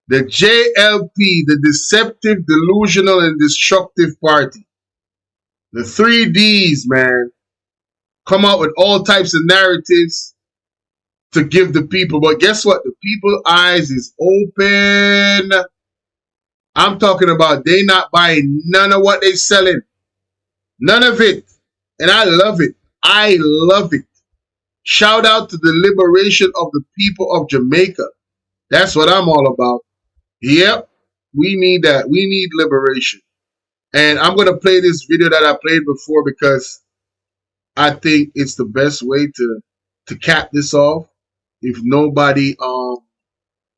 The JLP, the Deceptive, Delusional, and Destructive Party. The 3Ds, man. Come out with all types of narratives to give the people. But guess what? The people's eyes is open. I'm talking about they not buying none of what they selling. None of it. And I love it. I love it. Shout out to the liberation of the people of Jamaica. That's what I'm all about. Yep, we need that. We need liberation. And I'm going to play this video that I played before because I think it's the best way to cap this off. If nobody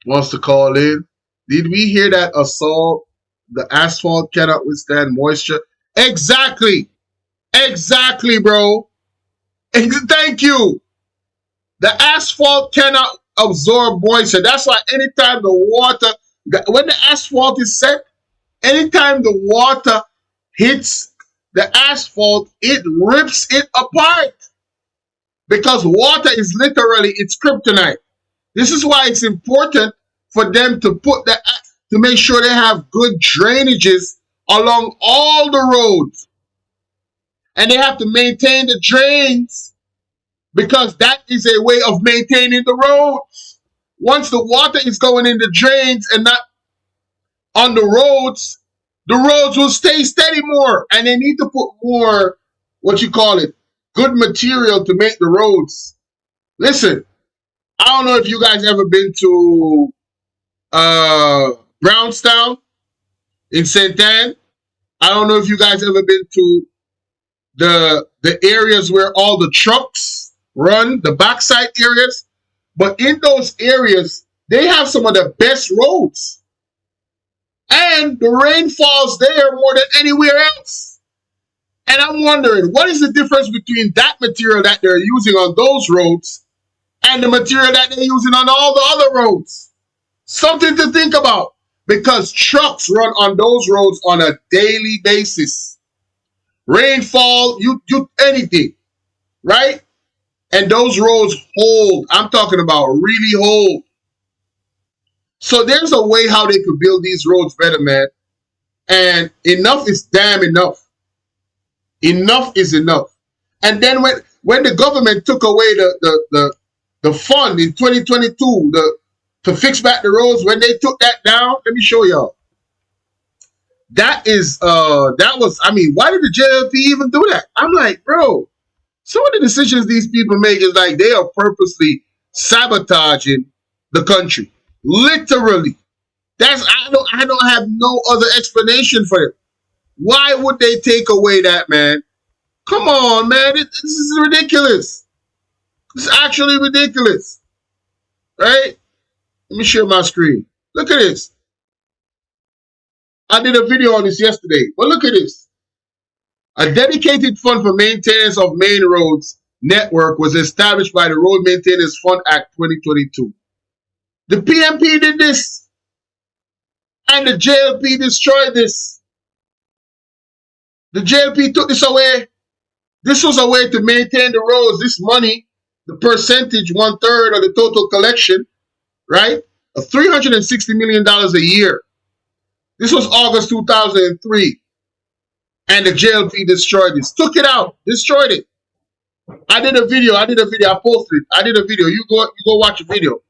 wants to call in. Did we hear that assault? The asphalt cannot withstand moisture. Exactly. Exactly, bro. Thank you. The asphalt cannot absorb moisture. That's why anytime the water, when the asphalt is set, anytime the water hits the asphalt, it rips it apart. Because water is literally its kryptonite. This is why it's important for them to put to make sure they have good drainages along all the roads. And they have to maintain the drains because that is a way of maintaining the roads. Once the water is going in the drains and not on the roads will stay steady more. And they need to put more, good material to make the roads. Listen, I don't know if you guys ever been to Brownstown in St. Anne. I don't know if you guys ever been to the areas where all the trucks run, the backside areas. But in those areas, they have some of the best roads. And the rain falls there more than anywhere else. And I'm wondering, what is the difference between that material that they're using on those roads and the material that they're using on all the other roads? Something to think about. Because trucks run on those roads on a daily basis. Rainfall, you anything, right? And those roads hold. I'm talking about really hold. So there's a way how they could build these roads better, man. And enough is damn enough. Enough is enough. And then when the government took away the fund in 2022 to fix back the roads, when they took that down, let me show y'all. That was, why did the JLP even do that? I'm like, bro, some of the decisions these people make is like they are purposely sabotaging the country. Literally. I don't have no other explanation for it. Why would they take away that, man? Come on, man. This is ridiculous. This is actually ridiculous. Right? Let me share my screen. Look at this. I did a video on this yesterday, but look at this. A dedicated fund for maintenance of main roads network was established by the Road Maintenance Fund Act 2022. The PMP did this, and the JLP destroyed this. The JLP took this away. This was a way to maintain the roads. This money, the percentage, 1/3 of the total collection, right? Of $360 million a year. This was August 2003. And the JLP destroyed this. Took it out. Destroyed it. I did a video. I posted it. I did a video. You go watch a video.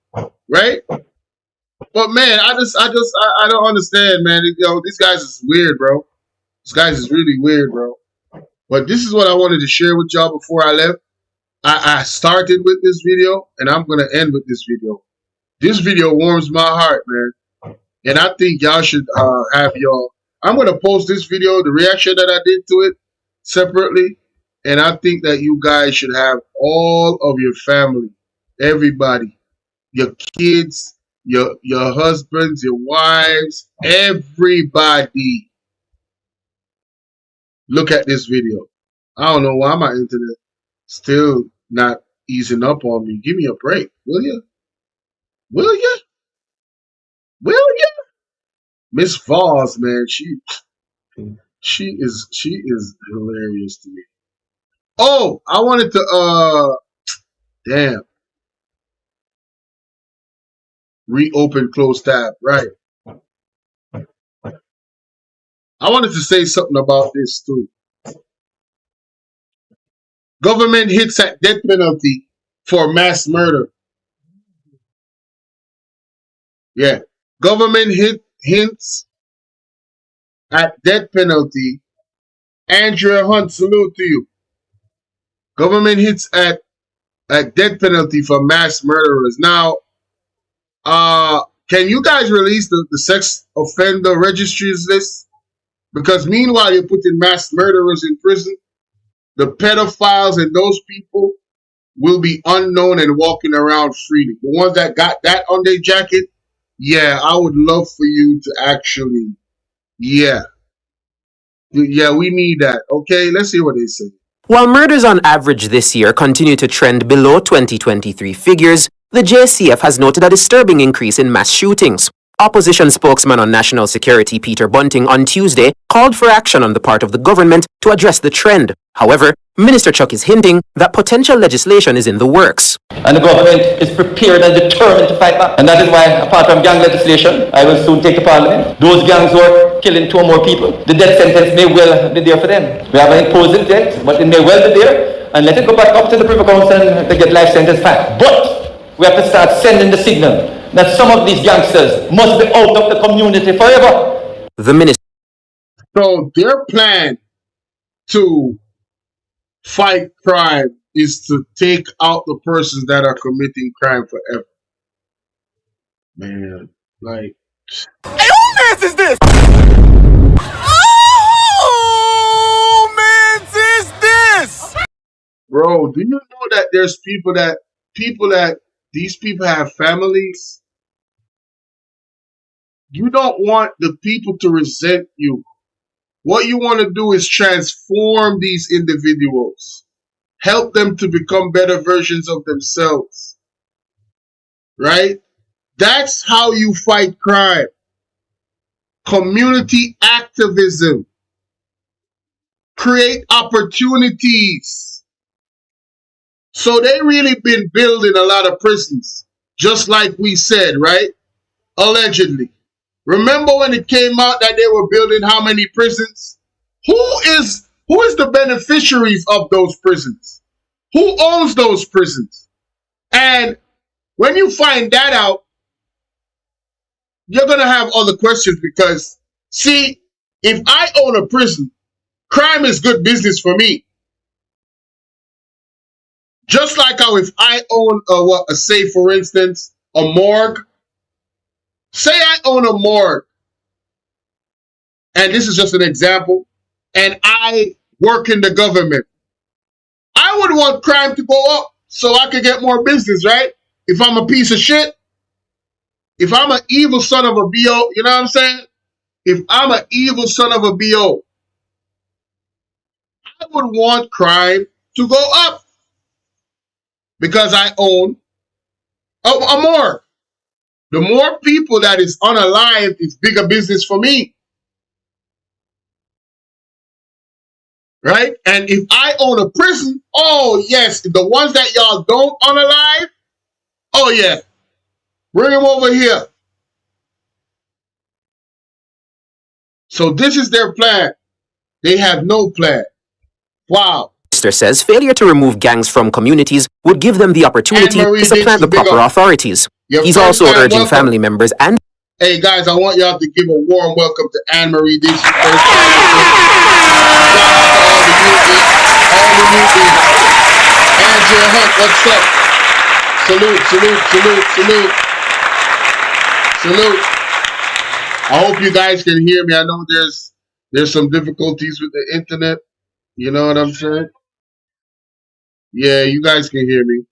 Right? But man, I don't understand, man. These guys is weird, bro. These guys is really weird, bro. But this is what I wanted to share with y'all before I left. I started with this video, and I'm going to end with this video. This video warms my heart, man. And I think y'all should have y'all. I'm going to post this video, the reaction that I did to it, separately. And I think that you guys should have all of your family, everybody, your kids, your husbands, your wives, everybody. Look at this video. I don't know why my internet still not easing up on me. Give me a break, will you? Will you? Will you? Miss Voss, man, she is hilarious to me. Oh, I wanted to reopen close tab, right? I wanted to say something about this too. Government hits at death penalty for mass murder. Yeah. Government hints at death penalty. Andrea Hunt, salute to you. Government hits at death penalty for mass murderers. Now, can you guys release the sex offender registries list? Because meanwhile, you're putting mass murderers in prison. The pedophiles and those people will be unknown and walking around freely. The ones that got that on their jacket, yeah, I would love for you to actually, yeah, we need that. Okay, let's see what they say. While murders on average this year continue to trend below 2023 figures, the JCF has noted a disturbing increase in mass shootings. Opposition spokesman on national security Peter Bunting on Tuesday called for action on the part of the government to address the trend. However, Minister Chuck is hinting that potential legislation is in the works. And the government is prepared and determined to fight back. And that is why, apart from gang legislation, I will soon take to Parliament. Those gangs who are killing 2 or more people, the death sentence may well be there for them. We haven't imposed it yet, but it may well be there. And let it go back up to the Privy Council and they get life sentence back. But we have to start sending the signal that some of these gangsters must be out of the community forever. The minister. So their plan to fight crime is to take out the persons that are committing crime forever. Man, like. Hey, who mess is this? Oh, man, is this? Bro, do you know that there's people that these people have families? You don't want the people to resent you. What you want to do is transform these individuals. Help them to become better versions of themselves. Right? That's how you fight crime. Community activism. Create opportunities. So they really been building a lot of prisons. Just like we said, right? Allegedly. Remember when it came out that they were building how many prisons? Who is the beneficiaries of those prisons? Who owns those prisons? And when you find that out, you're going to have other questions because, see, if I own a prison, crime is good business for me. Just like how if I own say for instance, a morgue. Say I own a morgue, and this is just an example, and I work in the government. I would want crime to go up so I could get more business, right? If I'm a piece of shit, if I'm an evil son of a BO, you know what I'm saying? If I'm an evil son of a BO, I would want crime to go up because I own a morgue. The more people that is unalive, it's bigger business for me. Right? And if I own a prison, oh yes, the ones that y'all don't unalive, oh yeah, bring them over here. So this is their plan. They have no plan. Wow. Minister says failure to remove gangs from communities would give them the opportunity to supplant the proper authorities. He's also urging family members and... Hey guys, I want y'all to give a warm welcome to Anne-Marie Dixon. All the newbies. Angela Hunt, what's up? Salute, salute, salute, salute. Salute. I hope you guys can hear me. I know there's some difficulties with the internet. You know what I'm saying? Yeah, you guys can hear me.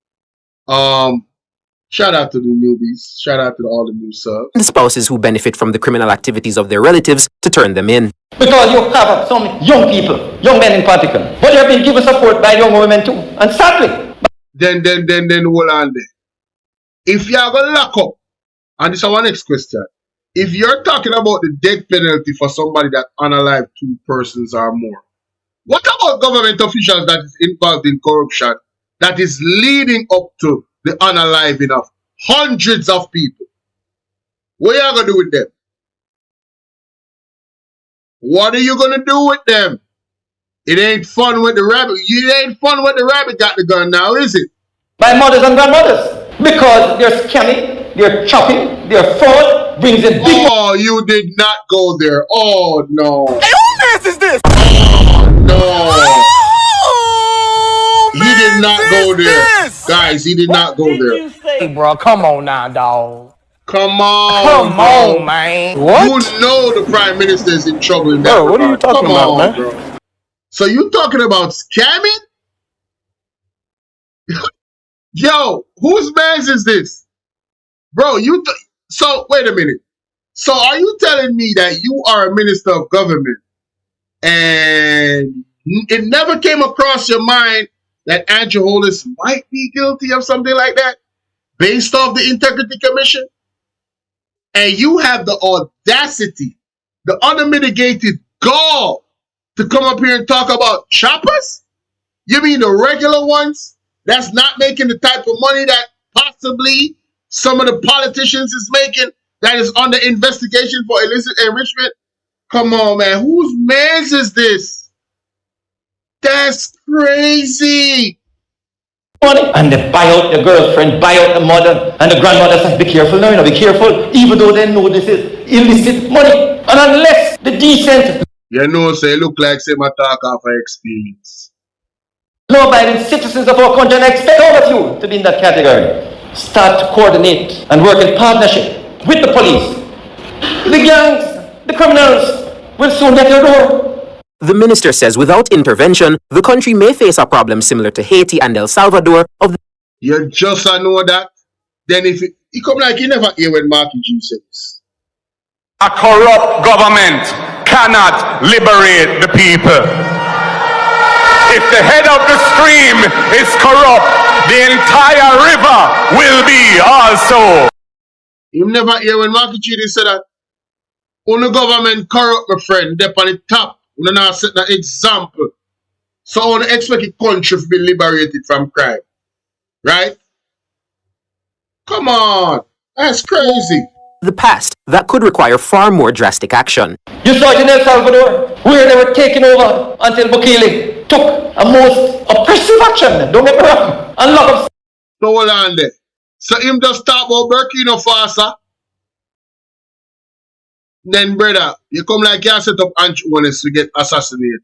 Shout out to the newbies. Shout out to all the new subs. The spouses who benefit from the criminal activities of their relatives to turn them in. Because you have some young people, young men in particular, but you have been given support by young women too. And sadly... Then, hold on there. If you are going to lock up, and this is our next question, if you're talking about the death penalty for somebody that unalive 2 persons or more, what about government officials that is involved in corruption that is leading up to the unaliving of hundreds of people? What are you going to do with them? What are you going to do with them? It ain't fun with the rabbit. It ain't fun with the rabbit got the gun now, is it? By mothers and grandmothers. Because they're scamming, they're chopping, they're fraud, brings in big... Oh, you did not go there. Oh, no. Hey, who is this? Oh, no. He did not go there. Guys, he did not go there. Hey, bro, come on now, dog. Come on. Come on, man. What? You know the Prime Minister is in trouble in that regard. What are you talking about, man? Bro. So you talking about scamming? Yo, whose man's is this? Bro, so wait a minute. So are you telling me that you are a minister of government and it never came across your mind that Andrew Holness might be guilty of something like that based off the Integrity Commission? And you have the audacity, the unmitigated gall to come up here and talk about choppers? You mean the regular ones that's not making the type of money that possibly some of the politicians is making, that is under investigation for illicit enrichment? Come on, man. Whose man's is this? That's crazy. Money. And they buy out the girlfriend, buy out the mother, and the grandmother says, be careful now, be careful, even though they know this is illicit money. And unless the decent... You know, say, look like say my talk off of experience. Law-abiding citizens of our country, and I expect all of you to be in that category. Start to coordinate and work in partnership with the police. The gangs, the criminals will soon get your door. The minister says without intervention, the country may face a problem similar to Haiti and El Salvador. You just know that. Then if he come like you never hear when Marky G says. A corrupt government cannot liberate the people. If the head of the stream is corrupt, the entire river will be also. You never hear when Marky G say that. When the government corrupt, my friend, they're on the top. We don't now set an example. So I want to expect the country to be liberated from crime. Right? Come on. That's crazy. The past that could require far more drastic action. You saw it in El Salvador, where they were taking over until Bukele took a most oppressive action. Don't get me wrong. And lock up. So hold on there. So him just talk about Burkina Faso. Then, brother, you come like you set up Holness to get assassinated.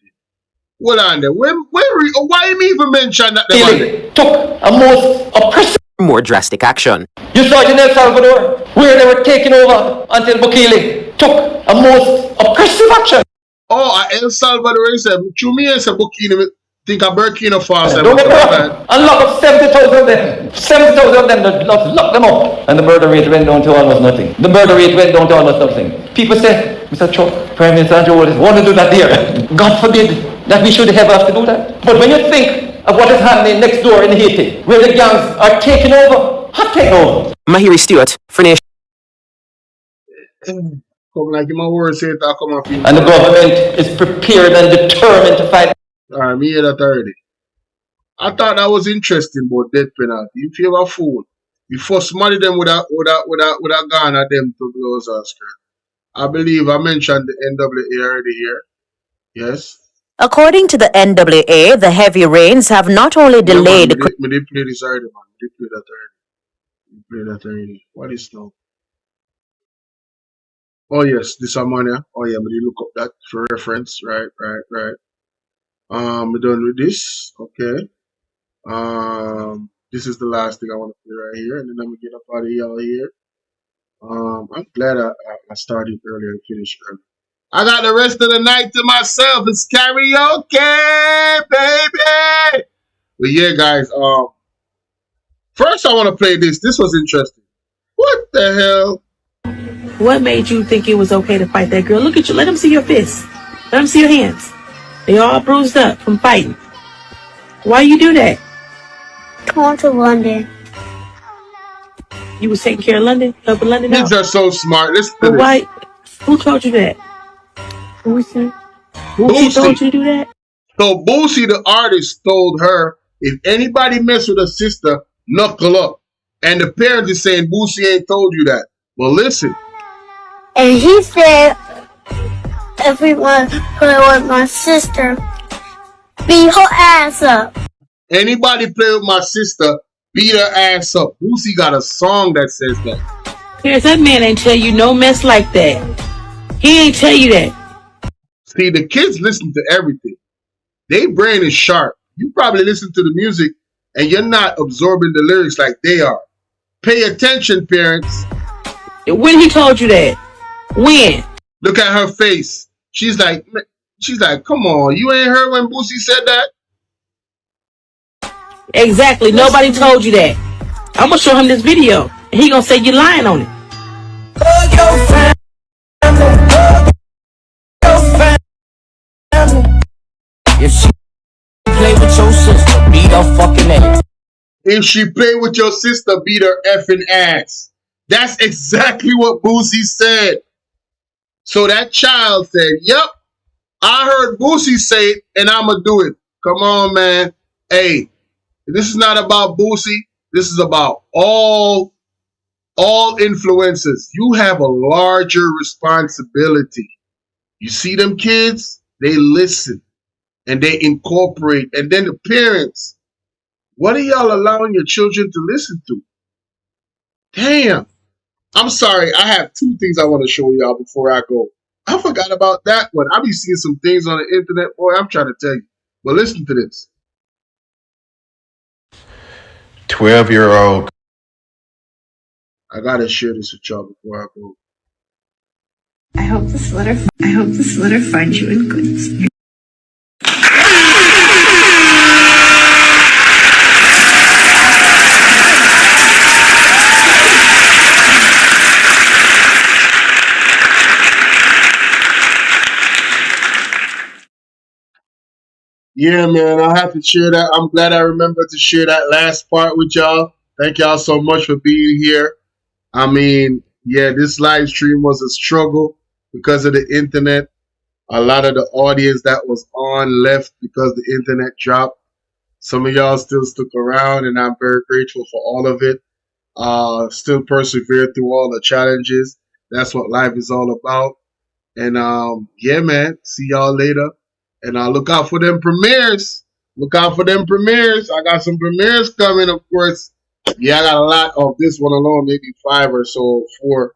Hold on there. Why you even mention that? They took a most oppressive... More drastic action. You saw it in El Salvador, where they were taking over until Bukele took a most oppressive action. Oh, El Salvador is a Bukele. think of Burkina Faso. Don't get me wrong. And lock up 70,000 of them. 70,000 of them, lock them up. And the murder rate went down to almost nothing. The murder rate went down to almost nothing. People say, Mr. Chuck, Prime Minister Andrew Holness want to do that there. God forbid that we should ever have to do that. But when you think of what is happening next door in Haiti, where the gangs are taking over, have taken over. Mahiri Stewart, for Nation. Come like my word say it, come off. And the government is prepared and determined to fight. Alright, me hear that already. I thought that was interesting about death penalty. If you have a fool, you force money them with a gun at them to blows us. I believe I mentioned the NWA already here. Yes. According to the NWA, the heavy rains have not only delayed... Yeah, man, we did play this already, man. We did play that already. We played that already. What is now? Oh, yes, this Ammonia. Oh, yeah, we did look up that for reference. Right. We're done with this. Okay. This is the last thing I want to play right here, and then I'm gonna get up out of y'all here. I'm glad I started earlier and finished early. I got the rest of the night to myself. It's karaoke, baby. But yeah, guys. First I want to play this. This was interesting. What the hell? What made you think it was okay to fight that girl? Look at you. Let them see your fists. Let them see your hands. They all bruised up from fighting. Why you do that? Going to London. You was taking care of London? Helping London out? Kids are so smart. Listen to this. Why? Who told you that? Boosie? Boosie told you to do that? So Boosie, the artist, told her, if anybody mess with her sister, knuckle up. And the parents is saying, Boosie ain't told you that. Well, listen. And he said, everyone play with my sister, beat her ass up. Anybody play with my sister, beat her ass up. Boosie got a song that says that. Yes, that man ain't tell you no mess like that. He ain't tell you that. See, the kids listen to everything. Their brain is sharp. You probably listen to the music and you're not absorbing the lyrics like they are. Pay attention, parents. When he told you that? When? Look at her face. She's like, come on. You ain't heard when Boosie said that? Exactly. Nobody told you that. I'm gonna show him this video, and he gonna say you're lying on it. If she play with your sister, beat her fucking ass. If she play with your sister, beat her effing ass. That's exactly what Boosie said. So that child said, yep, I heard Boosie say it, and I'ma do it. Come on, man. Hey, this is not about Boosie. This is about all influencers. You have a larger responsibility. You see them kids? They listen and they incorporate. And then the parents, what are y'all allowing your children to listen to? Damn. I'm sorry. I have two things I want to show y'all before I go. I forgot about that one. I be seeing some things on the internet. Boy, I'm trying to tell you. But listen to this. 12-year-old. I got to share this with y'all before I go. I hope this letter finds you in good spirit. Yeah, man, I have to share that. I'm glad I remembered to share that last part with y'all. Thank y'all so much for being here. I mean, yeah, this live stream was a struggle because of the internet. A lot of the audience that was on left because the internet dropped. Some of y'all still stuck around, and I'm very grateful for all of it. Still persevered through all the challenges. That's what life is all about. And yeah, man, see y'all later. And look out for them premieres. Look out for them premieres. I got some premieres coming, of course. Yeah, I got a lot of this one alone, maybe 5 or so, 4.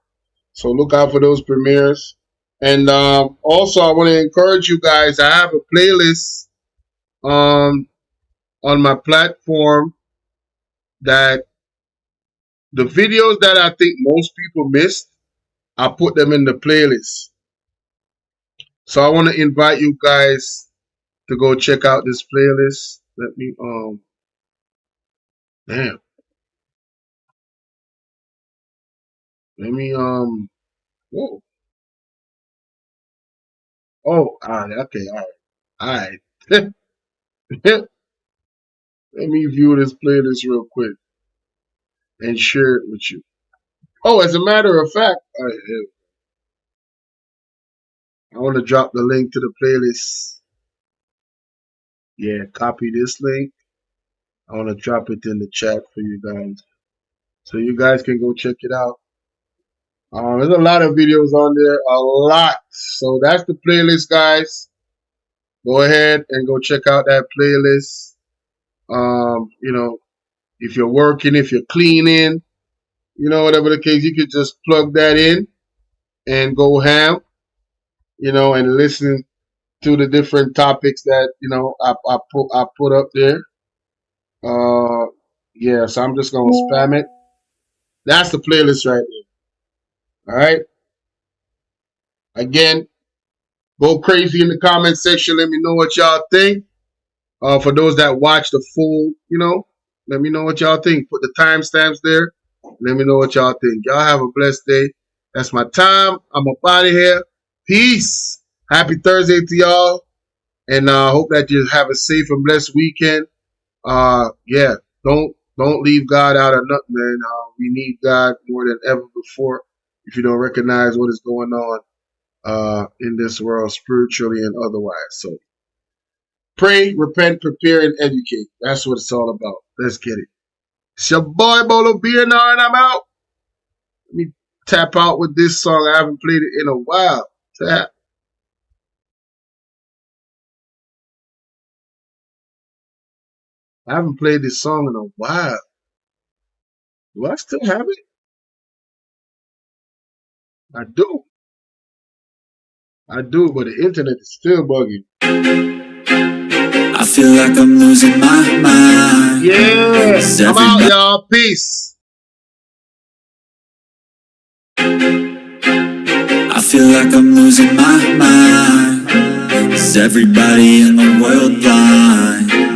So look out for those premieres. And also, I want to encourage you guys. I have a playlist on my platform that the videos that I think most people missed, I put them in the playlist. So I want to invite you guys to go check out this playlist. Let me damn. Let me whoa. Oh, okay, all right. Let me view this playlist real quick and share it with you. Oh, as a matter of fact, I want to drop the link to the playlist. Yeah, copy this link. I want to drop it in the chat for you guys, so you guys can go check it out. There's a lot of videos on there, a lot. So that's the playlist, guys. Go ahead and go check out that playlist. You know, if you're working, if you're cleaning, you know, whatever the case, you could just plug that in and go ham, you know, and listen to the different topics that, you know, I put up there. Yeah, so I'm just gonna spam it. That's the playlist right there. All right. Again, go crazy in the comment section. Let me know what y'all think. For those that watch the full, you know, let me know what y'all think. Put the timestamps there. Let me know what y'all think. Y'all have a blessed day. That's my time. I'm up out of here. Peace. Happy Thursday to y'all. And hope that you have a safe and blessed weekend. Yeah, don't leave God out of nothing, man. We need God more than ever before. If you don't recognize what is going on in this world, spiritually and otherwise. So pray, repent, prepare, and educate. That's what it's all about. Let's get it. It's your boy Bolo V&R, and I'm out. Let me tap out with this song. I haven't played it in a while. Tap. I haven't played this song in a while. Do I still have it? I do. But the internet is still bugging. I feel like I'm losing my mind. Yeah. I'm out, y'all. Peace. I feel like I'm losing my mind. Is everybody in the world blind?